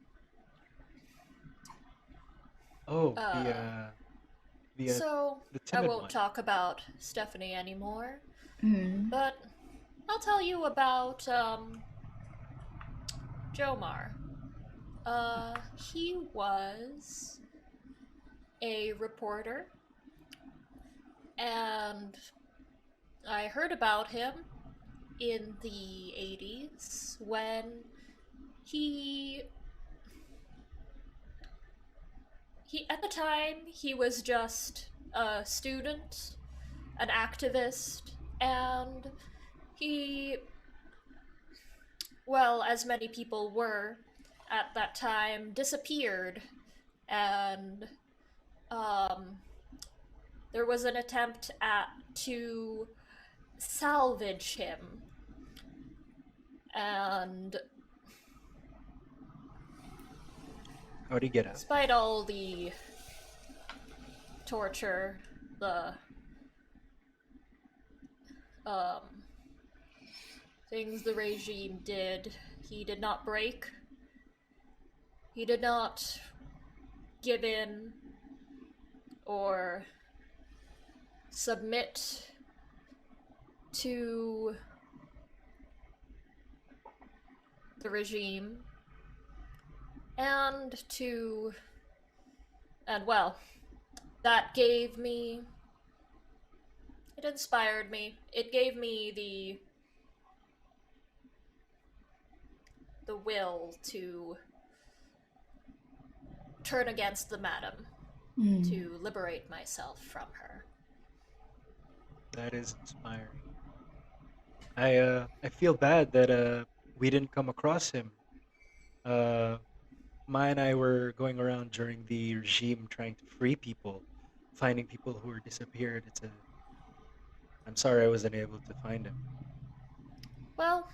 Oh, uh, the so the I timid won't one. talk about Stephanie anymore, Hmm. but I'll tell you about Jomar. He was a reporter, and I heard about him in the 80s when he he at the time he was just a student, an activist, and he, well, as many people were at that time, disappeared, and um, there was an attempt to salvage him, and How'd he get out? despite all the torture, the um, things the regime did, he did not break. He did not give in or submit to the regime and well, that gave me, it inspired me. It gave me the will to turn against the madam, to liberate myself from her. That is inspiring. I feel bad that we didn't come across him. Uh, Mai and I were going around during the regime trying to free people, finding people who were disappeared. I'm sorry I wasn't able to find him. Well,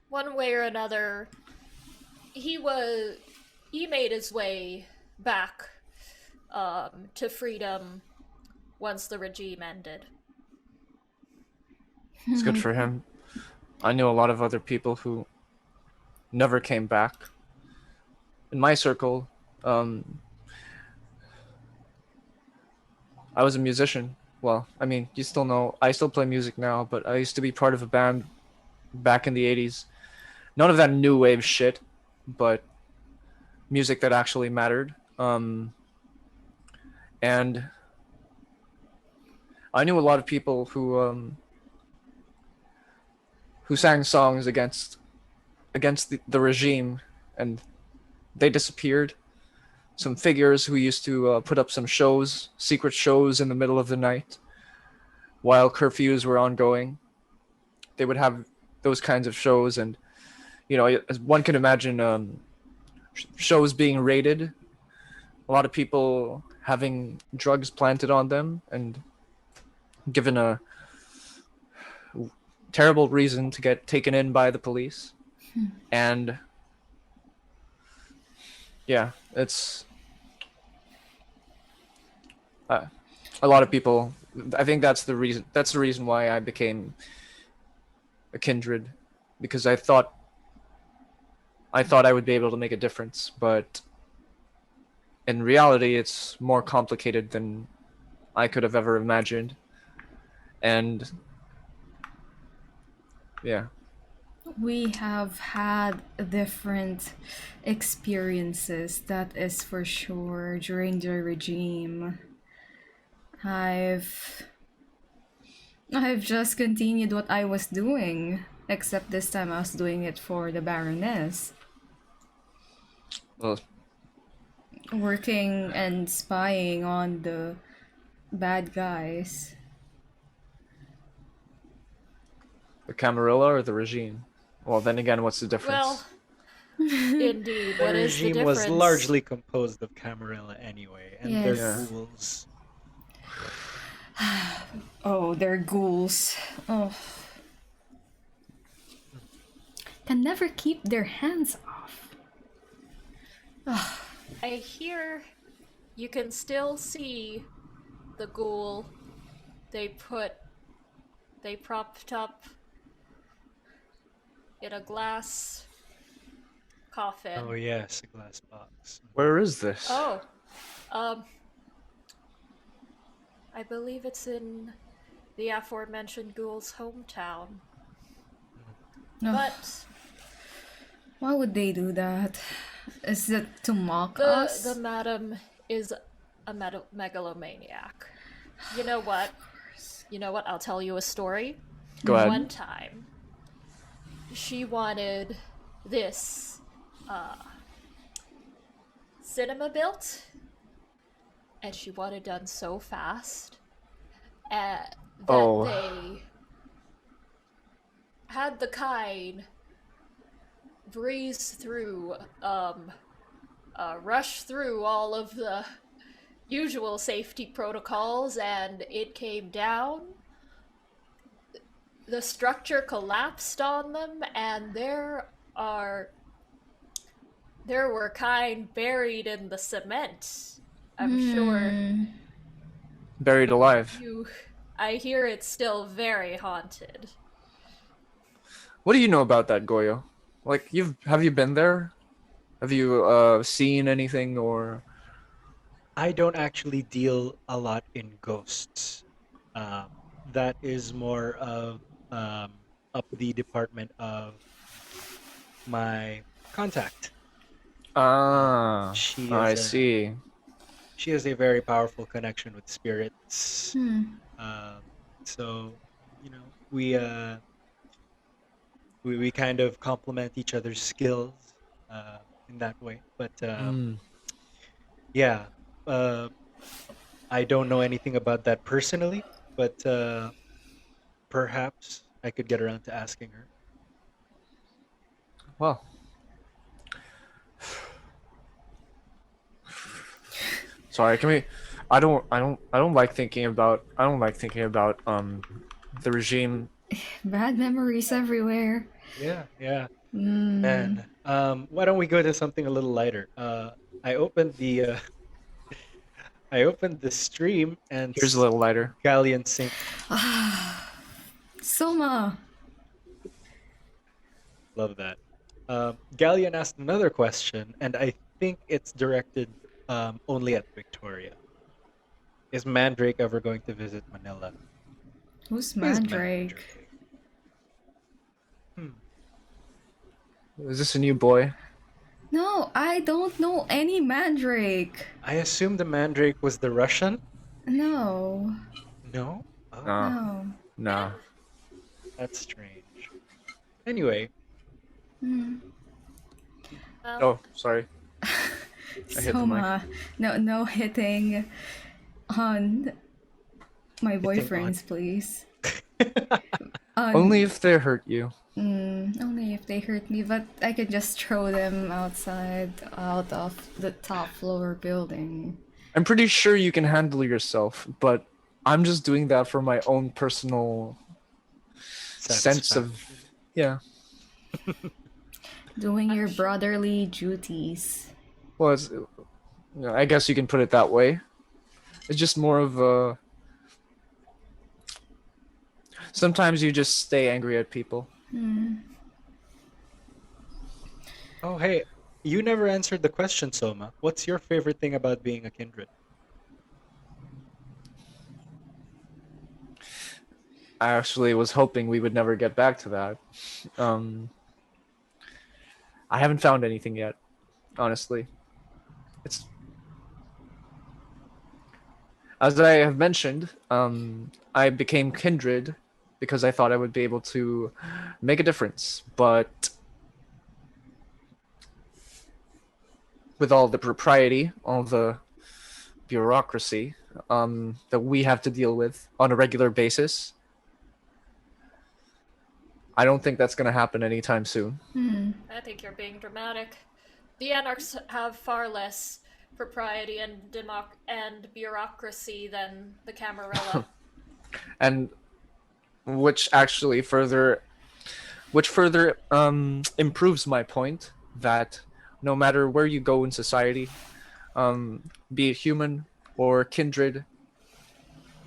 one way or another, he made his way back to freedom once the regime ended. It's good for him. I knew a lot of other people who never came back. In my circle, I was a musician. Well, I mean, you still know, I still play music now, but I used to be part of a band back in the 80s. None of that new wave shit, but music that actually mattered. And I knew a lot of people who sang songs against the regime, and they disappeared. Some figures who used to put up some shows, secret shows in the middle of the night while curfews were ongoing. They would have those kinds of shows, and as one can imagine, shows being raided, a lot of people having drugs planted on them and given a terrible reason to get taken in by the police. And yeah, it's a lot of people. I think that's the reason why I became a kindred, because I thought I would be able to make a difference, but in reality it's more complicated than I could have ever imagined. And yeah, We have had different experiences, that is for sure, during the regime. I've I've just continued what I was doing, except this time I was doing it for the Baroness, well, working and spying on the bad guys. the Camarilla or the regime? Well, then again, what's the difference? Well, indeed, The what is the regime difference? was largely composed of Camarilla anyway, and Yes. they're Yeah. ghouls. Oh, they're ghouls. Oh. Can never keep their hands off. I hear you can still see the ghoul they propped up in a glass coffin. Oh yes, a glass box. Where is this? Oh, I believe it's in the aforementioned ghoul's hometown. Oh, But why would they do that? Is it to mock the us? madam is a megalomaniac. You know what? I'll tell you a story. Go ahead. One time, she wanted this cinema built, and she wanted done so fast that Oh. they had the kind breeze through, rush through all of the usual safety protocols, and it came down. The structure collapsed on them, and there were kind buried in the cement. I'm sure Buried alive. I hear it's still very haunted. What do you know about that, Goyo? Like, have you been there? Have you seen anything or? I don't actually deal a lot in ghosts. Um, that is more of up the department of my contact. Ah, She is I a see. she has a very powerful connection with spirits. Hmm. Um, so, you know, we kind of complement each other's skills in that way. But Mm. yeah, uh, I don't know anything about that personally, but perhaps I could get around to asking her. Well, sorry. Can we? I don't like thinking about. I don't like thinking about the regime. Bad memories everywhere. Yeah, yeah, Hmm. man. Why don't we go to something a little lighter? I opened the I opened the stream and Here's a little lighter. Galleon Sync. Soma. Love that. Galleon asked another question, and I think it's directed only at Victoria. Is Mandrake ever going to visit Manila? Who's Who is Mandrake? Mandrake? Hmm. Is this a new boy? No, I don't know any Mandrake. I assumed the Mandrake was the Russian. No. No? Oh, Nah, No. nah. that's strange. Anyway, Hmm. Oh, sorry. I hit the mic. Soma. No hitting on my hitting on. boyfriends, please. Only if they hurt you. Only if they hurt me, but I can just throw them outside, out of the top floor building. I'm pretty sure you can handle yourself, but I'm just doing that for my own personal sense of, Satisfaction. yeah. Doing your I'm sure- brotherly duties. Well, it's, you know, I guess you can put it that way. It's just more of a. Sometimes you just stay angry at people. Oh, hey, you never answered the question, Soma. What's your favorite thing about being a kindred? I actually was hoping we would never get back to that. I haven't found anything yet, honestly. It's as I have mentioned. I became kindred because I thought I would be able to make a difference, but with all the propriety, all the bureaucracy that we have to deal with on a regular basis, I don't think that's going to happen anytime soon. I think you're being dramatic. The Anarchs have far less propriety and and bureaucracy than the Camarilla. And which actually further improves my point that no matter where you go in society, be it human or kindred,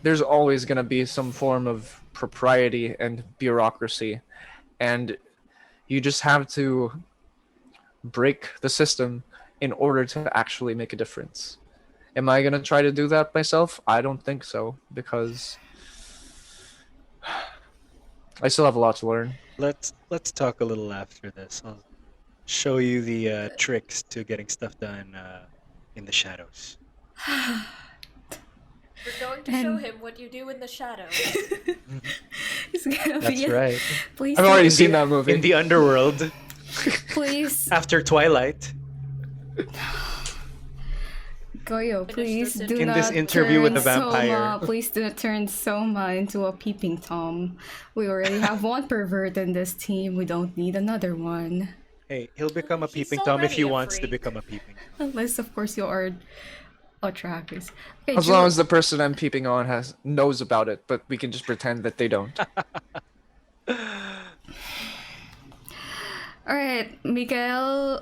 there's always going to be some form of propriety and bureaucracy, and you just have to break the system in order to actually make a difference. Am I going to try to do that myself? I don't think so, because I still have a lot to learn. Let's talk a little after this. I'll show you the tricks to getting stuff done in the shadows. You're going to show And- him what you do in the shadows. It's gonna That's be. right. Please, I've already In seen the- that movie. In the underworld please, after Twilight. Goyo, Finish please this do In not this interview with turn the vampire. Soma. Please do not turn Soma into a peeping Tom. We already have one pervert in this team. We don't need another one. Hey, he'll become a He's peeping Tom if he already a wants to freak. become a peeping Tom. Unless, of course, you are a Travis. Okay, As long as the person I'm peeping on knows about it, but we can just pretend that they don't. All right, Mikael.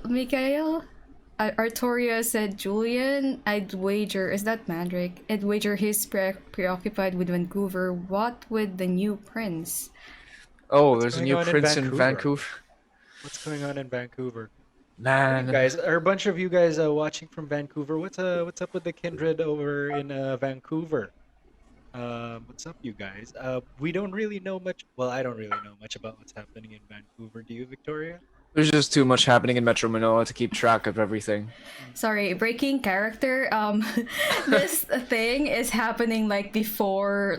Artoria said Julian. I'd wager, is that Mandrake? I'd wager he's preoccupied with Vancouver. What with the new prince? Oh, What's there's a going new on in prince in Vancouver? Vancouver. What's going on in Vancouver? What are you Man, guys? Are a bunch of you guys watching from Vancouver? What's up with the kindred over in Vancouver? What's up, you guys? We don't really know much. Well, I don't really know much about what's happening in Vancouver. Do you, Victoria? there's just too much happening in Metro Manila to keep track of everything. Sorry, breaking character. This thing is happening like before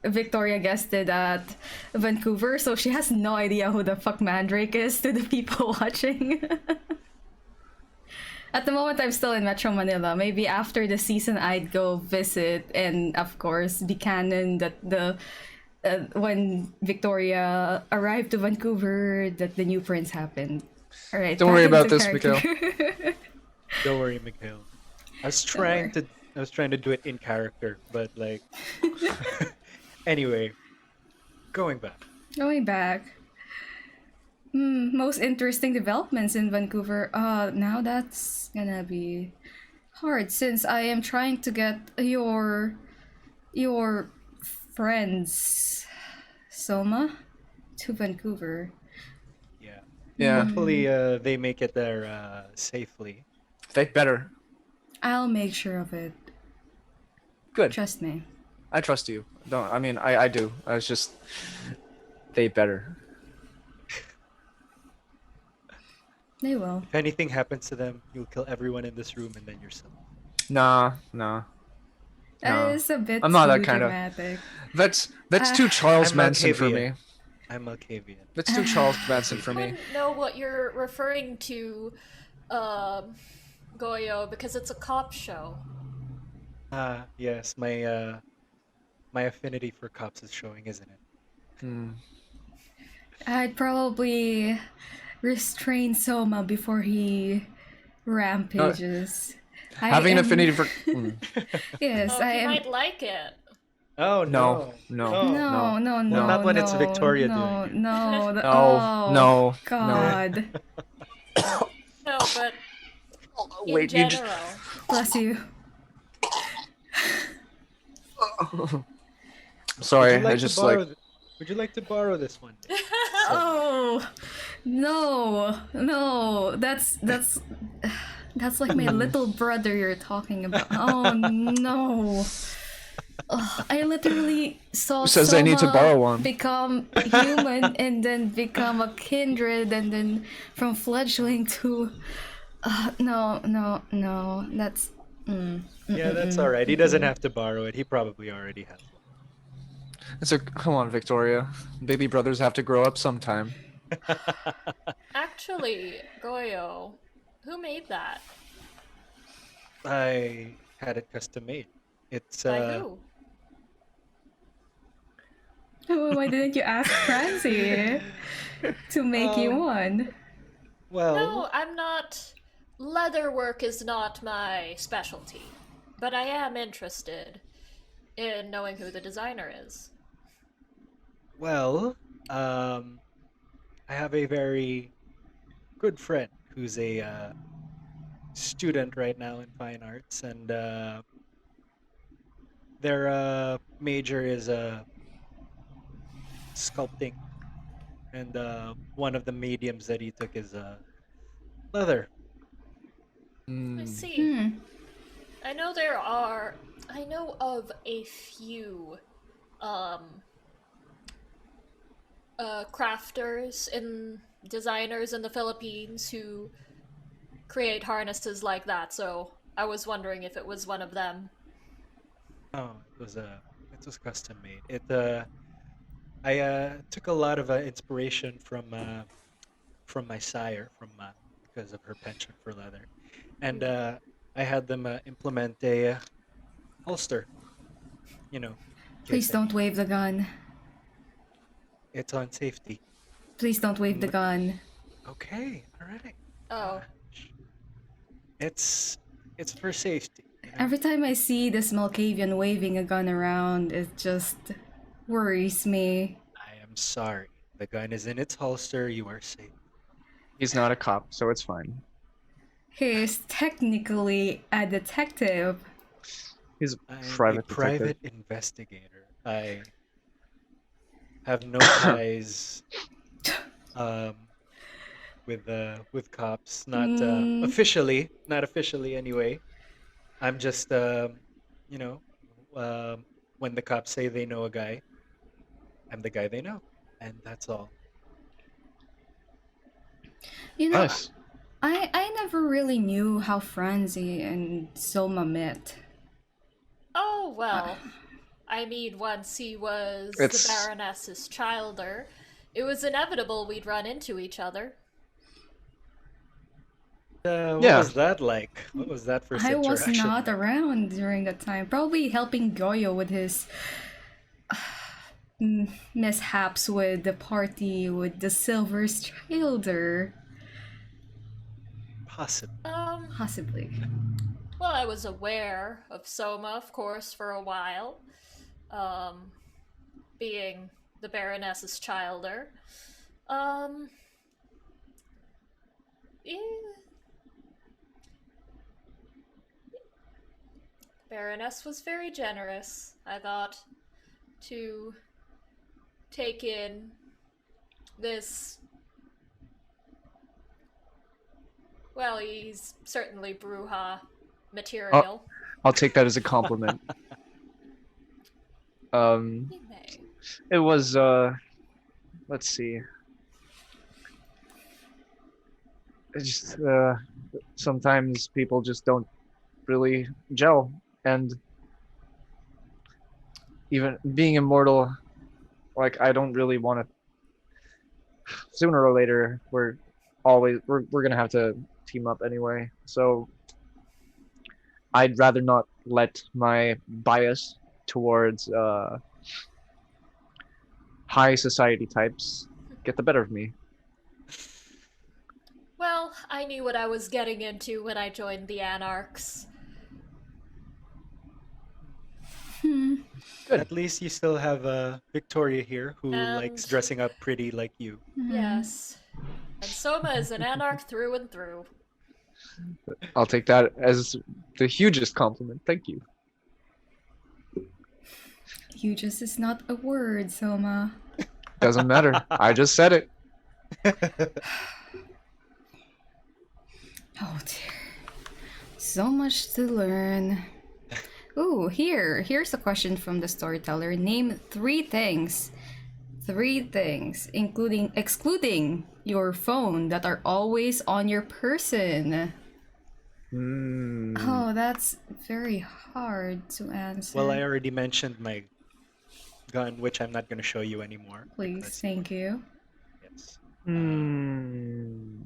Victoria guested at Vancouver, so she has no idea who the fuck Mandrake is to the people watching. At the moment, I'm still in Metro Manila. Maybe after the season, I'd go visit and, of course, be canon that when Victoria arrived to Vancouver, that the new prince happened. All right, Don't back worry about into this, character. Mikhail. Don't worry, Mikhail. I was Don't worry. trying to do it in character, but like, anyway, going back. Going back. Most interesting developments in Vancouver. Now that's gonna be hard since I am trying to get your friends Soma to Vancouver. Yeah. Yeah, Hopefully, they make it there safely. they better. I'll make sure of it. Good. Trust me. I trust you. Don't. I mean, I do. I was just. They better. They will. If anything happens to them, you'll kill everyone in this room and then yourself. Nah. That No. is a bit I'm not that too kind of- dramatic. That's too Charles I'm Manson for me. Malkavian. I'm Malkavian. That's too Charles Manson for I me. wouldn't know what you're referring to, Goyo, because it's a cop show. Yes, my affinity for cops is showing, isn't it? Hmm. I'd probably restrain Soma before he rampages. I Having an am- affinity for. Yes, Oh, I you am. might like it. Oh No, no, Oh. No, no, no, Well, not when it's no, Victoria no, doing it. No, No, oh, no, God. No, but in Wait, you general. Bless you. Sorry, Would you like I just to borrow like. Would you like to borrow this one? Oh, no. That's like my little brother you're talking about. Oh no. Ugh, I literally saw Who says I need to Soma borrow one? become human and then become a kindred and then from fledgling to no. That's Yeah, that's all right. He doesn't have to borrow it. He probably already has one. It's a. Come on, Victoria. Baby brothers have to grow up sometime. Actually, Goyo, who made that? I had it custom made. It's By who? why didn't you ask Francie to make you one? well, No, I'm not. Leatherwork is not my specialty, but I am interested in knowing who the designer is. well, I have a very good friend who's a student right now in fine arts, and their major is sculpting, and one of the mediums that he took is leather. I Hmm. see. I know of a few crafters and designers in the Philippines who create harnesses like that, so I was wondering if it was one of them. Oh, it was custom made. I took a lot of inspiration from my sire, because of her penchant for leather, and I had them implement a holster. You know, Please case don't wave the gun. it's on safety. Please don't wave the gun. Okay, all right. Oh, It's for safety. You know? Every time I see this Malkavian waving a gun around, it just worries me. I am sorry. The gun is in its holster. You are safe. He's not a cop, so it's fine. He is technically a detective. He's a I'm private a private detective. investigator. I have no ties um, with cops. Not Mm, officially, not officially anyway. I'm just you know, um, when the cops say they know a guy, I'm the guy they know, and that's all. you know, Nice. I never really knew how Franzi and Soma met. Oh, Uh, well. I mean, once he was the It's Baroness's childer, it was inevitable we'd run into each other. What yeah. was that like? What was that first I was interaction not like? around during that time. Probably helping Goyo with his mishaps with the party with the Silver Strider. Possibly. Um, Possibly. well, I was aware of Soma, of course, for a while, um, being the Baroness's childer. Um, eh, Baroness was very generous, I thought, to take in this. Well, he's certainly Bruja I'll, material. I'll take that as a compliment. He may. It was let's see. It's just sometimes people just don't really gel, and even being immortal, like I don't really want to. Sooner or later, we're gonna have to team up anyway. So I'd rather not let my bias towards high society types get the better of me. Well, I knew what I was getting into when I joined the Anarchs. Hmm. Good. At least you still have Victoria here, who likes And dressing up pretty like you. Mhm. yes, and Soma is an Anarch through and through. I'll take that as the hugest compliment. Thank you. Hugest is not a word, Soma. Doesn't matter. I just said it. Oh dear. So much to learn. Ooh, here's a question from the storyteller. Name three things, including excluding your phone, that are always on your person. Mm, Oh, that's very hard to answer. Well, I already mentioned my gun, which I'm not going to show you anymore Please, because you thank you. yes. mm.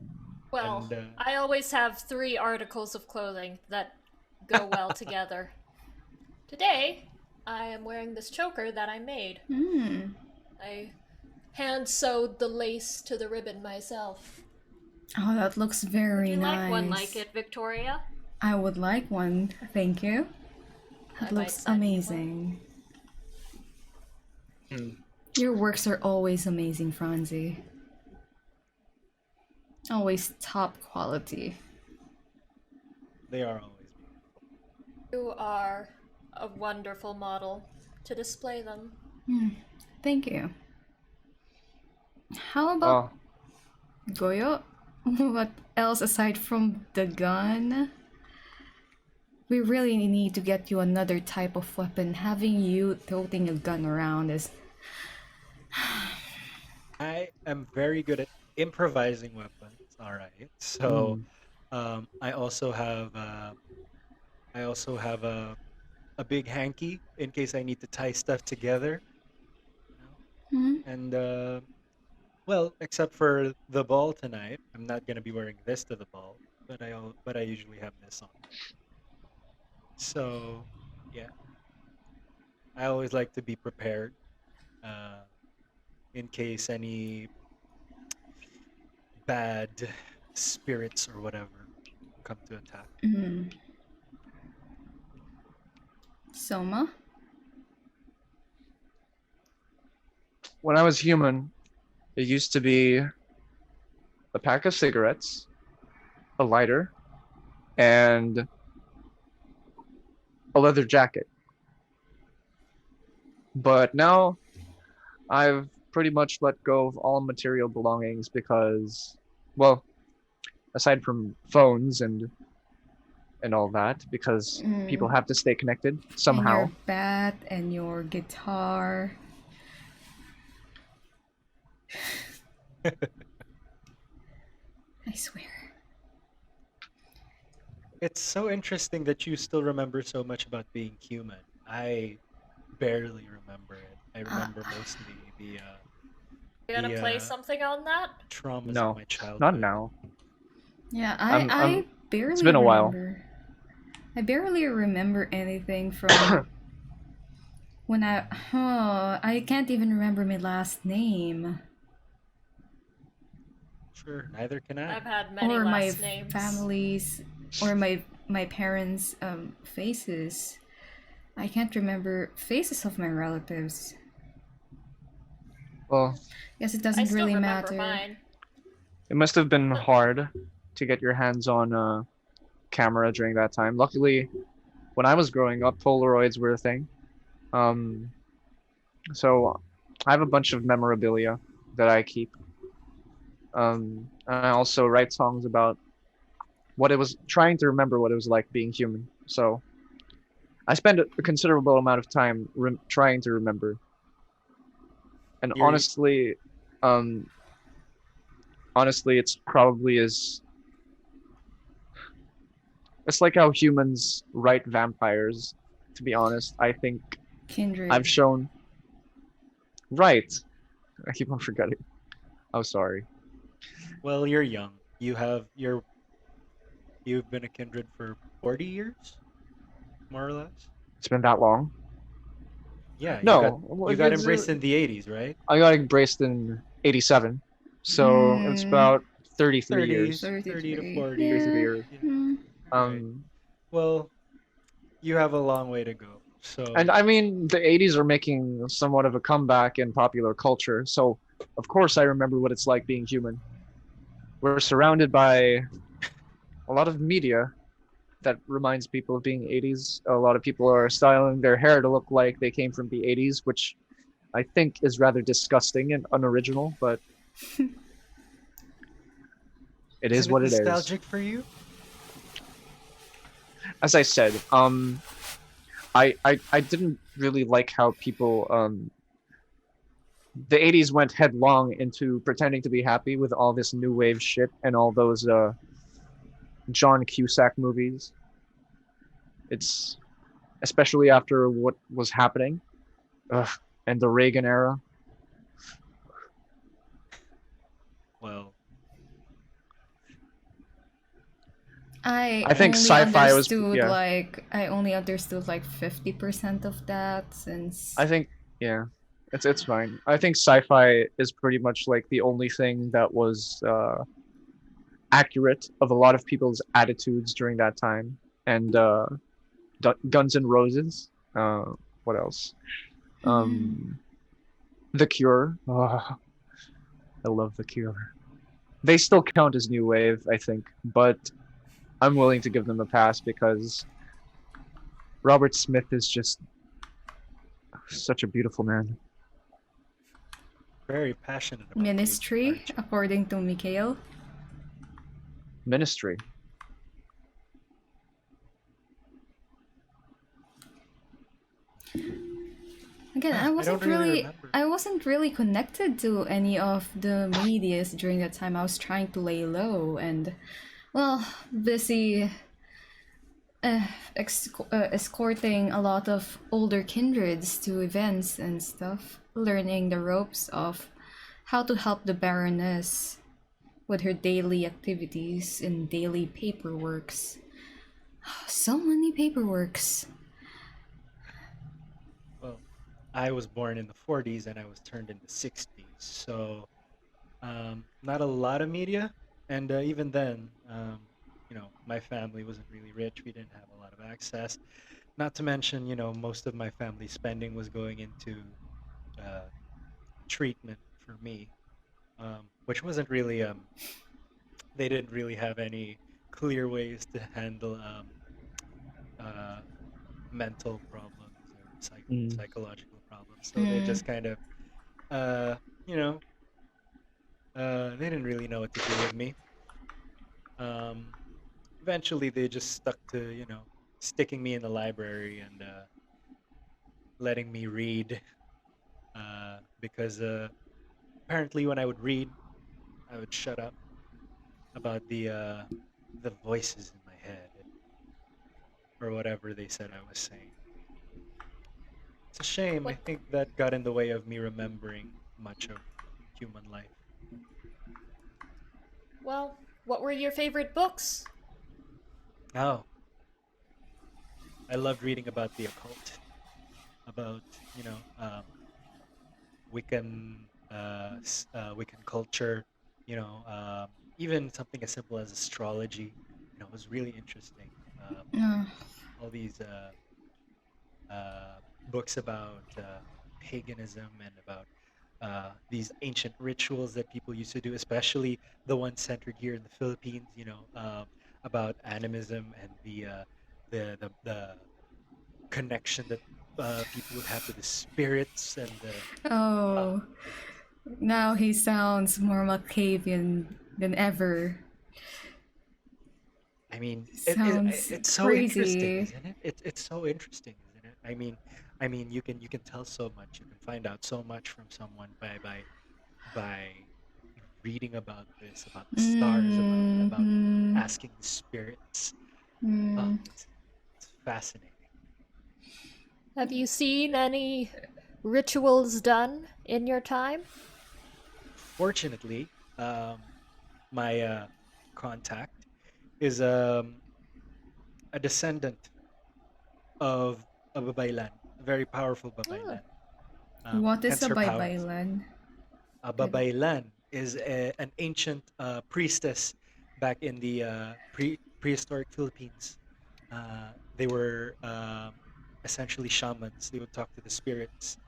Well, And I always have 3 articles of clothing that go well together. Today, I am wearing this choker that I made. Hmm. I hand sewed the lace to the ribbon myself. Oh, that looks Would very you like one like nice. it, Victoria? I would like one. Thank you. I That might looks send you one. amazing. Mm. Your works are always amazing, Franzi. Always top quality. they are always beautiful. You are a wonderful model to display them. Thank you. How about Oh, Goyo? What else aside from the gun? We really need to get you another type of weapon. Having you toting a gun around is. I am very good at improvising weapons. All right. So mm. I also have a big hanky in case I need to tie stuff together. You know? Hmm? And well, except for the ball tonight, I'm not gonna be wearing this to the ball, but I usually have this on. So yeah, I always like to be prepared uh, in case any bad spirits or whatever come to attack. Soma? When I was human, it used to be a pack of cigarettes, a lighter, and a leather jacket. But now I've pretty much let go of all material belongings because, well, aside from phones and all that, because people have to stay connected And somehow. your bat and your guitar. I swear. It's so interesting that you still remember so much about being human. I barely remember it. I Uh, remember mostly You gonna the play something on that? traumas of No, my not childhood. now. yeah, I'm. I It's barely been a while. remember. I barely remember anything from when I can't even remember my last name. Sure, neither can I. I've had many Or my last names. family's or my parents' faces. I can't remember faces of my relatives. Well, Guess it I doesn't still really remember matter. mine. it must have been hard to get your hands on a camera during that time. Luckily, when I was growing up, Polaroids were a thing. Um, so I have a bunch of memorabilia that I keep. And I also write songs about what it was, trying to remember what it was like being human. So I spend a considerable amount of time trying to remember. And You're um, honestly, it's probably as it's like how humans write vampires. To be honest, I think I've Kindred. shown right. I keep on forgetting. I'm sorry. well, you're young. You've been a kindred for 40 years, more or less. It's been that long. Yeah, No, you got embraced in the 80s, right? I got embraced in '87, so it's Hmm. about 33 years. 30s, 30 to 33. 40. 33 Yeah. years. Yeah, Hmm. right. Um, Well, you have a long way to go. and So, I mean, the '80s are making somewhat of a comeback in popular culture, so of course I remember what it's like being human. We're surrounded by a lot of media that reminds people of being '80s. A lot of people are styling their hair to look like they came from the '80s, which I think is rather disgusting and unoriginal, but it is isn't it what it is. nostalgic for you? As I said, I didn't really like how people the '80s went headlong into pretending to be happy with all this new wave shit and all those John Cusack movies. It's especially after what was happening, ugh, and the Reagan era. Well, I think sci-fi was yeah. I only understood like 50% of that since I think yeah, it's fine. I think sci-fi is pretty much like the only thing that was accurate of a lot of people's attitudes during that time. And Guns N' Roses. What else? Um, The Cure. Oh, I love The Cure. They still count as new wave, I think, but I'm willing to give them a pass because Robert Smith is just such a beautiful man. very passionate about music, Ministry, aren't you? according to Mikhail. Ministry. Again, I don't really remember. I wasn't really connected to any of the medias during that time. I was trying to lay low and, well, busy uh, escorting a lot of older kindreds to events and stuff, learning the ropes of how to help the Baroness with her daily activities and daily paperworks. So many paperworks. Well, I was born in the 40s and I was turned in the 60s. So, not a lot of media. And even then, my family wasn't really rich. We didn't have a lot of access. Not to mention, most of my family spending was going into uh, treatment for me, which wasn't really, they didn't really have any clear ways to handle uh, mental problems or Mm. psychological problems. So they just kind of uh, you know, they didn't really know what to do with me. Um, Eventually, they just stuck to, sticking me in the library and letting me read. Because apparently, when I would read, I would shut up about the voices in my head or whatever they said I was saying. It's a shame. I What? think that got in the way of me remembering much of human life. Well, what were your favorite books? Oh, I loved reading about the occult, about Wiccan culture, even something as simple as astrology. It was really interesting. Uh, All these books about paganism and about these ancient rituals that people used to do, especially the ones centered here in the Philippines. About animism and the connection that people would have to the spirits and the oh, goodness. now he sounds more Machiavellian than ever. I mean, Sounds it's so interesting, crazy. isn't it? It's so interesting, isn't it? I mean, you can tell so much. You can find out so much from someone by reading about this, about the stars, about Mm-hmm. asking the spirits. Oh, Mm. it's fascinating. Have you seen any rituals done in your time? Fortunately, my contact is a descendant of a babaylan, a very powerful Oh, babaylan. What is Hence a her powers. baybaylan? A Good. babaylan is an ancient priestess back in the prehistoric Philippines. They were essentially shamans. They would talk to the spirits,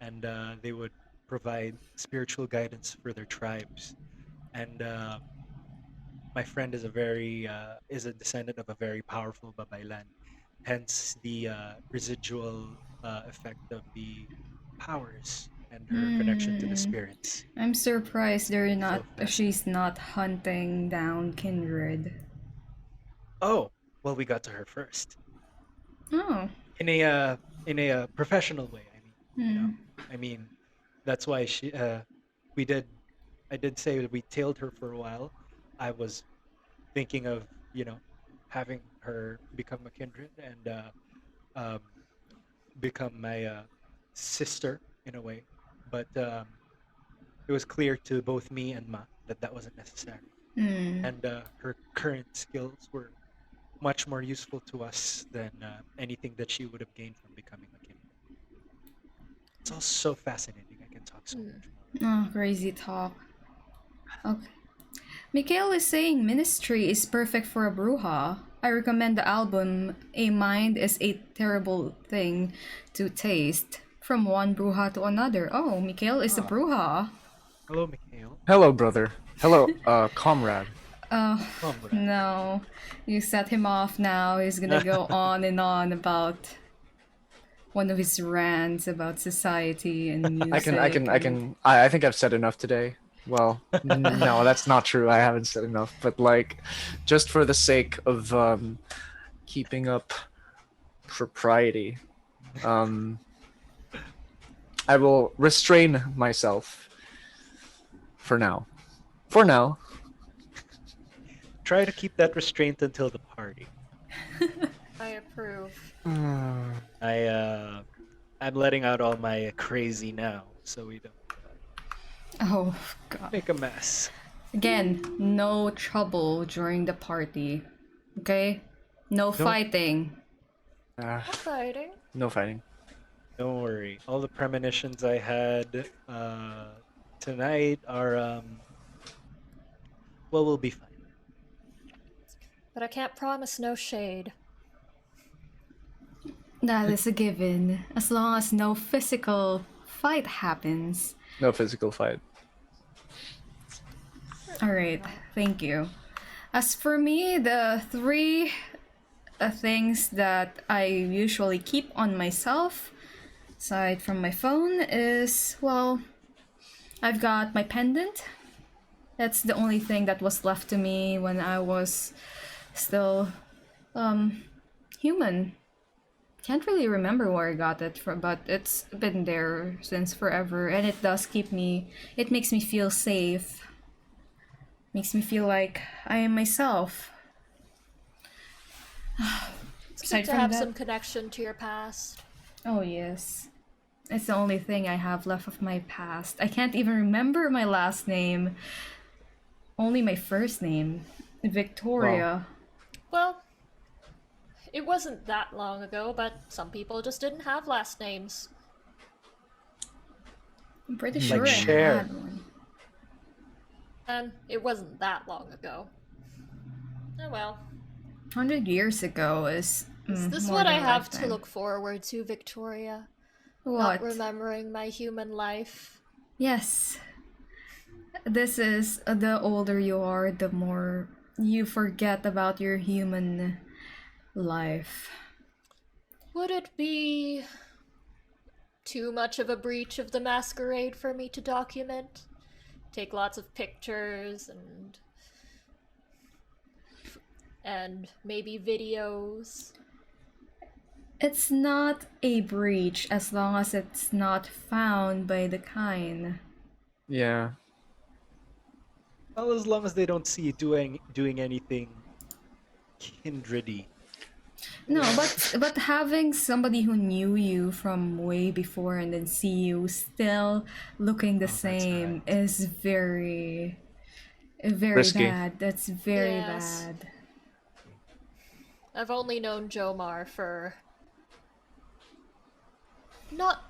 and they would provide spiritual guidance for their tribes. And my friend is a descendant of a very powerful babaylan. Hence the residual effect of the powers and her connection to the Mm. spirits. I'm surprised they're not. So fascinating. She's not hunting down kindred. Oh, well, we got to her first Oh. in a professional way. Hmm. I mean, that's why we did. I did say that we tailed her for a while. I was thinking of having her become a kindred and um, become my sister in a way, but it was clear to both me and Ma that that wasn't necessary, Hmm. and her current skills were much more useful to us than anything that she would have gained from becoming a kindred. It's all so fascinating. I can talk so much more. Oh, crazy talk. Okay. Mikhail is saying ministry is perfect for a bruja. I recommend the album A Mind is a Terrible Thing to Taste. From one bruja to another. Oh, Mikhail is a Ah, bruja. hello, Mikhail. Hello, brother. Hello, comrade. Oh, Comrade. no. You set him off now. He's gonna go on and on about one of his rants about society and music and. I think I've said enough today. Well, no, that's not true. I haven't said enough. But like, just for the sake of keeping up propriety, um, I will restrain myself for now. For now. Try to keep that restraint until the party. I approve. I'm letting out all my crazy now, so we don't Oh, God. make a mess. Again, no trouble during the party. Okay? No fighting. Uh, Fighting. no fighting. Don't worry. All the premonitions I had tonight are well, we'll be fine. But I can't promise no shade. That is a given. As long as no physical fight happens. No physical fight. Alright, thank you. As for me, the three things that I usually keep on myself, aside from my phone, is, well, I've got my pendant. That's the only thing that was left to me when I was still human. Can't really remember where I got it from, but it's been there since forever, and it does keep me. It makes me feel safe. Makes me feel like I am myself. It's good Aside to from have that, some connection to your past. oh yes, it's the only thing I have left of my past. I can't even remember my last name. Only my first name, Victoria. Well, it wasn't that long ago, but some people just didn't have last names. I'm pretty Like sure I Cher. had one. And it wasn't that long ago. Oh well. 100 years ago is Is this more what I than a have to lifetime. look forward to, Victoria? What? Not remembering my human life. Yes. This is the older you are, the more you forget about your human life. Would it be too much of a breach of the masquerade for me to document? Take lots of pictures and maybe videos. It's not a breach as long as it's not found by the kind. Yeah. Well, as long as they don't see you doing anything kindredy. No, but having somebody who knew you from way before and then see you still looking the Oh, that's same right. is very Risky. bad. That's very Yes. bad. I've only known Jomar for not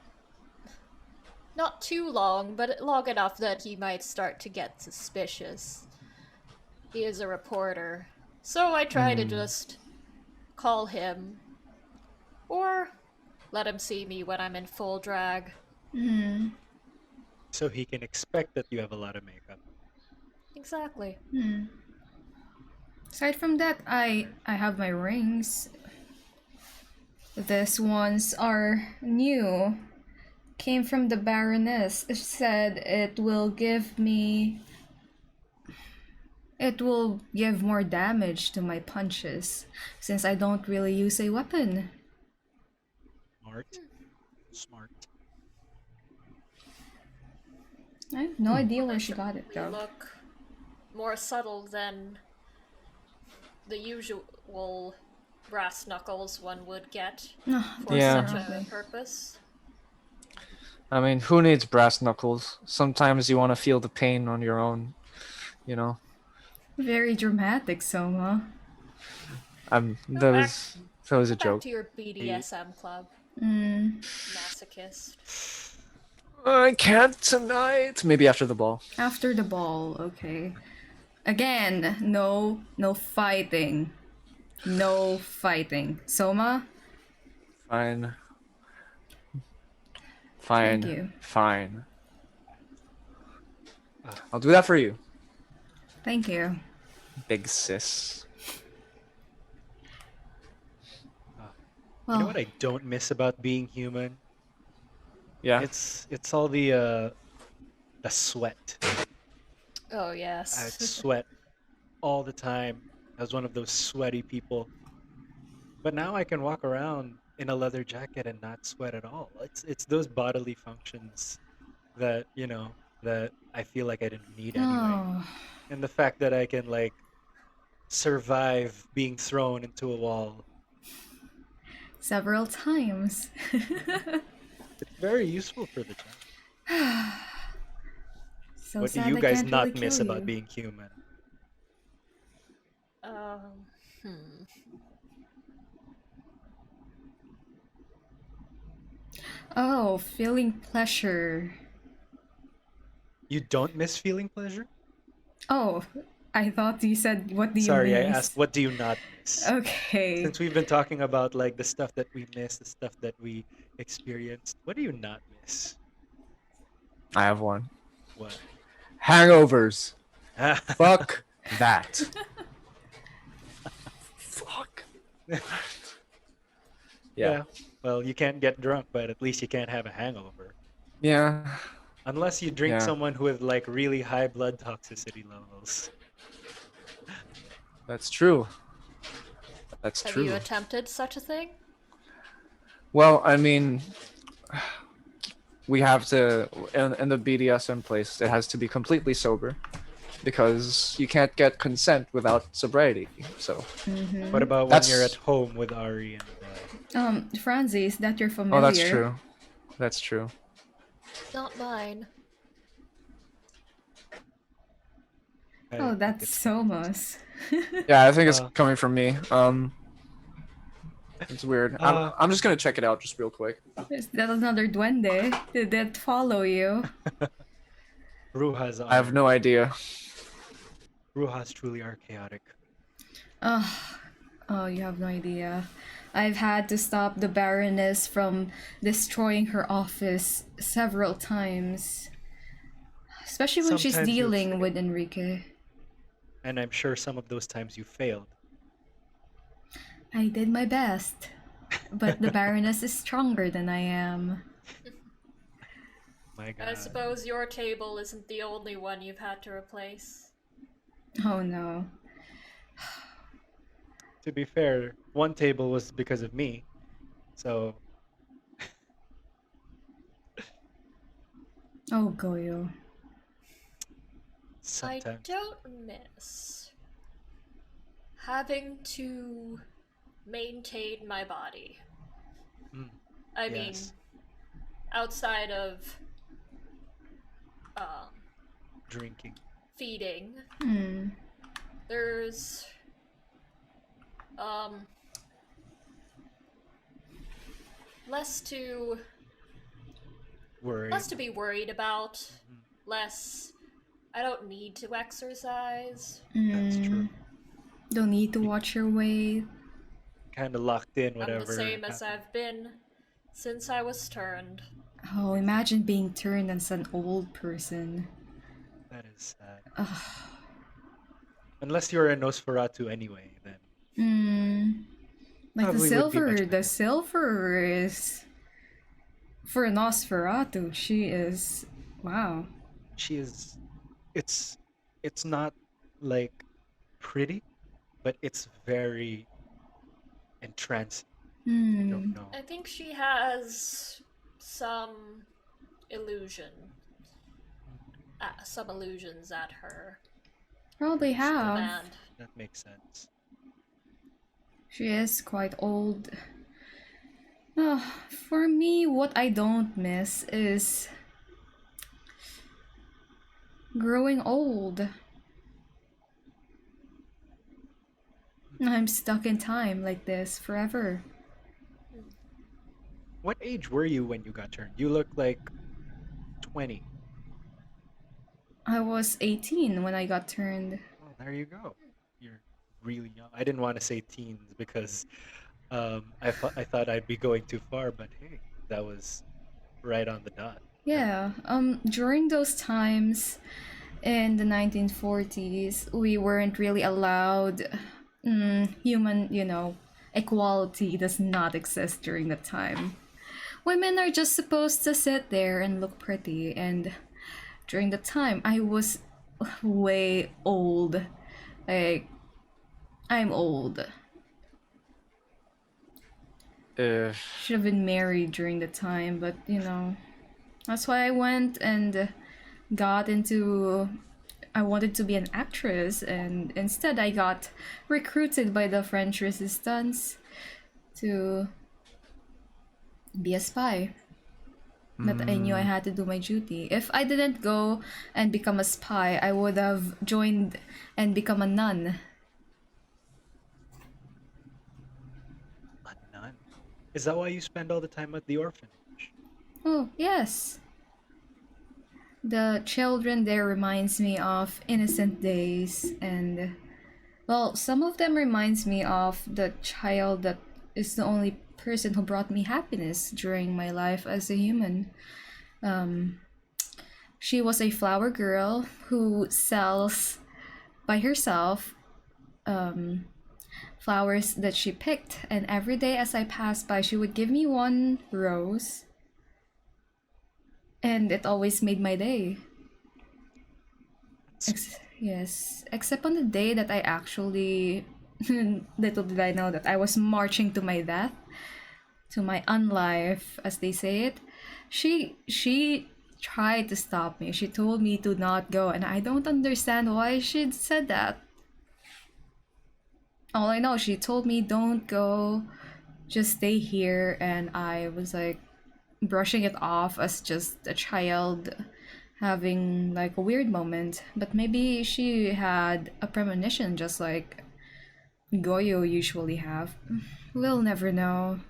not too long, but long enough that he might start to get suspicious. He is a reporter, so I try to just call him or let him see me when I'm in full drag. So he can expect that you have a lot of makeup. Exactly. Aside from that, I have my rings. These ones are new. Came from the Baroness. It said it will give more damage to my punches since I don't really use a weapon. Smart. Smart. I have no idea where she got it They though. look more subtle than the usual brass knuckles one would get for Yeah. such a purpose. I mean, who needs brass knuckles? Sometimes you want to feel the pain on your own, you know. Very dramatic, Soma. That was a Back joke. to your BDSM club. Mm, Masochist. I can't tonight. Maybe after the ball. after the ball, okay. Again, no fighting. No fighting. Soma? Fine. Thank you. Fine. I'll do that for you, Thank you. big sis. You Well, know what I don't miss about being human? Yeah. It's all the sweat. Oh I'd yes. sweat all the time. I was one of those sweaty people. But now I can walk around in a leather jacket and not sweat at all. It's those bodily functions that, that I feel like I didn't need anyway. oh, And the fact that I can like survive being thrown into a wall, several times. it's very useful for the job. So What do sad you I guys can't not really miss kill about you. being human? Hmm. Oh, feeling pleasure. You don't miss feeling pleasure? Oh, I thought you said what do you Sorry, I miss? asked what do you not miss? Okay. Since we've been talking about like the stuff that we miss, the stuff that we experienced, what do you not miss? I have one. What? Hangovers. Fuck that. Fuck. Yeah. Well, you can't get drunk, but at least you can't have a hangover. Yeah. Unless you drink Yeah. someone with like really high blood toxicity levels. That's true. That's Have you true. attempted such a thing? Well, I mean, we have to in the BDSM place. It has to be completely sober because you can't get consent without sobriety. So What about when you're at that's home with Ari and Franzi, is that you're oh, that's familiar? true. That's true. Not mine. I Oh, think that's it's coming from Somas. Yeah, I think it's Uh, coming from me. It's weird. I'm just gonna check it out just real quick. Is that another duende? Did that follow you? Ruhas I have are no idea. Ruhas truly are chaotic. Oh, oh, you have no idea. I've had to stop the Baroness from destroying her office several times. Especially when she's Sometimes you dealing fail, with Enrique. and I'm sure some of those times you failed. I did my best. But the Baroness is stronger than I am. My I God. suppose your table isn't the only one you've had to replace. Oh no. To be fair, one table was because of me, so Oh, Goyo. I sometimes. don't miss having to maintain my body. Mm, I mean, yes, outside of um, drinking. feeding, Hmm. there's um, less to Worried. be worried about. Mhm, Less. I don't need to exercise. that's true. Don't need to You watch your weight. kind of locked in I'm the whatever same as happened. I've been since I was turned. Oh, imagine being turned as an old person. That is sad. Ugh. Unless you're a Nosferatu anyway, then Hmm. Like probably would be much the better. silver is for Nosferatu. She is wow. She is. It's. It's not like pretty, but it's very entrancing. If you don't Hmm. know. I think she has some illusion, some illusions at her Probably Yes, that have. command. that makes sense. She is quite old. Oh, for me, what I don't miss is growing old. I'm stuck in time like this forever. What age were you when you got turned? You look like 20. I was 18 when I got turned. Oh, there you go. You're really young. I didn't want to say teens because I thought I'd be going too far, but hey, that was right on the dot. Yeah, during those times in the 1940s, we weren't really allowed human, equality does not exist during that time. Women are just supposed to sit there and look pretty, and during the time, I was way old. Like, I'm old. Should have been married during the time, but that's why I went and got into. I wanted to be an actress, and instead I got recruited by the French resistance to be a spy. But I knew I had to do my duty. If I didn't go and become a spy, I would have joined and become a nun. A nun. Is that why you spend all the time at the orphanage? Oh, yes. The children there reminds me of innocent days, and well, some of them reminds me of the child that is the only person who brought me happiness during my life as a human. She was a flower girl who sells by herself flowers that she picked, and every day as I passed by, she would give me one rose, and it always made my day. That's Yes, except on the day that I actually, little did I know that I was marching to my death, to my unlife, as they say it. She tried to stop me. She told me to not go, and I don't understand why she said that. All I know, she told me don't go, just stay here, and I was like brushing it off as just a child having like a weird moment. But maybe she had a premonition just like Goyo usually have. We'll never know.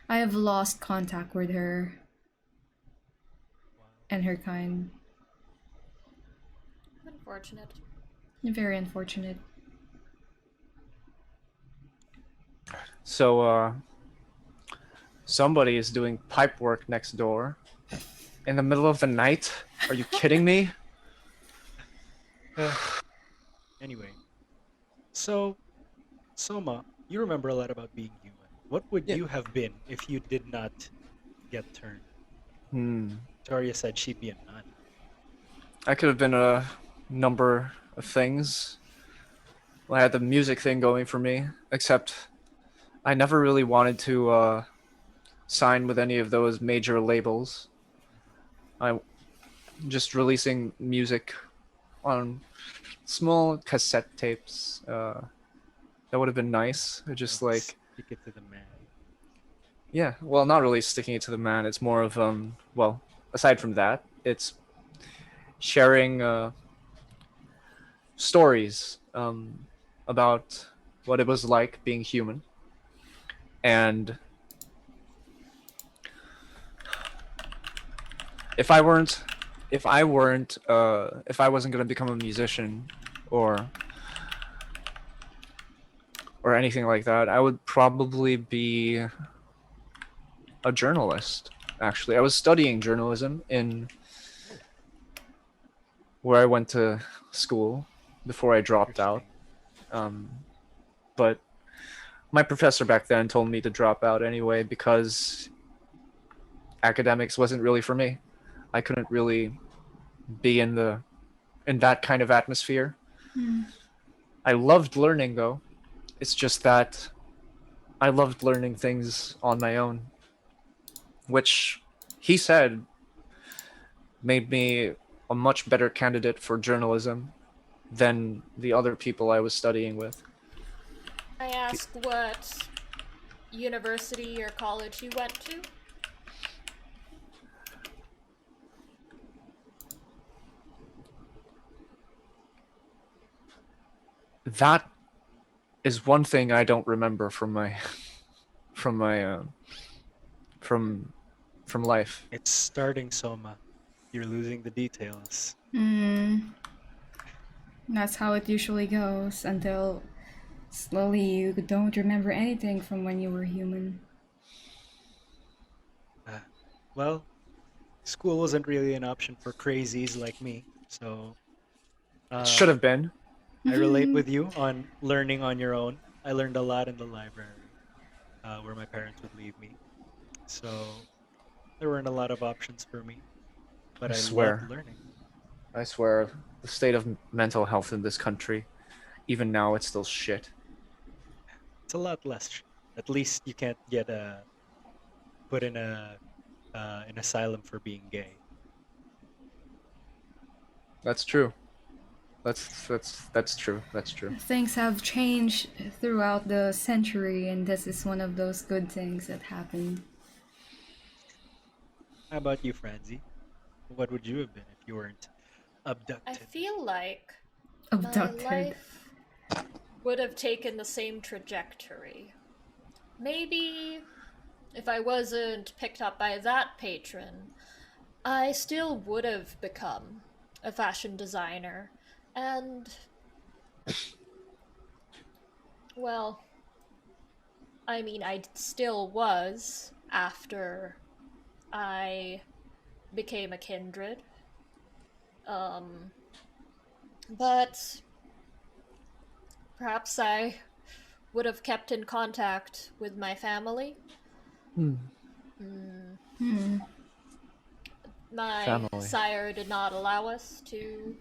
I have lost contact with her wow. and her kind. Unfortunate. Very unfortunate. So, somebody is doing pipe work next door in the middle of the night. Are you kidding me? Uh, anyway, so Soma, you remember a lot about being human. What would Yeah. you have been if you did not get turned? Hmm. Victoria said she'd be a nun. I could have been a number of things. I had the music thing going for me, except I never really wanted to sign with any of those major labels. I just releasing music on small cassette tapes. That would have been nice. Just like, Stick it to the man. yeah, well, not really sticking it to the man. It's more of well, aside from that, it's sharing stories about what it was like being human, and if I weren't, if I wasn't gonna become a musician, or anything like that, I would probably be a journalist. Actually, I was studying journalism in Oh, where I went to school before I dropped out. interesting. Um, but my professor back then told me to drop out anyway because academics wasn't really for me. I couldn't really be in that kind of atmosphere. Hmm. I loved learning though. It's just that I loved learning things on my own, which he said made me a much better candidate for journalism than the other people I was studying with. I ask what university or college you went to? That is one thing I don't remember from my from my from from life. It's starting, Soma. You're losing the details. Hmm. That's how it usually goes until slowly you don't remember anything from when you were human. Uh, well, school wasn't really an option for crazies like me, so It uh, should have been. I relate with you on learning on your own. I learned a lot in the library, where my parents would leave me, so there weren't a lot of options for me, but I I loved swear. learning. I swear. The state of mental health in this country, even now, it's still shit. It's a lot less. At least you can't get put in a an asylum for being gay. That's true. That's true. That's true. Things have changed throughout the century, and this is one of those good things that happened. How about you, Franzi? What would you have been if you weren't I abducted? feel like my Abducted. life would have taken the same trajectory. Maybe if I wasn't picked up by that patron, I still would have become a fashion designer. And, well, I mean, I still was after I became a kindred. Um, but perhaps I would have kept in contact with my family. Hmm. Mm, Hmm. My Family. sire did not allow us to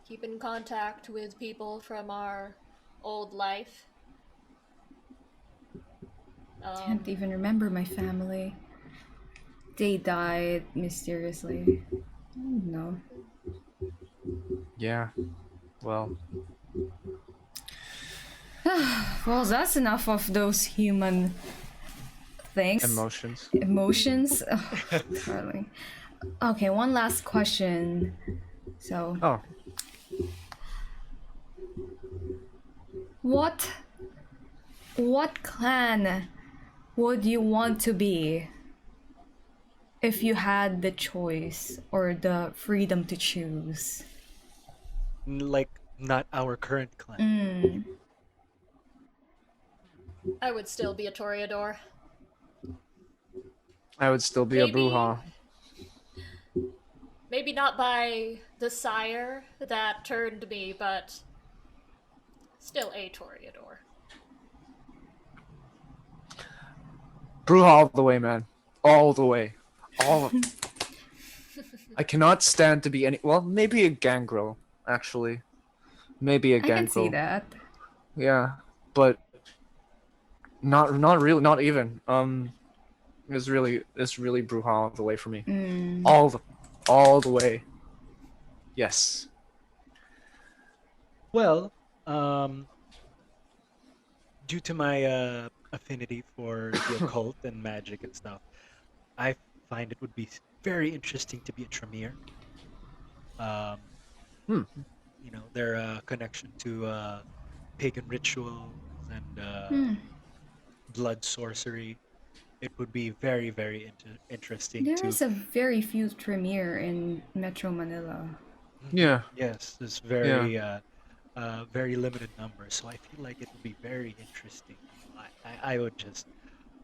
keep in contact with people from our old life. Can't even remember my family. They died mysteriously. No. Yeah. Well, Well, that's enough of those human things. emotions. Emotions. Oh, darling. Okay, one last question. So, Oh, what clan would you want to be if you had the choice or the freedom to choose? Like not our current clan. Mm. I would still be a Toreador. I would still be a Maybe, Bruja. maybe not by the sire that turned me, but still a Toreador. Bruja all the way, man. All the way. All. I cannot stand to be any. Well, maybe a gangrel, actually. Maybe a I can see gangrel. that. Yeah, but not really. Not even. It's really Bruja all the way for me. Mm. All the way. Yes. Well, um, due to my affinity for the occult and magic and stuff, I find it would be very interesting to be a Tremere. Um, Hmm. their connection to pagan rituals and Hmm. blood sorcery. It would be very, very interesting There to. is a very few Tremere in Metro Manila. Mhm. Yeah. Yes, it's Yeah. very limited numbers. So I feel like it would be very interesting. I would just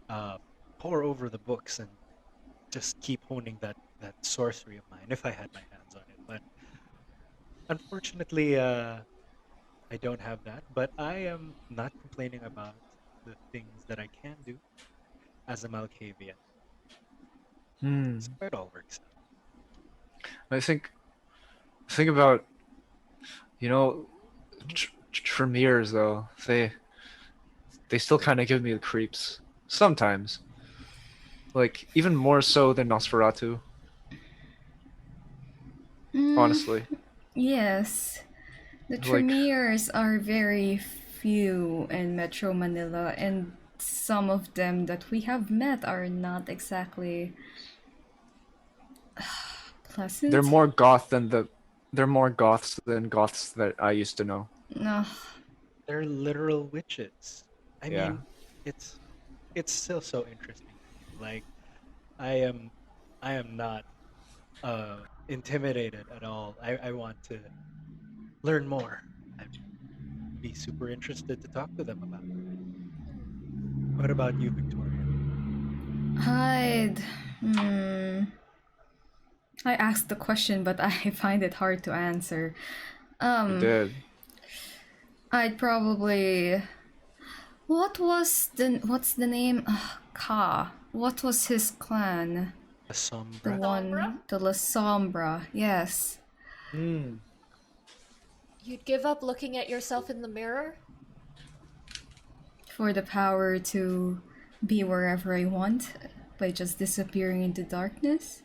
uh, pour over the books and just keep honing that sorcery of mine if I had my hands on it. But unfortunately, I don't have that. But I am not complaining about the things that I can do as a Malkavian. Hmm. So it all works out. I think about you know Tremers though. They still kind of give me the creeps sometimes. Like even more so than Nosferatu. Mm, Honestly. yes. The Like Tremers are very few in Metro Manila, and some of them that we have met are not exactly they're pleasant. more goth than the they're more goths than goths that I used to know. No. They're literal witches. I Yeah. mean, it's it's still so interesting to me. Like I am I am not intimidated at all. I want to learn more. I'd be super interested to talk to them about it. What about you, Victoria? I'd. Hmm. I asked the question, but I find it hard to answer. You Um, did. I'd probably. What's the name? Ka. What was his clan? A The Sombra? Sombra? one, the La Sombra. Yes. Hmm. You'd give up looking at yourself in the mirror? For the power to be wherever I want by just disappearing into darkness.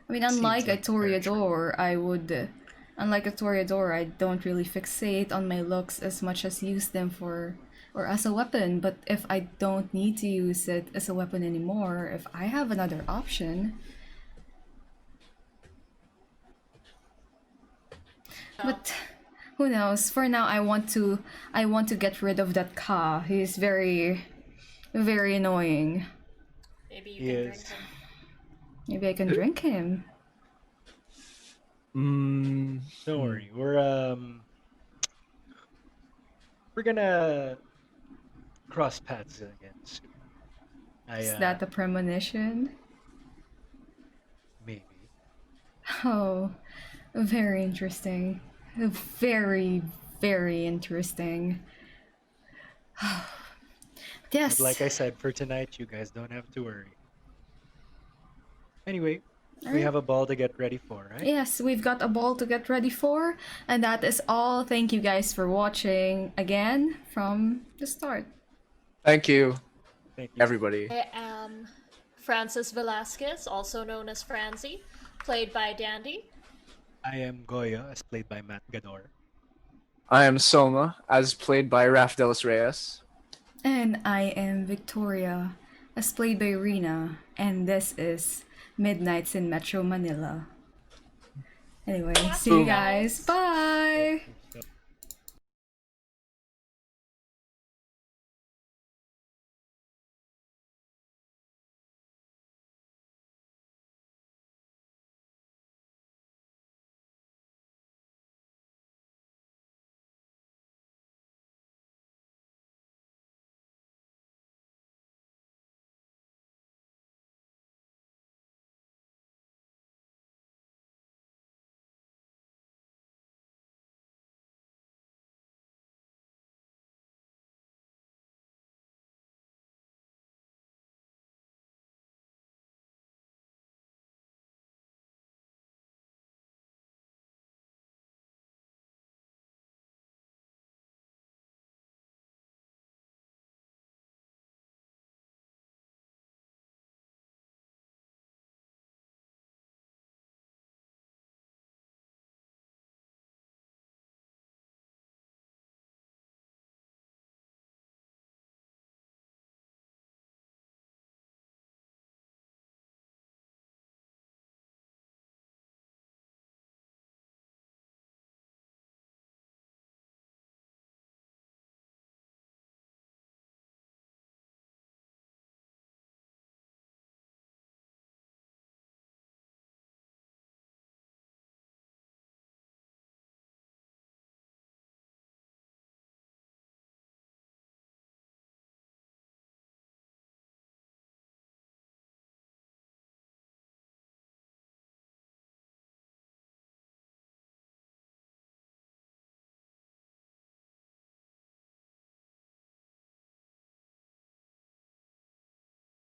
I mean, Seems unlike a like a fair trade. Toreador, unlike a Toreador, I don't really fixate on my looks as much as use them for, or as a weapon. But if I don't need to use it as a weapon anymore, if I have another option, No. but who knows? For now, I want to get rid of that Ka. He's very, very annoying. Maybe you He can drink is. him. Maybe I can drink him. Hmm. Don't worry. We're gonna cross paths again soon. I Is that a premonition? maybe. Oh, very interesting. Very, very interesting. But Yes. like I said, for tonight, you guys don't have to worry. Anyway, we Alright. have a ball to get ready for, right? Yes, we've got a ball to get ready for, and that is all. Thank you guys for watching again from the start. Thank you, Thank you. everybody. I am Francis Velasquez, also known as Franzi, played by Dandy. I am Goyo, as played by Matt Gador. I am Soma, as played by Raf Delos Reyes. And I am Victoria, as played by Rena, and this is Midnights in Metro Manila. Anyway, see you Boom. guys. Bye!